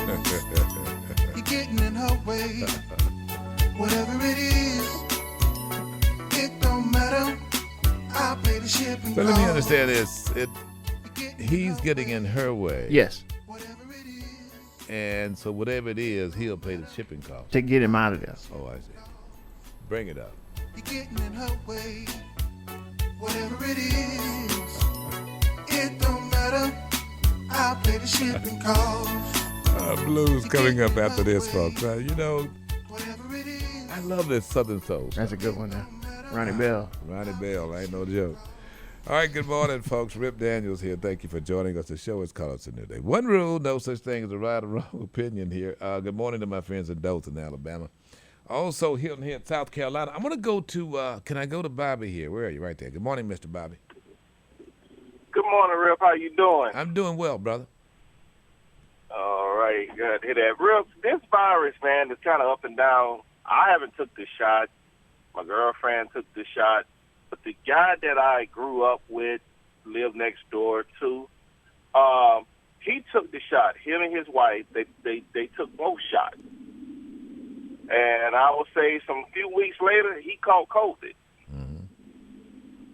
You're getting in her way. Whatever it is, it don't matter. I'll pay the shipping So cost. let me understand this. He's getting in her way. Yes. And so whatever it is, he'll pay the shipping cost. To get him out of there. Oh, I see. Bring it up. You're getting in her way. Whatever it is, it don't matter. I'll pay the shipping cost. Blues coming up after this, folks. I love this Southern Soul. That's a good one now. Ronnie Bell. Ronnie Bell, ain't no joke. All right, good morning, folks. Rip Daniels here. Thank you for joining us. The show is called It's a New Day. One rule, no such thing as a right or wrong opinion here. Good morning to my friends in Dothan, Alabama. Also, Hilton here in South Carolina. I'm going to go to, can I go to Bobby here? Where are you? Right there. Good morning, Mr. Bobby. Good morning, Rip. How you doing? I'm doing well, brother. All right, good to hear that. Rip, this virus, man, is kind of up and down. I haven't took the shot. My girlfriend took the shot. But the guy that I grew up with, lived next door to, he took the shot. Him and his wife, they took both shots. And I would say some few weeks later, he caught COVID.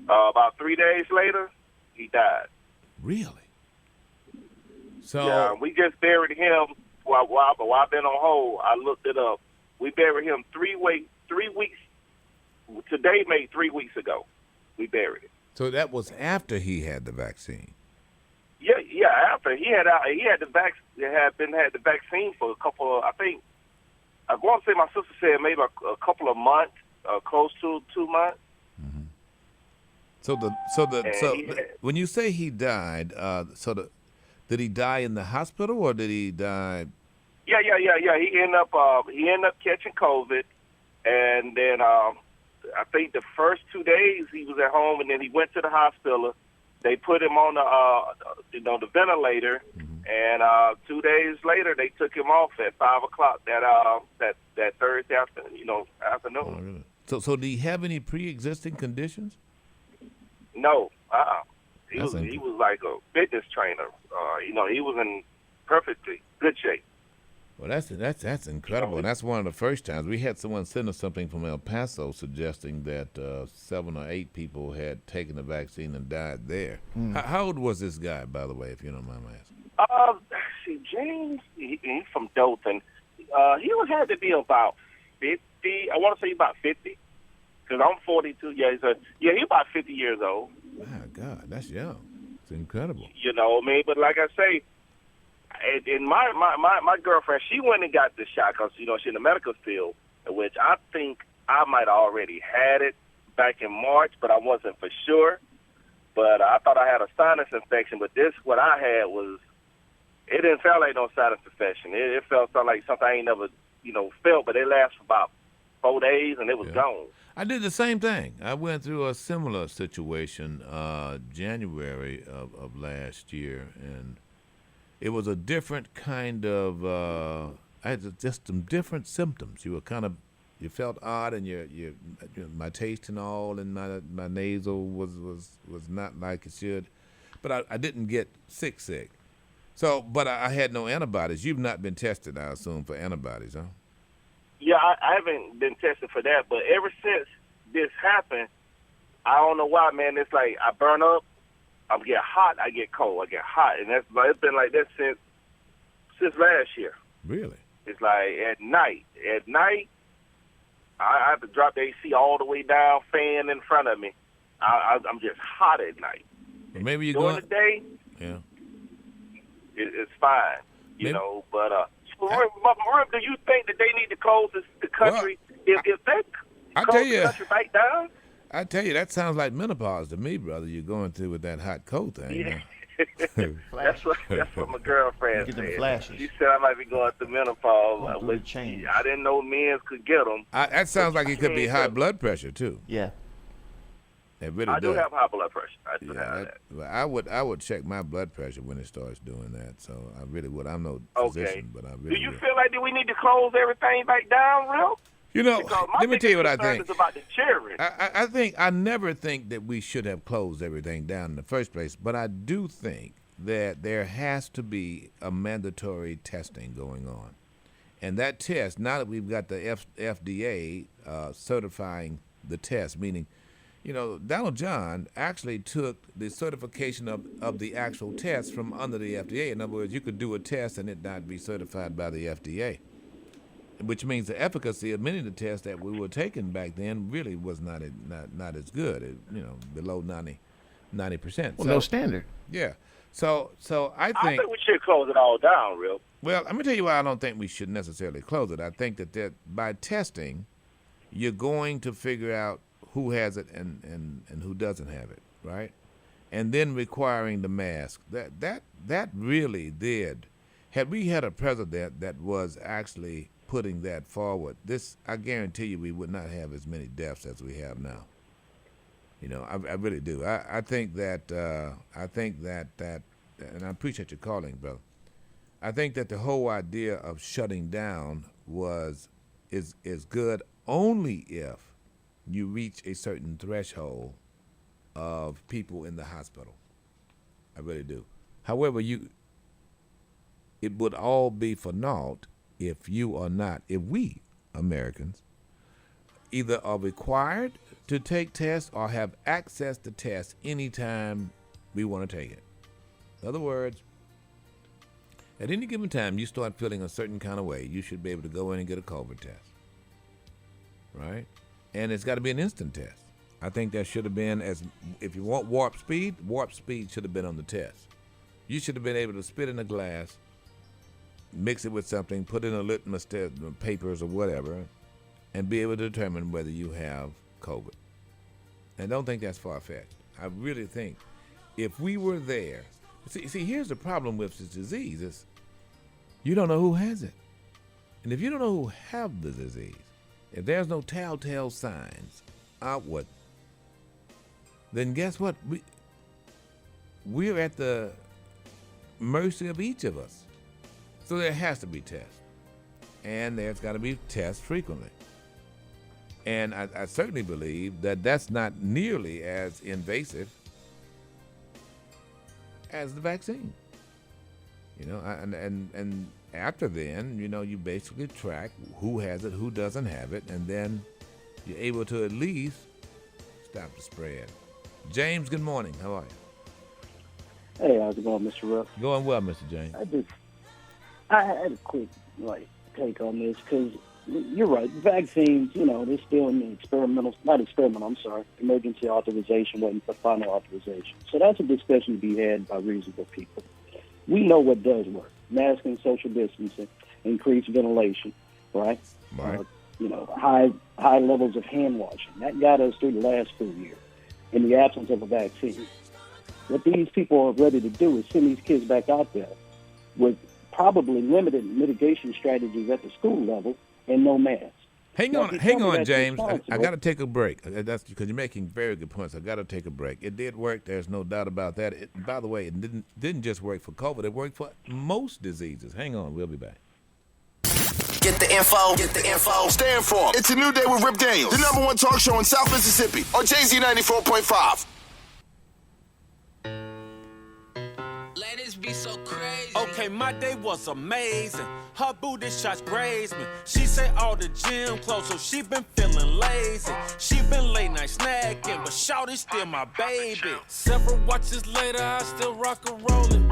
About 3 days later, he died. Really? So yeah, we just buried him while I've been on hold. I looked it up. We buried him 3 weeks. Today made 3 weeks ago. We buried it. So that was after he had the vaccine. Yeah. after he had the vaccine for a couple of, I want to say my sister said maybe a couple of months, close to 2 months. So when you say he died, did he die in the hospital or did he die? Yeah. He ended up catching COVID, and then I think the first 2 days he was at home, and then he went to the hospital. They put him on the ventilator, and 2 days later they took him off at 5 o'clock that Thursday afternoon. Oh, really? So do he have any pre-existing conditions? No, he was like a fitness trainer. He was in perfectly good shape. Well, that's incredible. And that's one of the first times we had someone send us something from El Paso suggesting that 7 or 8 people had taken the vaccine and died there. How old was this guy, by the way, if you don't mind my asking? James, he's from Dothan. He would have to be about 50. I want to say about 50. Because I'm 42. He's about 50 years old. My God, that's young. It's incredible. But like I say, and my girlfriend, she went and got the shot because, she's in the medical field, which I think I might have already had it back in March, but I wasn't for sure. But I thought I had a sinus infection, but what I had it didn't feel like no sinus infection. It felt like something I ain't never, felt, but it lasted for about 4 days, and it was gone. I did the same thing. I went through a similar situation January of last year, and it was a different kind of. I had just some different symptoms. You felt odd, and my taste and all, and my nasal was not like it should, but I didn't get sick. So, but I had no antibodies. You've not been tested, I assume, for antibodies, huh? Yeah, I haven't been tested for that, but ever since this happened, I don't know why, man. It's like I burn up, I get hot, I get cold, I get hot, and it's been like that since last year. Really? It's like at night, I have to drop the AC all the way down, fan in front of me. I'm just hot at night. Well, maybe you're during the day. Yeah. It's fine, But do you think that they need to close the country if they close the country back down? I tell you, that sounds like menopause to me, brother. You're going through with that hot coat thing. Yeah. That's what my girlfriend Get said. them flashes. She said I might be going through menopause. Which I didn't know men could get them. That sounds like it could be high blood pressure too. Yeah. It really I does. do have high blood pressure. I do have that. Well, I would check my blood pressure when it starts doing that. So I really would. I'm no physician, but I really do you would. feel like we need to close everything back down, real? Let me tell you what I think. Is about the children. I never think that we should have closed everything down in the first place, but I do think that there has to be a mandatory testing going on. And that test, now that we've got the FDA certifying the test, meaning, Donald John actually took the certification of the actual test from under the FDA. In other words, you could do a test and it not be certified by the FDA, which means the efficacy of many of the tests that we were taking back then really was not as good, below 90%. Well, no standard. Yeah. So I think we should close it all down, real. Well, let me tell you why I don't think we should necessarily close it. I think that by testing, you're going to figure out who has it and who doesn't have it, right? And then requiring the mask. That really did. Had we had a president that was actually putting that forward, I guarantee you we would not have as many deaths as we have now. I really do. I think that and I appreciate you calling, brother. I think that the whole idea of shutting down is good only if you reach a certain threshold of people in the hospital. I really do. However, it would all be for naught if we Americans either are required to take tests or have access to tests anytime we want to take it. In other words, at any given time you start feeling a certain kind of way, you should be able to go in and get a COVID test, right? And it's got to be an instant test. I think that should have been, if you want warp speed should have been on the test. You should have been able to spit in a glass, mix it with something, put in a litmus test, papers or whatever, and be able to determine whether you have COVID. And don't think that's far-fetched. I really think if we were there, see, here's the problem with this disease is you don't know who has it. And if you don't know who have the disease, if there's no telltale signs outward, then guess what? We're at the mercy of each of us. So there has to be tests. And there's got to be tests frequently. And I certainly believe that that's not nearly as invasive as the vaccine. You know, and after then, you know, you basically track who has it, who doesn't have it, and then you're able to at least stop the spread. James, good morning. How are you? Hey, how's it going, Mr. Ruff? Going well, Mr. James. I had a quick, take on this, because you're right. Vaccines, you know, they're still in the emergency authorization, waiting for final authorization. So that's a discussion to be had by reasonable people. We know what does work. Masking, social distancing, increased ventilation, right? Right. High levels of hand washing. That got us through the last school year in the absence of a vaccine. What these people are ready to do is send these kids back out there with probably limited mitigation strategies at the school level and no masks. Hang on, James. I got to take a break. That's because you're making very good points. I got to take a break. It did work. There's no doubt about that. By the way, it didn't just work for COVID. It worked for most diseases. Hang on. We'll be back. Get the info. Get the info. Stay informed. It's a new day with Rip Daniels, the number one talk show in South Mississippi on Jay-Z 94.5. Ladies be so crazy. Okay, my day was amazing. Her booty shots grazed me. She say all the gym clothes, so she been feeling lazy. She been late night snacking, but shawty's still my baby. Several watches later, I still rock and rollin'.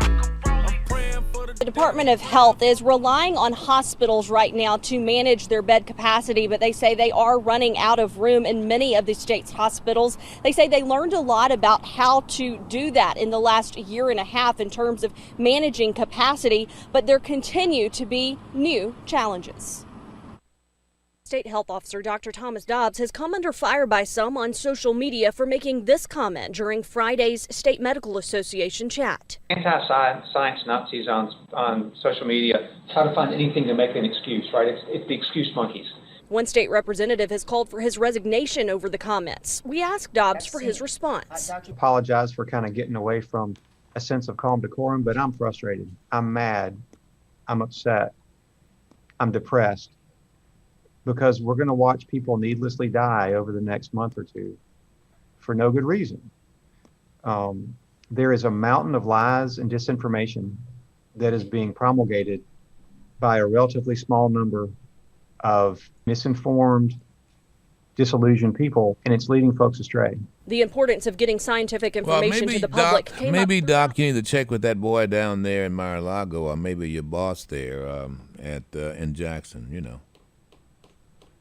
The Department of Health is relying on hospitals right now to manage their bed capacity, but they say they are running out of room in many of the state's hospitals. They say they learned a lot about how to do that in the last year and a half in terms of managing capacity, but there continue to be new challenges. State Health Officer Dr. Thomas Dobbs has come under fire by some on social media for making this comment during Friday's State Medical Association chat. Anti-science Nazis on social media try to find anything to make an excuse, right? It's the excuse monkeys. One state representative has called for his resignation over the comments. We asked Dobbs for his response. I apologize for kind of getting away from a sense of calm decorum, but I'm frustrated. I'm mad. I'm upset. I'm depressed. Because we're going to watch people needlessly die over the next month or two for no good reason. There is a mountain of lies and disinformation that is being promulgated by a relatively small number of misinformed, disillusioned people, and it's leading folks astray. The importance of getting scientific information to the public came up. Doc, you need to check with that boy down there in Mar-a-Lago, or maybe your boss there in Jackson, you know.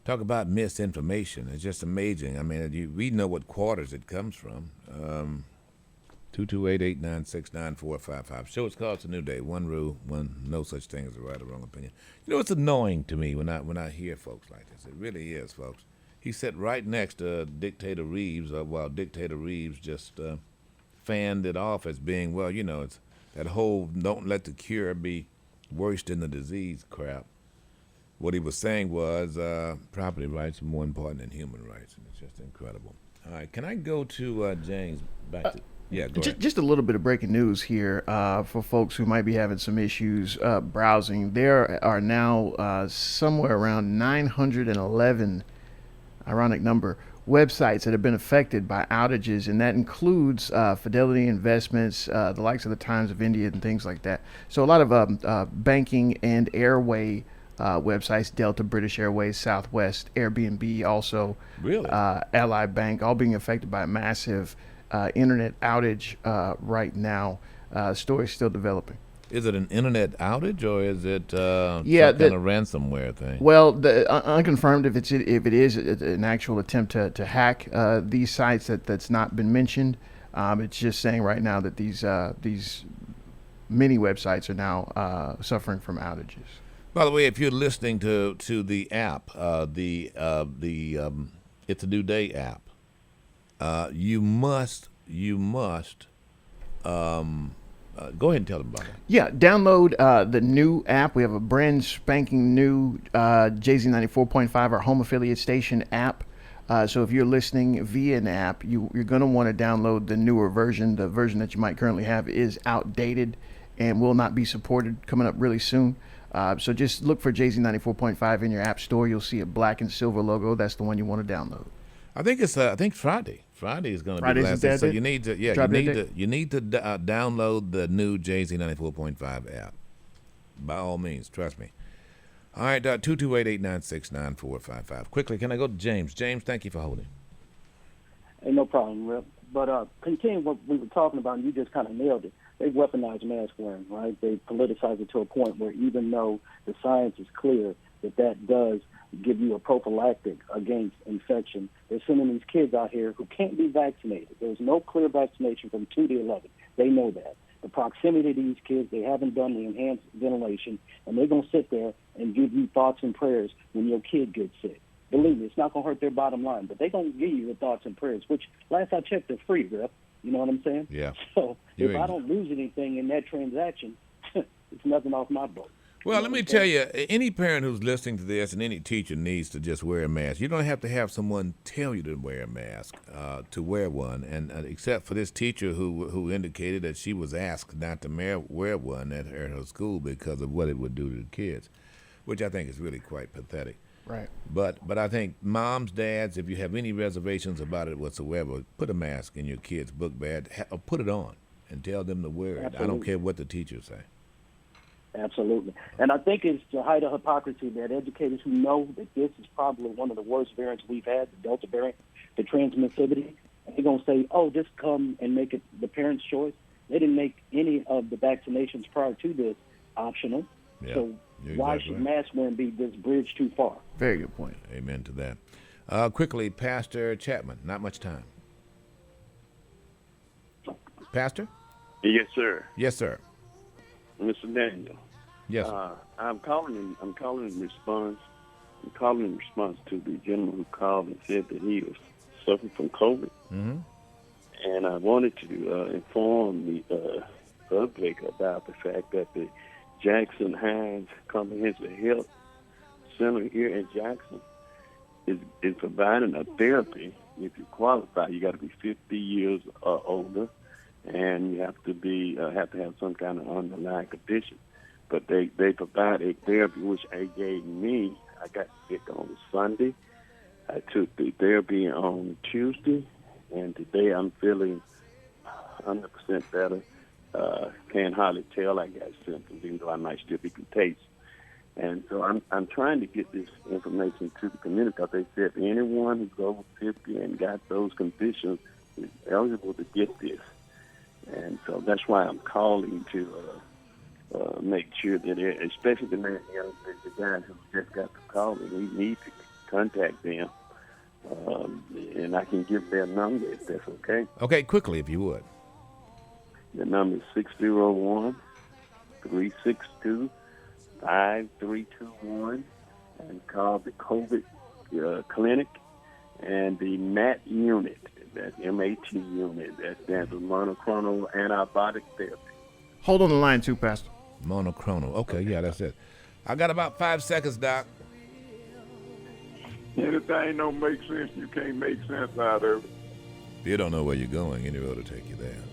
Talk about misinformation. It's just amazing. I mean, we know what quarters it comes from. 228-896-9455. Show it's called It's a New Day. One rule, no such thing as a right or wrong opinion. You know, it's annoying to me when I hear folks like this. It really is, folks. He sat right next to Dictator Reeves, while Dictator Reeves just fanned it off as being, well, you know, it's that whole don't let the cure be worse than the disease crap. What he was saying was property rights are more important than human rights, and it's just incredible. All right, can I go to James? Go ahead. Just a little bit of breaking news here for folks who might be having some issues browsing. There are now somewhere around 911, ironic number, websites that have been affected by outages, and that includes Fidelity Investments, the likes of the Times of India and things like that. So a lot of banking and airway websites, Delta, British Airways, Southwest, Airbnb, also really? Ally Bank, all being affected by a massive internet outage right now. Story's still developing. Is it an internet outage, or is it some kind of ransomware thing? Well, unconfirmed if it is an actual attempt to hack these sites that's not been mentioned. It's just saying right now that these many websites are now suffering from outages. By the way, if you're listening to the app, It's a New Day app, you must go ahead and tell them about it. Yeah, download the new app. We have a brand spanking new JZ94.5, our home affiliate station app. So if you're listening via an app, you're going to want to download the newer version. The version that you might currently have is outdated and will not be supported coming up really soon. So just look for JZ94.5 in your app store. You'll see a black and silver logo. That's the one you want to download. I think it's Friday. Friday is going to be the last day. So you need to download the new JZ94.5 app. By all means, trust me. All right, 228-896-9455. Quickly, can I go to James? James, thank you for holding. Ain't no problem, Rip. But continuing what we were talking about, and you just kind of nailed it. They weaponized mask wearing, right? They politicize it to a point where even though the science is clear that does give you a prophylactic against infection, they're sending these kids out here who can't be vaccinated. There's no clear vaccination from 2 to 11. They know that. The proximity to these kids, they haven't done the enhanced ventilation, and they're going to sit there and give you thoughts and prayers when your kid gets sick. Believe me, it's not going to hurt their bottom line, but they're going to give you the thoughts and prayers, which last I checked, they're free, Rip. You know what I'm saying? Yeah. So if I don't lose anything in that transaction, it's nothing off my book. Well, let me tell you, any parent who's listening to this and any teacher needs to just wear a mask. You don't have to have someone tell you to wear a mask to wear one. And except for this teacher who indicated that she was asked not to wear one at her school because of what it would do to the kids, which I think is really quite pathetic. Right. But I think moms, dads, if you have any reservations about it whatsoever, put a mask in your kid's book bag, or put it on and tell them to wear it. Absolutely. I don't care what the teachers say. Absolutely. And I think it's the height of hypocrisy that educators who know that this is probably one of the worst variants we've had, the Delta variant, the transmissivity, they're going to say, oh, just come and make it the parent's choice. They didn't make any of the vaccinations prior to this optional. Yeah, so why should mask wearing be this bridge too far? Very good point. Amen to that. Quickly, Pastor Chapman, not much time. Pastor? Yes, sir. Yes, sir. Mr. Daniel. Yes. I'm calling in response to the gentleman who called and said that he was suffering from COVID. Mm-hmm. And I wanted to inform the public about the fact that the Jackson Hines Comprehensive Health Center here in Jackson is providing a therapy. If you qualify, you got to be 50 years or older, and you have to have some kind of underlying condition. But they provide a therapy which they gave me. I got sick on Sunday. I took the therapy on Tuesday, and today I'm feeling 100% better. Can't hardly tell I got symptoms, even though I might still be contagious. And so I'm trying to get this information to the community because they said anyone who's over 50 and got those conditions is eligible to get this. And so that's why I'm calling to make sure that, especially the guys who just got the call, we need to contact them. And I can give their number if that's okay. Okay, quickly, if you would. The number is 601-362-5321, and call the COVID clinic and the MAT unit. That's MAT unit. That stands for monoclonal antibiotic therapy. Hold on the line too, Pastor. Monoclonal. Okay, yeah, that's it. I got about 5 seconds, Doc. Anything don't make sense, you can't make sense out of it. If you don't know where you're going, any road will take you there.